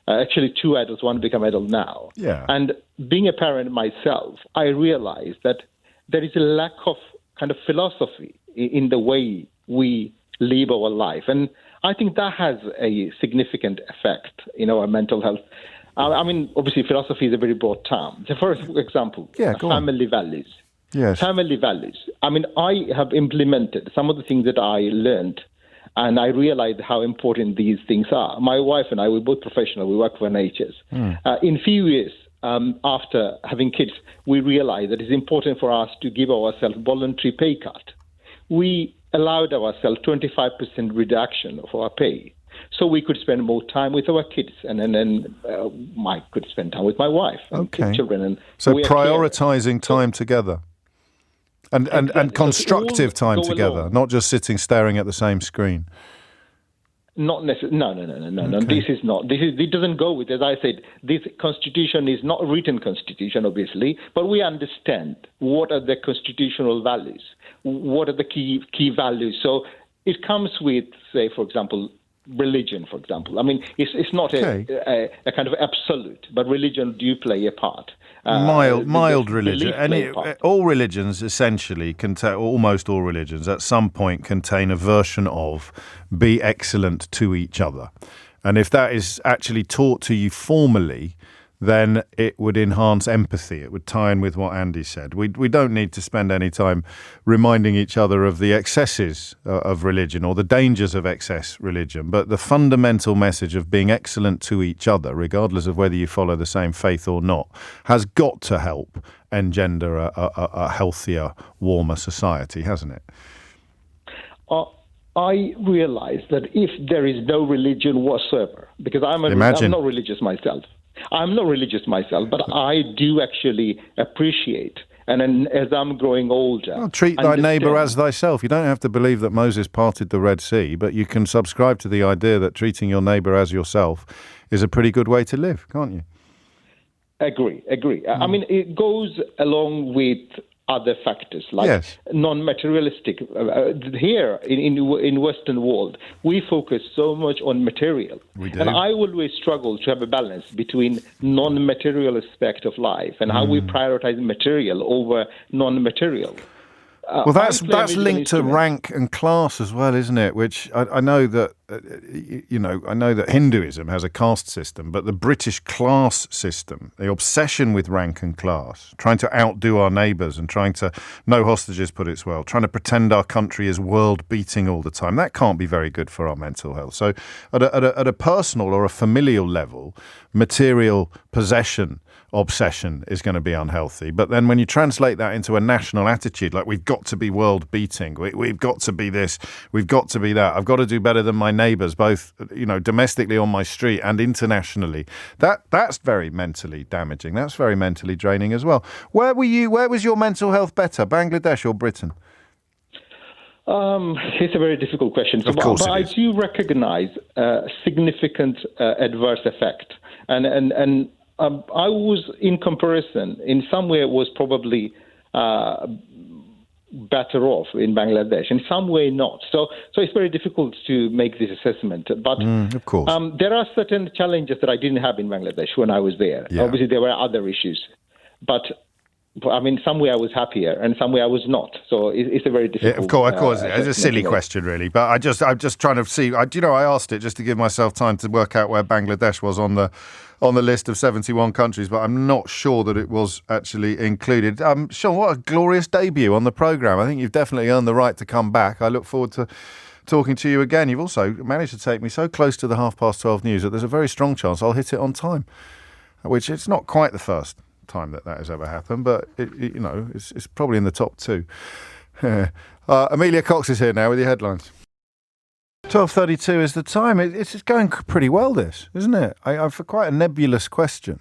actually 2 adults, 1 become adult now.
Yeah.
And being a parent myself, I realize that there is a lack of kind of philosophy in the way we live our life. And I think that has a significant effect in our mental health. I mean, obviously, philosophy is a very broad term. So for example, family values.
Yes.
Family values. I mean, I have implemented some of the things that I learned, and I realized how important these things are. My wife and I, we're both professional. We work for NHS. In few years after having kids, we realized that it's important for us to give ourselves voluntary pay cut. We allowed ourselves 25% reduction of our pay, so we could spend more time with our kids, and then I could spend time with my wife and children. And
so prioritising time together. And constructive time together, not just sitting staring at the same screen.
Not necessarily. No. Okay. This is not. It doesn't go with. As I said, this constitution is not a written constitution, obviously, but we understand what are the constitutional values, what are the key values. So it comes with, say, for example, religion. For example, I mean, it's not a kind of absolute, but religion do play a part.
Mild religion. All religions essentially contain, almost all religions at some point contain a version of be excellent to each other. And if that is actually taught to you formally, then it would enhance empathy. It would tie in with what Andy said. We don't need to spend any time reminding each other of the excesses of religion or the dangers of excess religion, but the fundamental message of being excellent to each other, regardless of whether you follow the same faith or not, has got to help engender a healthier, warmer society, hasn't it?
I realize that if there is no religion whatsoever, because I'm not religious myself. I'm not religious myself, but I do actually appreciate, and as I'm growing older...
treat thy neighbour as thyself. You don't have to believe that Moses parted the Red Sea, but you can subscribe to the idea that treating your neighbour as yourself is a pretty good way to live, can't you?
Agree. I mean, it goes along with other factors like non-materialistic. Here in Western world, we focus so much on material.
We do.
And I always struggle to have a balance between non-material aspect of life and how we prioritize material over non-material.
Well, that's linked to rank and class as well, isn't it? Which I know that I know that Hinduism has a caste system, but the British class system, the obsession with rank and class, trying to outdo our neighbours and trying to no hostages, put it well, trying to pretend our country is world beating all the time, that can't be very good for our mental health. So, at a personal or a familial level, material possession obsession is going to be unhealthy. But then when you translate that into a national attitude, like we've got to be world beating, we've got to be this, we've got to be that, I've got to do better than my neighbours, both domestically on my street and internationally, that's very mentally damaging. That's very mentally draining as well. Where was your mental health better, Bangladesh or Britain?
It's a very difficult question.
Of course,
but I do recognise significant adverse effect, and I was, in comparison, in some way, was probably better off in Bangladesh. In some way, not. So it's very difficult to make this assessment. But
of course,
there are certain challenges that I didn't have in Bangladesh when I was there. Yeah. Obviously, there were other issues, but I mean, some way I was happier, and some way I was not. So it's a very difficult.
Yeah, of course, it's a silly question, really. But I'm just trying to see. I asked it just to give myself time to work out where Bangladesh was on the list of 71 countries, but I'm not sure that it was actually included. Sean, what a glorious debut on the programme. I think you've definitely earned the right to come back. I look forward to talking to you again. You've also managed to take me so close to the 12:30 news that there's a very strong chance I'll hit it on time, which it's not quite the first time that has ever happened, but it's probably in the top two. Amelia Cox is here now with your headlines. 12:32 is the time. It's going pretty well, this, isn't it? For quite a nebulous question,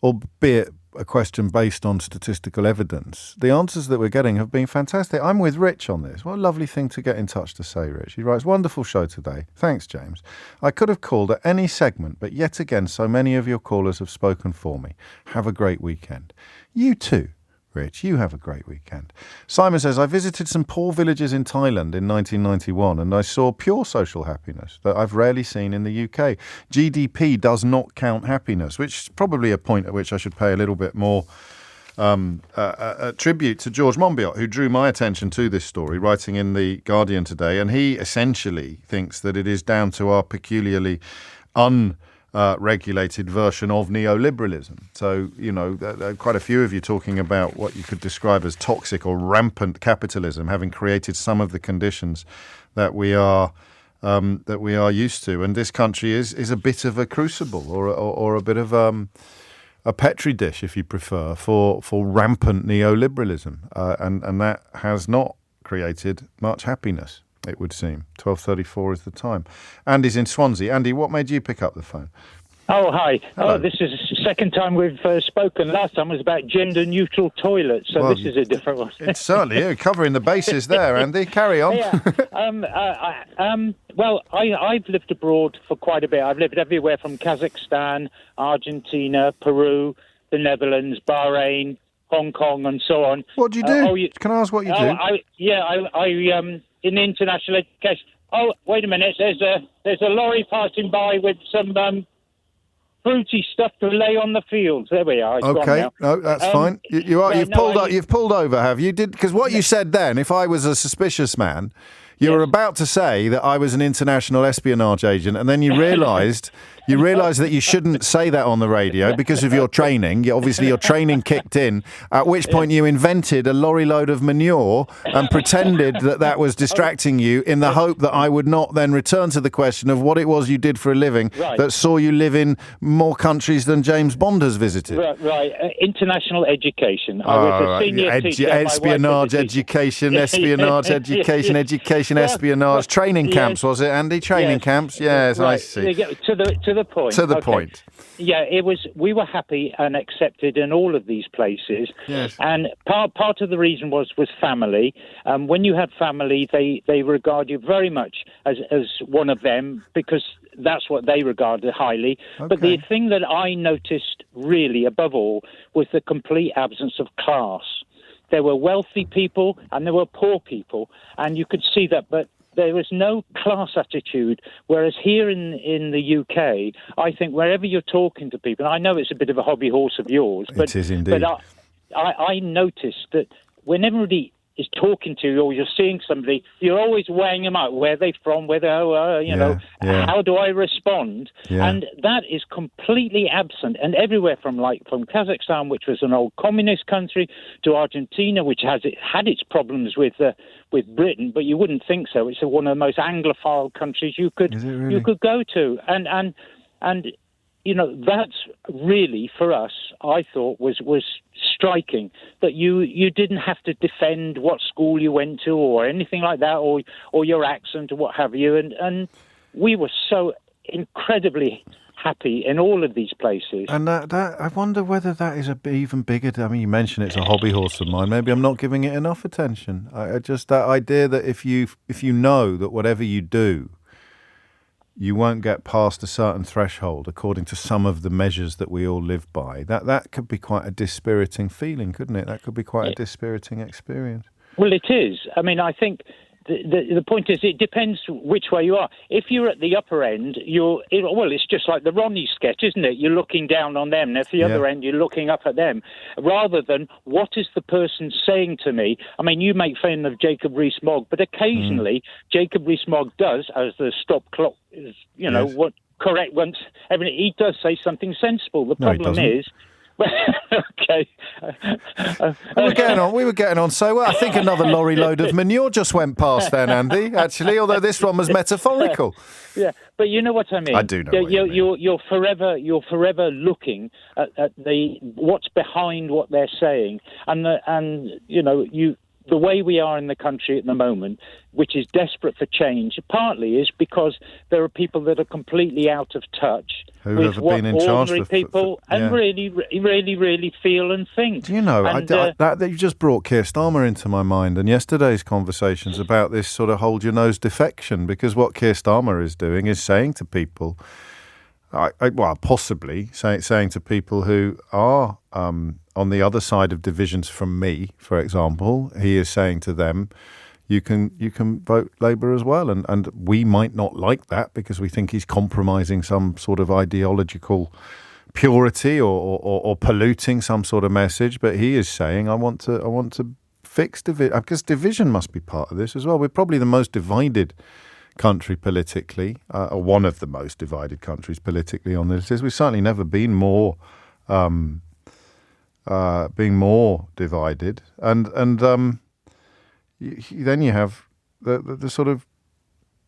albeit a question based on statistical evidence. The answers that we're getting have been fantastic. I'm with Rich on this. What a lovely thing to get in touch to say, Rich. He writes, wonderful show today. Thanks, James. I could have called at any segment, but yet again, so many of your callers have spoken for me. Have a great weekend. You too, Rich. You have a great weekend. Simon says, I visited some poor villages in Thailand in 1991 and I saw pure social happiness that I've rarely seen in the UK. GDP does not count happiness, which is probably a point at which I should pay a little bit more tribute to George Monbiot, who drew my attention to this story, writing in The Guardian today. And he essentially thinks that it is down to our peculiarly regulated version of neoliberalism. So, quite a few of you talking about what you could describe as toxic or rampant capitalism, having created some of the conditions that we are used to. And this country is a bit of a crucible or a bit of a petri dish, if you prefer, for rampant neoliberalism. And that has not created much happiness, it would seem. 12:34 is the time. Andy's in Swansea. Andy, what made you pick up the phone?
Oh, hi.
Hello.
Oh, this is the second time we've spoken. Last time was about gender-neutral toilets, so this is a different one.
It's certainly covering the bases there, Andy. Carry on.
Yeah. Well, I've lived abroad for quite a bit. I've lived everywhere from Kazakhstan, Argentina, Peru, the Netherlands, Bahrain, Hong Kong, and so on.
What do you do? Can I ask what you do?
I in international education. Oh, wait a minute. There's a lorry passing by with some fruity stuff to lay on the fields. There we are. It's gone
Okay,
now.
no, that's fine. You've pulled over, have you? Because what you said then, if I was a suspicious man, you were about to say that I was an international espionage agent, and then you realised that you shouldn't say that on the radio because of your training. Obviously, your training kicked in, at which point you invented a lorry load of manure and pretended that was distracting you in the hope that I would not then return to the question of what it was you did for a living that saw you live in more countries than James Bond has visited.
Right. International education. I was a senior teacher.
Espionage education, espionage, training camps, was it, Andy? Training camps? Yes,
right.
I see.
To the point.
To the point.
Yeah, it was. We were happy and accepted in all of these places.
Yes.
And part of the reason was family. When you have family, they regard you very much as one of them because that's what they regarded highly.
Okay.
But the thing that I noticed really above all was the complete absence of class. There were wealthy people and there were poor people, and you could see that, but there was no class attitude, whereas here in the UK, I think wherever you're talking to people, and I know it's a bit of a hobby horse of yours, but
it is indeed.
But I noticed that when everybody is talking to you or you're seeing somebody, you're always weighing them out. Where are they from? Where how do I respond?
Yeah.
And that is completely absent. And everywhere from Kazakhstan, which was an old communist country, to Argentina, which had its problems with Britain, but you wouldn't think so. It's one of the most Anglophile countries you could go to, and that's really for us. I thought was striking that you didn't have to defend what school you went to or anything like that, or your accent or what have you, and we were so incredibly happy in all of these places.
And that I wonder whether that is even bigger. I mean, you mentioned it's a hobby horse of mine. Maybe I'm not giving it enough attention. I just that idea that if you know that whatever you do, you won't get past a certain threshold according to some of the measures that we all live by. That could be quite a dispiriting feeling, couldn't it? That could be quite a dispiriting experience.
Well, it is. I mean, I think the point is it depends which way you are. If you're at the upper end, it's just like the Ronnie sketch, isn't it? You're looking down on them. And at the other end, you're looking up at them. Rather than, what is the person saying to me? I mean, you make fun of Jacob Rees-Mogg, but occasionally Jacob Rees-Mogg does, as the stop clock is, what correct once. I mean, he does say something sensible. The problem is... Okay.
We were getting on so well. I think another lorry load of manure just went past then, Andy, actually, although this one was metaphorical.
Yeah, but you know what I mean.
I do know what you mean.
You're forever looking at what's behind what they're saying, the way we are in the country at the moment, which is desperate for change, partly is because there are people that are completely out of touch with what ordinary people really, really, really feel and think.
Do you know, that you just brought Keir Starmer into my mind, and yesterday's conversations about this sort of hold your nose defection, because what Keir Starmer is doing is saying to people, possibly saying to people who are on the other side of divisions from me, for example, he is saying to them, you can vote Labour as well, and we might not like that because we think he's compromising some sort of ideological purity or polluting some sort of message. But he is saying, I want to fix division, because division must be part of this as well. We're probably the most divided country politically, or one of the most divided countries politically on this. We've certainly never been more divided, and then you have the sort of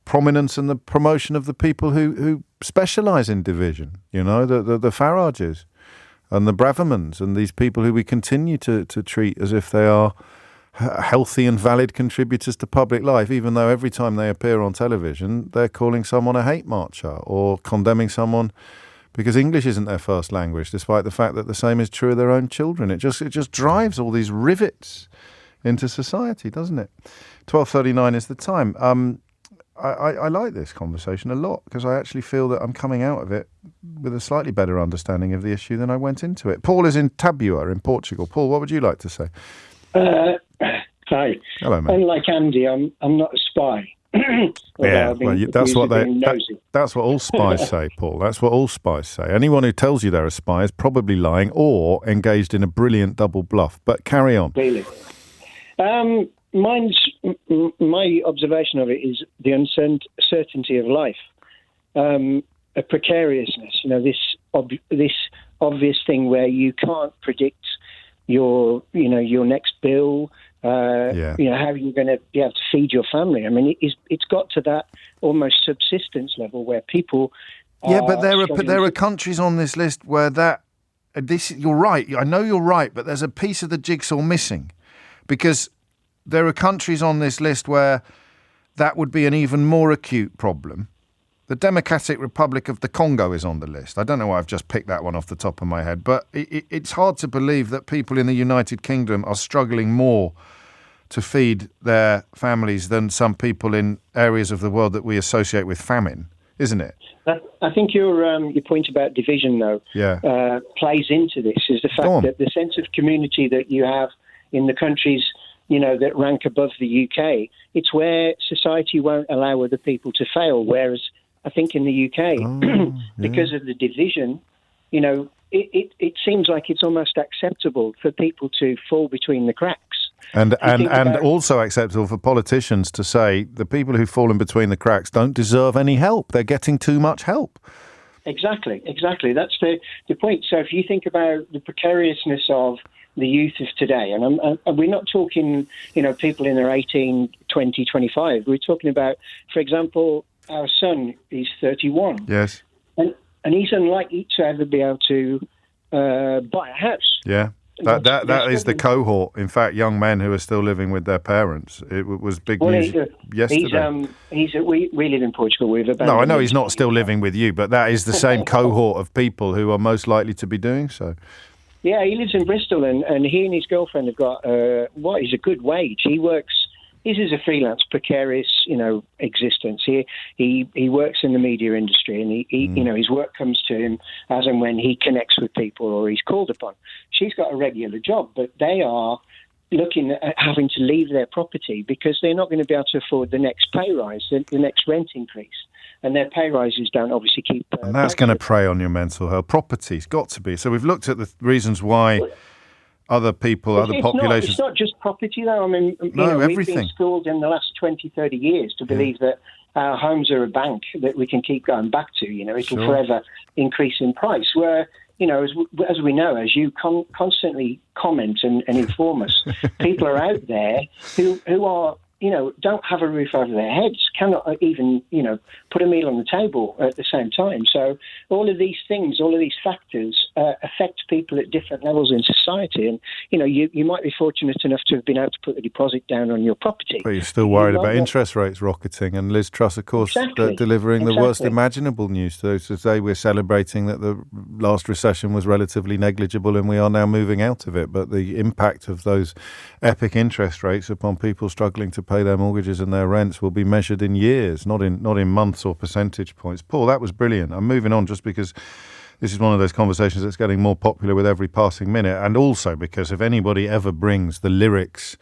prominence and the promotion of the people who specialise in division. The Farages and the Bravermans and these people who we continue to treat as if they are healthy and valid contributors to public life, even though every time they appear on television, they're calling someone a hate marcher or condemning someone because English isn't their first language, despite the fact that the same is true of their own children. It just drives all these rivets into society, doesn't it? 12:39 is the time. I like this conversation a lot because I actually feel that I'm coming out of it with a slightly better understanding of the issue than I went into it. Paul is in Tabua in Portugal. Paul, what would you like to say?
Hi.
Hello, mate.
Unlike Andy, I'm not a spy.
Yeah, well, that's what all spies say, Paul. That's what all spies say. Anyone who tells you they're a spy is probably lying or engaged in a brilliant double bluff. But carry on.
Really? My observation of it is the uncertainty of life, a precariousness. This obvious thing where you can't predict your next bill. How you're going to be able to feed your family. I mean, it's got to that almost subsistence level where people.
But there are countries on this list where you're right. I know you're right, but there's a piece of the jigsaw missing, because there are countries on this list where that would be an even more acute problem. The Democratic Republic of the Congo is on the list. I don't know why I've just picked that one off the top of my head, but it's hard to believe that people in the United Kingdom are struggling more to feed their families than some people in areas of the world that we associate with famine, isn't it?
I think your point about division, though, plays into this, is the fact that the sense of community that you have in the countries that rank above the UK, it's where society won't allow other people to fail, whereas I think in the UK, because of the division, it seems like it's almost acceptable for people to fall between the cracks.
And also acceptable for politicians to say the people who've fallen between the cracks don't deserve any help. They're getting too much help.
Exactly. That's the point. So if you think about the precariousness of the youth of today, and we're not talking, people in their 18, 20, 25. We're talking about, for example, our son is 31.
Yes.
And he's unlikely to ever be able to buy a house.
Yeah. That is the cohort. In fact, young men who are still living with their parents. It was big news yesterday.
We live in Portugal.
No, I know he's not still living with you, but that is the same cohort of people who are most likely to be doing so.
Yeah, he lives in Bristol, and he and his girlfriend have got what is a good wage. He works. This is a freelance, precarious, existence. He works in the media industry, and he his work comes to him as and when he connects with people or he's called upon. She's got a regular job, but they are looking at having to leave their property because they're not going to be able to afford the next pay rise, the next rent increase. And their pay rises don't obviously keep...
and that's going to prey on your mental health. Property's got to be. So we've looked at the reasons why other populations...
It's not just property, though. I mean,
everything.
We've been schooled in the last 20, 30 years to believe that our homes are a bank that we can keep going back to. It'll forever increase in price. Where, as we know, as you constantly comment and inform us, people are out there who are... don't have a roof over their heads, cannot even, put a meal on the table at the same time. So all of these things, all of these factors affect people at different levels in society. And, you might be fortunate enough to have been able to put the deposit down on your property.
But you're still worried about interest rates rocketing. And Liz Truss, of course, delivering the worst imaginable news to those. Today we're celebrating that the last recession was relatively negligible and we are now moving out of it. But the impact of those epic interest rates upon people struggling to pay their mortgages and their rents will be measured in years, not in months or percentage points. Paul, that was brilliant. I'm moving on just because this is one of those conversations that's getting more popular with every passing minute, and also because if anybody ever brings the lyrics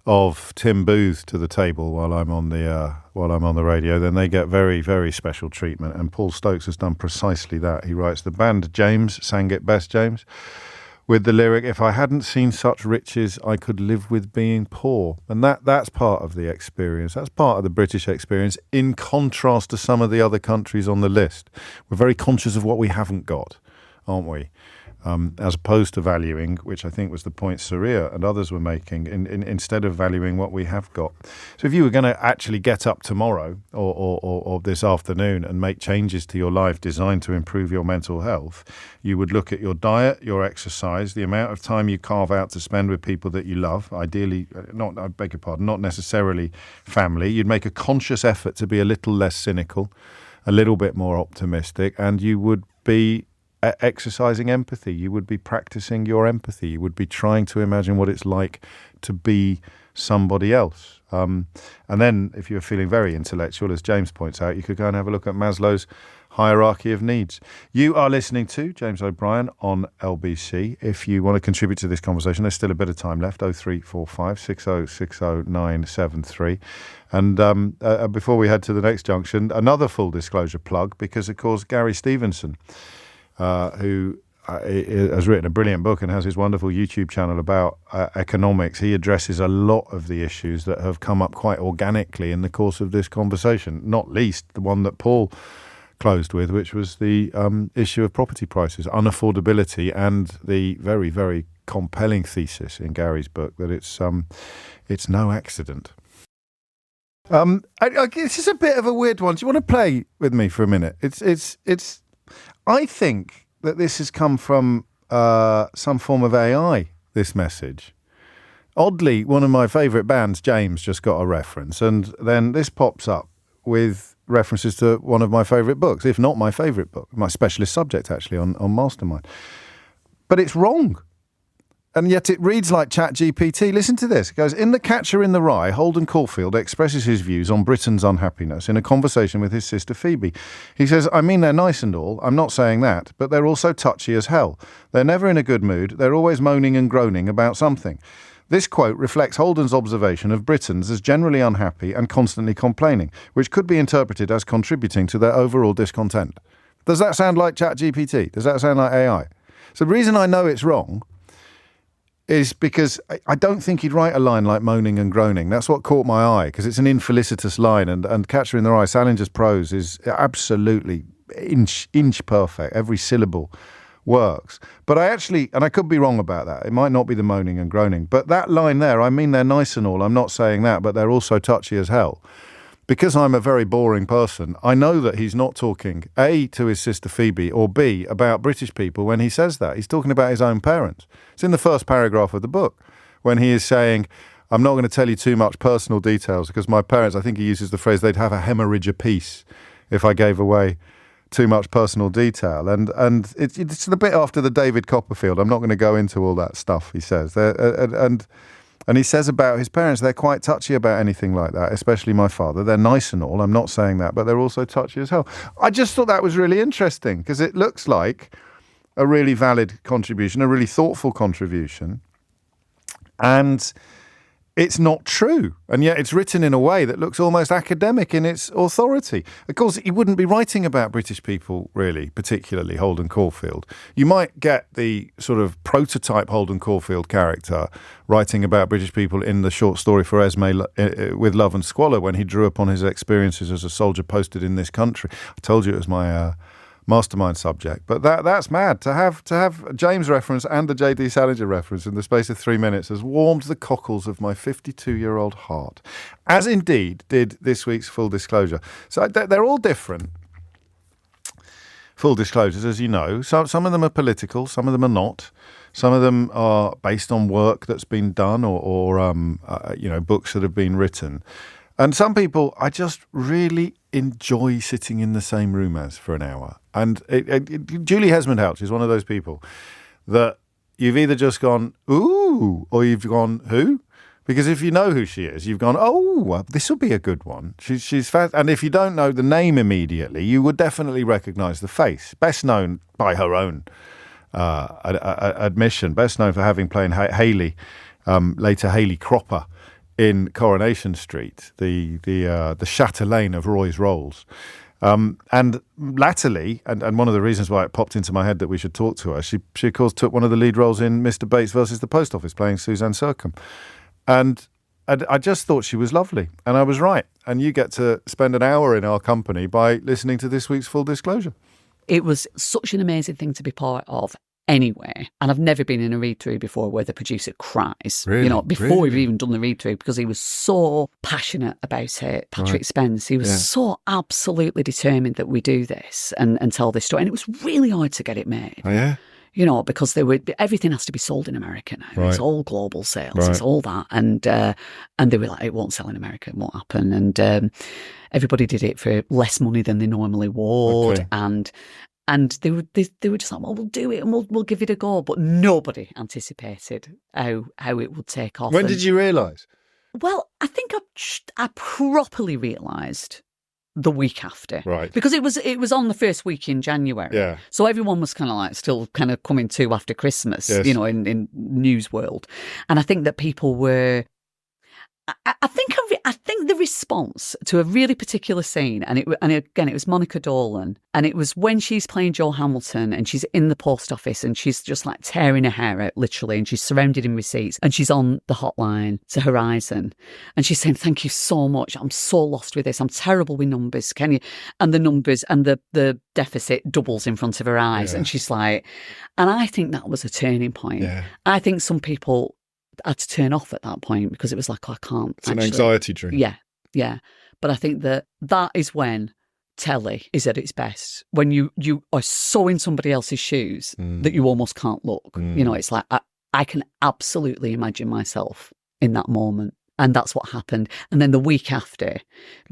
of Tim Booth to the table while I'm on the radio, then they get very, very special treatment. And Paul Stokes has done precisely that. He writes, the band James sang it best, James, with the lyric, if I hadn't seen such riches, I could live with being poor. And that's part of the experience. That's part of the British experience, in contrast to some of the other countries on the list. We're very conscious of what we haven't got, aren't we? As opposed to valuing, which I think was the point Saria and others were making, instead of valuing what we have got. So if you were going to actually get up tomorrow or this afternoon and make changes to your life designed to improve your mental health, you would look at your diet, your exercise, the amount of time you carve out to spend with people that you love, ideally, not necessarily family. You'd make a conscious effort to be a little less cynical, a little bit more optimistic, and you would be exercising empathy. You would be practicing your empathy. You would be trying to imagine what it's like to be somebody else. And then, if you're feeling very intellectual, as James points out, you could go and have a look at Maslow's hierarchy of needs. You are listening to James O'Brien on LBC. If you want to contribute to this conversation, there's still a bit of time left, 0345 6060 973. And before we head to the next junction, another full disclosure plug, because, of course, Gary Stevenson, who has written a brilliant book and has his wonderful YouTube channel about economics. He addresses a lot of the issues that have come up quite organically in the course of this conversation, not least the one that Paul closed with, which was the issue of property prices, unaffordability, and the very, very compelling thesis in Gary's book that it's no accident. This is a bit of a weird one. Do you want to play with me for a minute? It's. I think that this has come from some form of AI, this message. Oddly, one of my favourite bands, James, just got a reference, and then this pops up with references to one of my favourite books, if not my favourite book, my specialist subject, actually, on Mastermind. But it's wrong. And yet it reads like ChatGPT. Listen to this. It goes, in The Catcher in the Rye, Holden Caulfield expresses his views on Britain's unhappiness in a conversation with his sister Phoebe. He says, I mean, they're nice and all. I'm not saying that. But they're also touchy as hell. They're never in a good mood. They're always moaning and groaning about something. This quote reflects Holden's observation of Britons as generally unhappy and constantly complaining, which could be interpreted as contributing to their overall discontent. Does that sound like ChatGPT? Does that sound like AI? So the reason I know it's wrong is because I don't think he'd write a line like moaning and groaning. That's what caught my eye, because it's an infelicitous line, and Catcher in the Rye, Salinger's prose is absolutely inch perfect. Every syllable works. But I could be wrong about that. It might not be the moaning and groaning. But that line there, I mean, they're nice and all. I'm not saying that, but they're also touchy as hell. Because I'm a very boring person, I know that he's not talking, A, to his sister Phoebe, or B, about British people when he says that. He's talking about his own parents. It's in the first paragraph of the book, when he is saying, I'm not going to tell you too much personal details, because my parents, I think he uses the phrase, they'd have a hemorrhage apiece if I gave away too much personal detail. And it's the bit after the David Copperfield. I'm not going to go into all that stuff, he says. And he says about his parents, they're quite touchy about anything like that, especially my father. They're nice and all, I'm not saying that, but they're also touchy as hell. I just thought that was really interesting, because it looks like a really valid contribution, a really thoughtful contribution. And it's not true. And yet it's written in a way that looks almost academic in its authority. Of course, he wouldn't be writing about British people, really, particularly Holden Caulfield. You might get the sort of prototype Holden Caulfield character writing about British people in the short story for Esme with Love and Squalor, when he drew upon his experiences as a soldier posted in this country. I told you it was my Mastermind subject, but that's mad. To have James reference and the J.D. Salinger reference in the space of 3 minutes has warmed the cockles of my 52-year-old heart, as indeed did this week's Full Disclosure. So they're all different. Full disclosures, as you know. Some of them are political, some of them are not. Some of them are based on work that's been done or books that have been written. And some people I just really enjoy sitting in the same room as for an hour. And Julie Hesmondhalgh is one of those people that you've either just gone, ooh, or you've gone, who? Because if you know who she is, you've gone, oh, this will be a good one. She's fast. And if you don't know the name immediately, you would definitely recognise the face. Best known by her own admission, best known for having played Hayley, later Hayley Cropper, in Coronation Street, the chatelaine of Roy's roles. And latterly, and one of the reasons why it popped into my head that we should talk to her, she of course took one of the lead roles in Mr. Bates versus the Post Office, playing Suzanne Sercombe. And I just thought she was lovely, and I was right. And you get to spend an hour in our company by listening to this week's Full Disclosure.
It was such an amazing thing to be part of. Anyway, and I've never been in a read-through before where the producer cries,
really?
Before we've even done the read-through, because he was so passionate about it. Patrick Spence, he was so absolutely determined that we do this and tell this story. And it was really hard to get it made.
Oh, yeah?
Because everything has to be sold in America now. Right. It's all global sales. It's all that. And they were like, it won't sell in America. It won't happen. And everybody did it for less money than they normally would. Okay. And they were just like, well, we'll do it and we'll give it a go. But nobody anticipated how it would take off.
When did you realise?
Well, I think I properly realised the week after,
right?
Because it was on the first week in January,
yeah.
So everyone was kind of like still kind of coming to after Christmas,
yes.
In news world, and I think that people were. I think the response to a really particular scene, and again it was Monica Dolan, and it was when she's playing Jo Hamilton and she's in the post office and she's just like tearing her hair out literally, and she's surrounded in receipts and she's on the hotline to Horizon and she's saying, "Thank you so much. I'm so lost with this. I'm terrible with numbers. Can you?" And the numbers and the deficit doubles in front of her eyes, and she's like, and I think that was a turning point.
Yeah.
I think some people had to turn off at that point because it was like, I can't.
It's an anxiety drink.
Yeah. But I think that is when telly is at its best. When you are so in somebody else's shoes that you almost can't look. It's like, I can absolutely imagine myself in that moment. And that's what happened. And then the week after,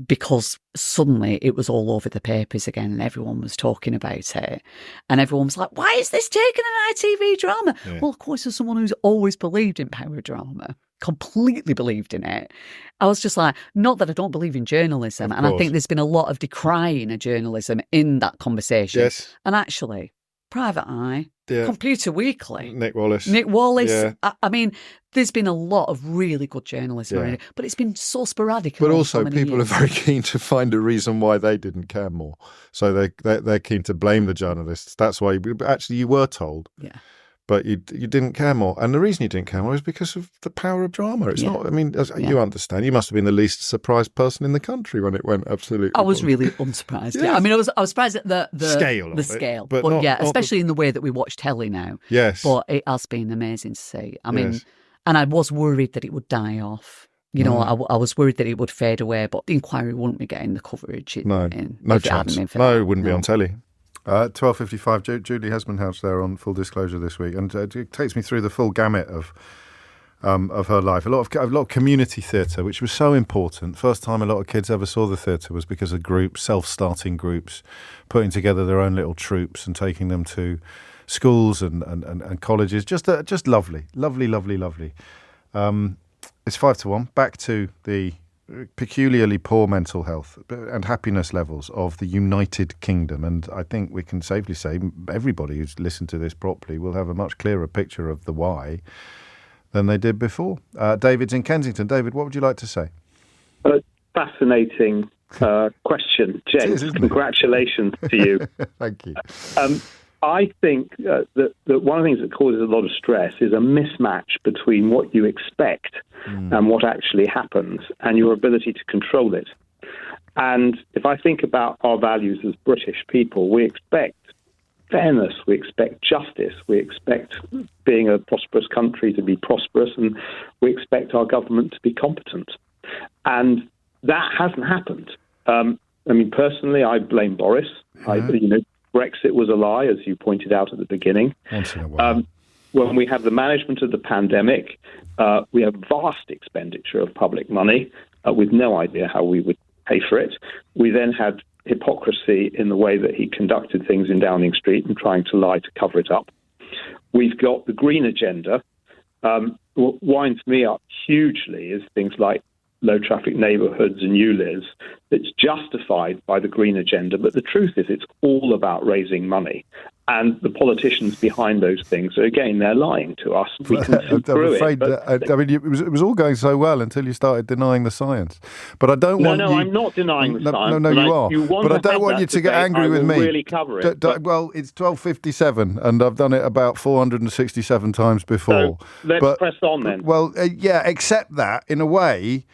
because suddenly it was all over the papers again and everyone was talking about it. And everyone was like, why is this taking an ITV drama? Yeah. Well, of course, as someone who's always believed in power drama, completely believed in it, I was just like, not that I don't believe in journalism. And I think there's been a lot of decrying of journalism in that conversation.
Yes.
And actually, Private Eye, Computer Weekly,
Nick Wallace.
Yeah. I mean, there's been a lot of really good journalism around it, but it's been so sporadic.
But also, people are very keen to find a reason why they didn't care more. So they're keen to blame the journalists. That's why you were told.
Yeah.
But you didn't care more. And the reason you didn't care more is because of the power of drama. It's not, I mean, you understand, you must have been the least surprised person in the country when it went absolutely.
I was really unsurprised. Yeah. I mean, I was surprised at the
scale.
But especially in the way that we watch telly now.
Yes.
But it has been amazing to see. I mean, and I was worried that it would die off. I was worried that it would fade away, but the inquiry wouldn't be getting the coverage.
No chance. No, it wouldn't be on telly. 12:55. Julie Hesmanhouse there on Full Disclosure this week, and it takes me through the full gamut of her life. A lot of community theatre, which was so important. First time a lot of kids ever saw the theatre was because of groups, self-starting groups, putting together their own little troupes and taking them to schools and colleges. Just lovely. It's 5-1. Back to the peculiarly poor mental health and happiness levels of the United Kingdom, and I think we can safely say everybody who's listened to this properly will have a much clearer picture of the why than they did before. David's in Kensington. David, what would you like to say?
Fascinating question, James. Congratulations to you.
Thank you.
I think that one of the things that causes a lot of stress is a mismatch between what you expect and what actually happens and your ability to control it. And if I think about our values as British people, we expect fairness, we expect justice, we expect being a prosperous country to be prosperous, and we expect our government to be competent. And that hasn't happened. Personally, I blame Boris. Brexit was a lie, as you pointed out at the beginning.
Once in a while.
When we have the management of the pandemic, we have vast expenditure of public money with no idea how we would pay for it. We then had hypocrisy in the way that he conducted things in Downing Street and trying to lie to cover it up. We've got the green agenda. What winds me up hugely is things like low traffic neighbourhoods and ULIS. It's justified by the green agenda, but the truth is it's all about raising money. And the politicians behind those things, again, they're lying to us. We can see through it.
It was all going so well until you started denying the science. But I don't want you...
I'm not denying the science.
No, you are. But I don't want you to get angry with me.
Really cover it.
Well, it's 12:57, and I've done it about 467 times before.
So let's press on then.
Well, except that, in a way...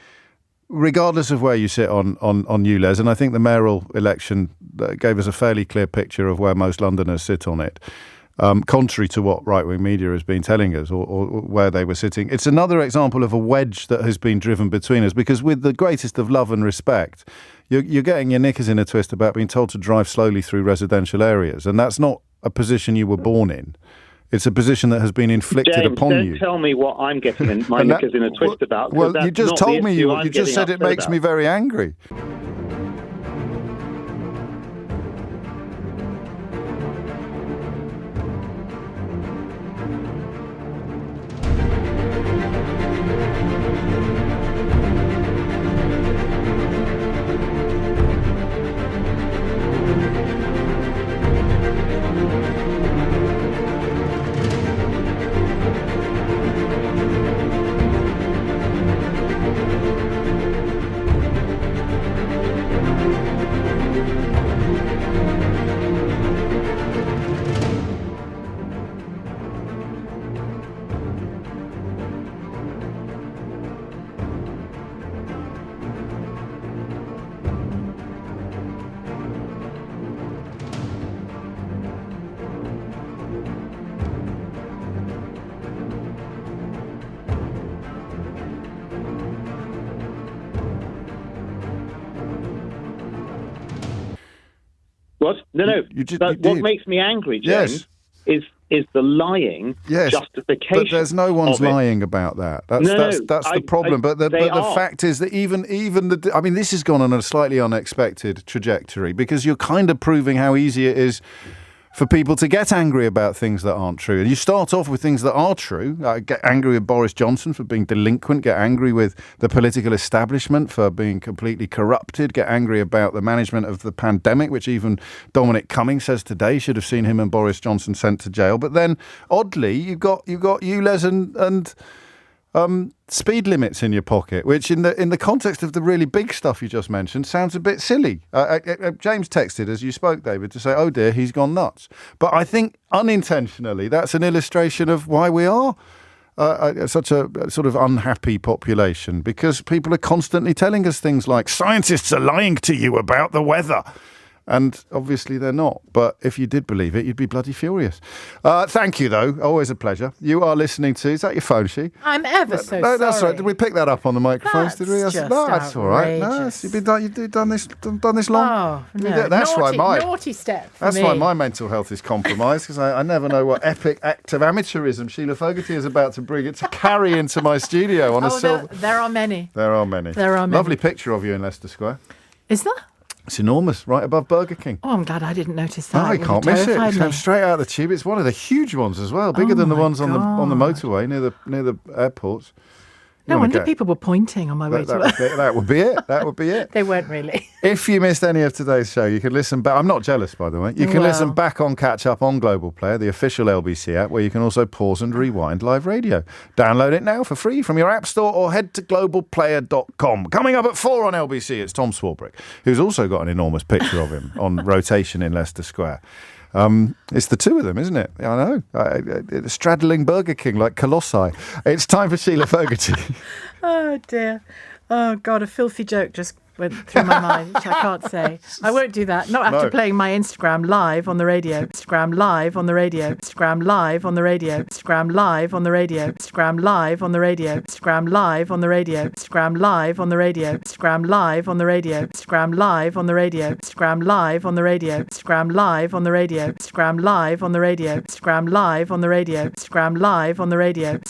Regardless of where you sit on ULEZ, and I think the mayoral election gave us a fairly clear picture of where most Londoners sit on it, contrary to what right-wing media has been telling us or where they were sitting. It's another example of a wedge that has been driven between us, because with the greatest of love and respect, you're getting your knickers in a twist about being told to drive slowly through residential areas, and that's not a position you were born in. It's a position that has been inflicted
James,
upon you.
Don't tell me what I'm getting my knickers in a twist about.
Well, you just told me you just said it makes me very angry.
What? No. What makes me angry, James, is the lying justification.
But there's no one's lying about that. That's the problem. But the fact is that even this has gone on a slightly unexpected trajectory, because you're kind of proving how easy it is for people to get angry about things that aren't true. And you start off with things that are true. Get angry with Boris Johnson for being delinquent. Get angry with the political establishment for being completely corrupted. Get angry about the management of the pandemic, which even Dominic Cummings says today should have seen him and Boris Johnson sent to jail. But then, oddly, you've got ULEZ and speed limits in your pocket, which in the context of the really big stuff you just mentioned sounds a bit silly. James texted as you spoke, David, to say, oh dear, he's gone nuts. But I think unintentionally that's an illustration of why we are such a sort of unhappy population, because people are constantly telling us things like scientists are lying to you about the weather. And obviously they're not. But if you did believe it, you'd be bloody furious. Thank you, though. Always a pleasure. You are listening to... Is that your phone, She?
I'm ever so sorry.
No, that's right. Did we pick that up on the microphones? Did we?
That's
that's all right. No, you've done this long?
Oh, no.
That's
naughty step for
That's
me.
why my mental health is compromised, because I never know what epic act of amateurism Sheila Fogarty is about to bring it to carry into my studio on a silver...
There are many.
There are many. Lovely picture of you in Leicester Square.
Is there?
It's enormous, right above Burger King.
Oh, I'm glad I didn't notice that.
Oh, you can't miss it. It comes straight out of the tube. It's one of the huge ones as well, bigger than the ones on the motorway near the airports.
No wonder people were pointing on my way to work.
That would be it. That would be it.
They weren't really.
If you missed any of today's show, you can listen back. I'm not jealous, by the way. You can listen back on Catch Up on Global Player, the official LBC app, where you can also pause and rewind live radio. Download it now for free from your app store or head to globalplayer.com. Coming up at 4 on LBC, it's Tom Swarbrick, who's also got an enormous picture of him on rotation in Leicester Square. It's the two of them, isn't it? I know. Straddling Burger King like colossi. It's time for Sheila Fogarty.
Oh, dear. Oh, God, a filthy joke just went through my mind, which I can't say. I won't do that. Not after playing my Instagram live on the radio. Instagram live on the radio. Instagram live on the radio. Instagram live on the radio. Instagram live on the radio. Instagram live on the radio. Instagram live on the radio. Instagram live on the radio. Instagram live on the radio. Instagram live on the radio. Instagram live on the radio. Instagram live on the radio. Instagram live on the radio. Instagram live on the radio.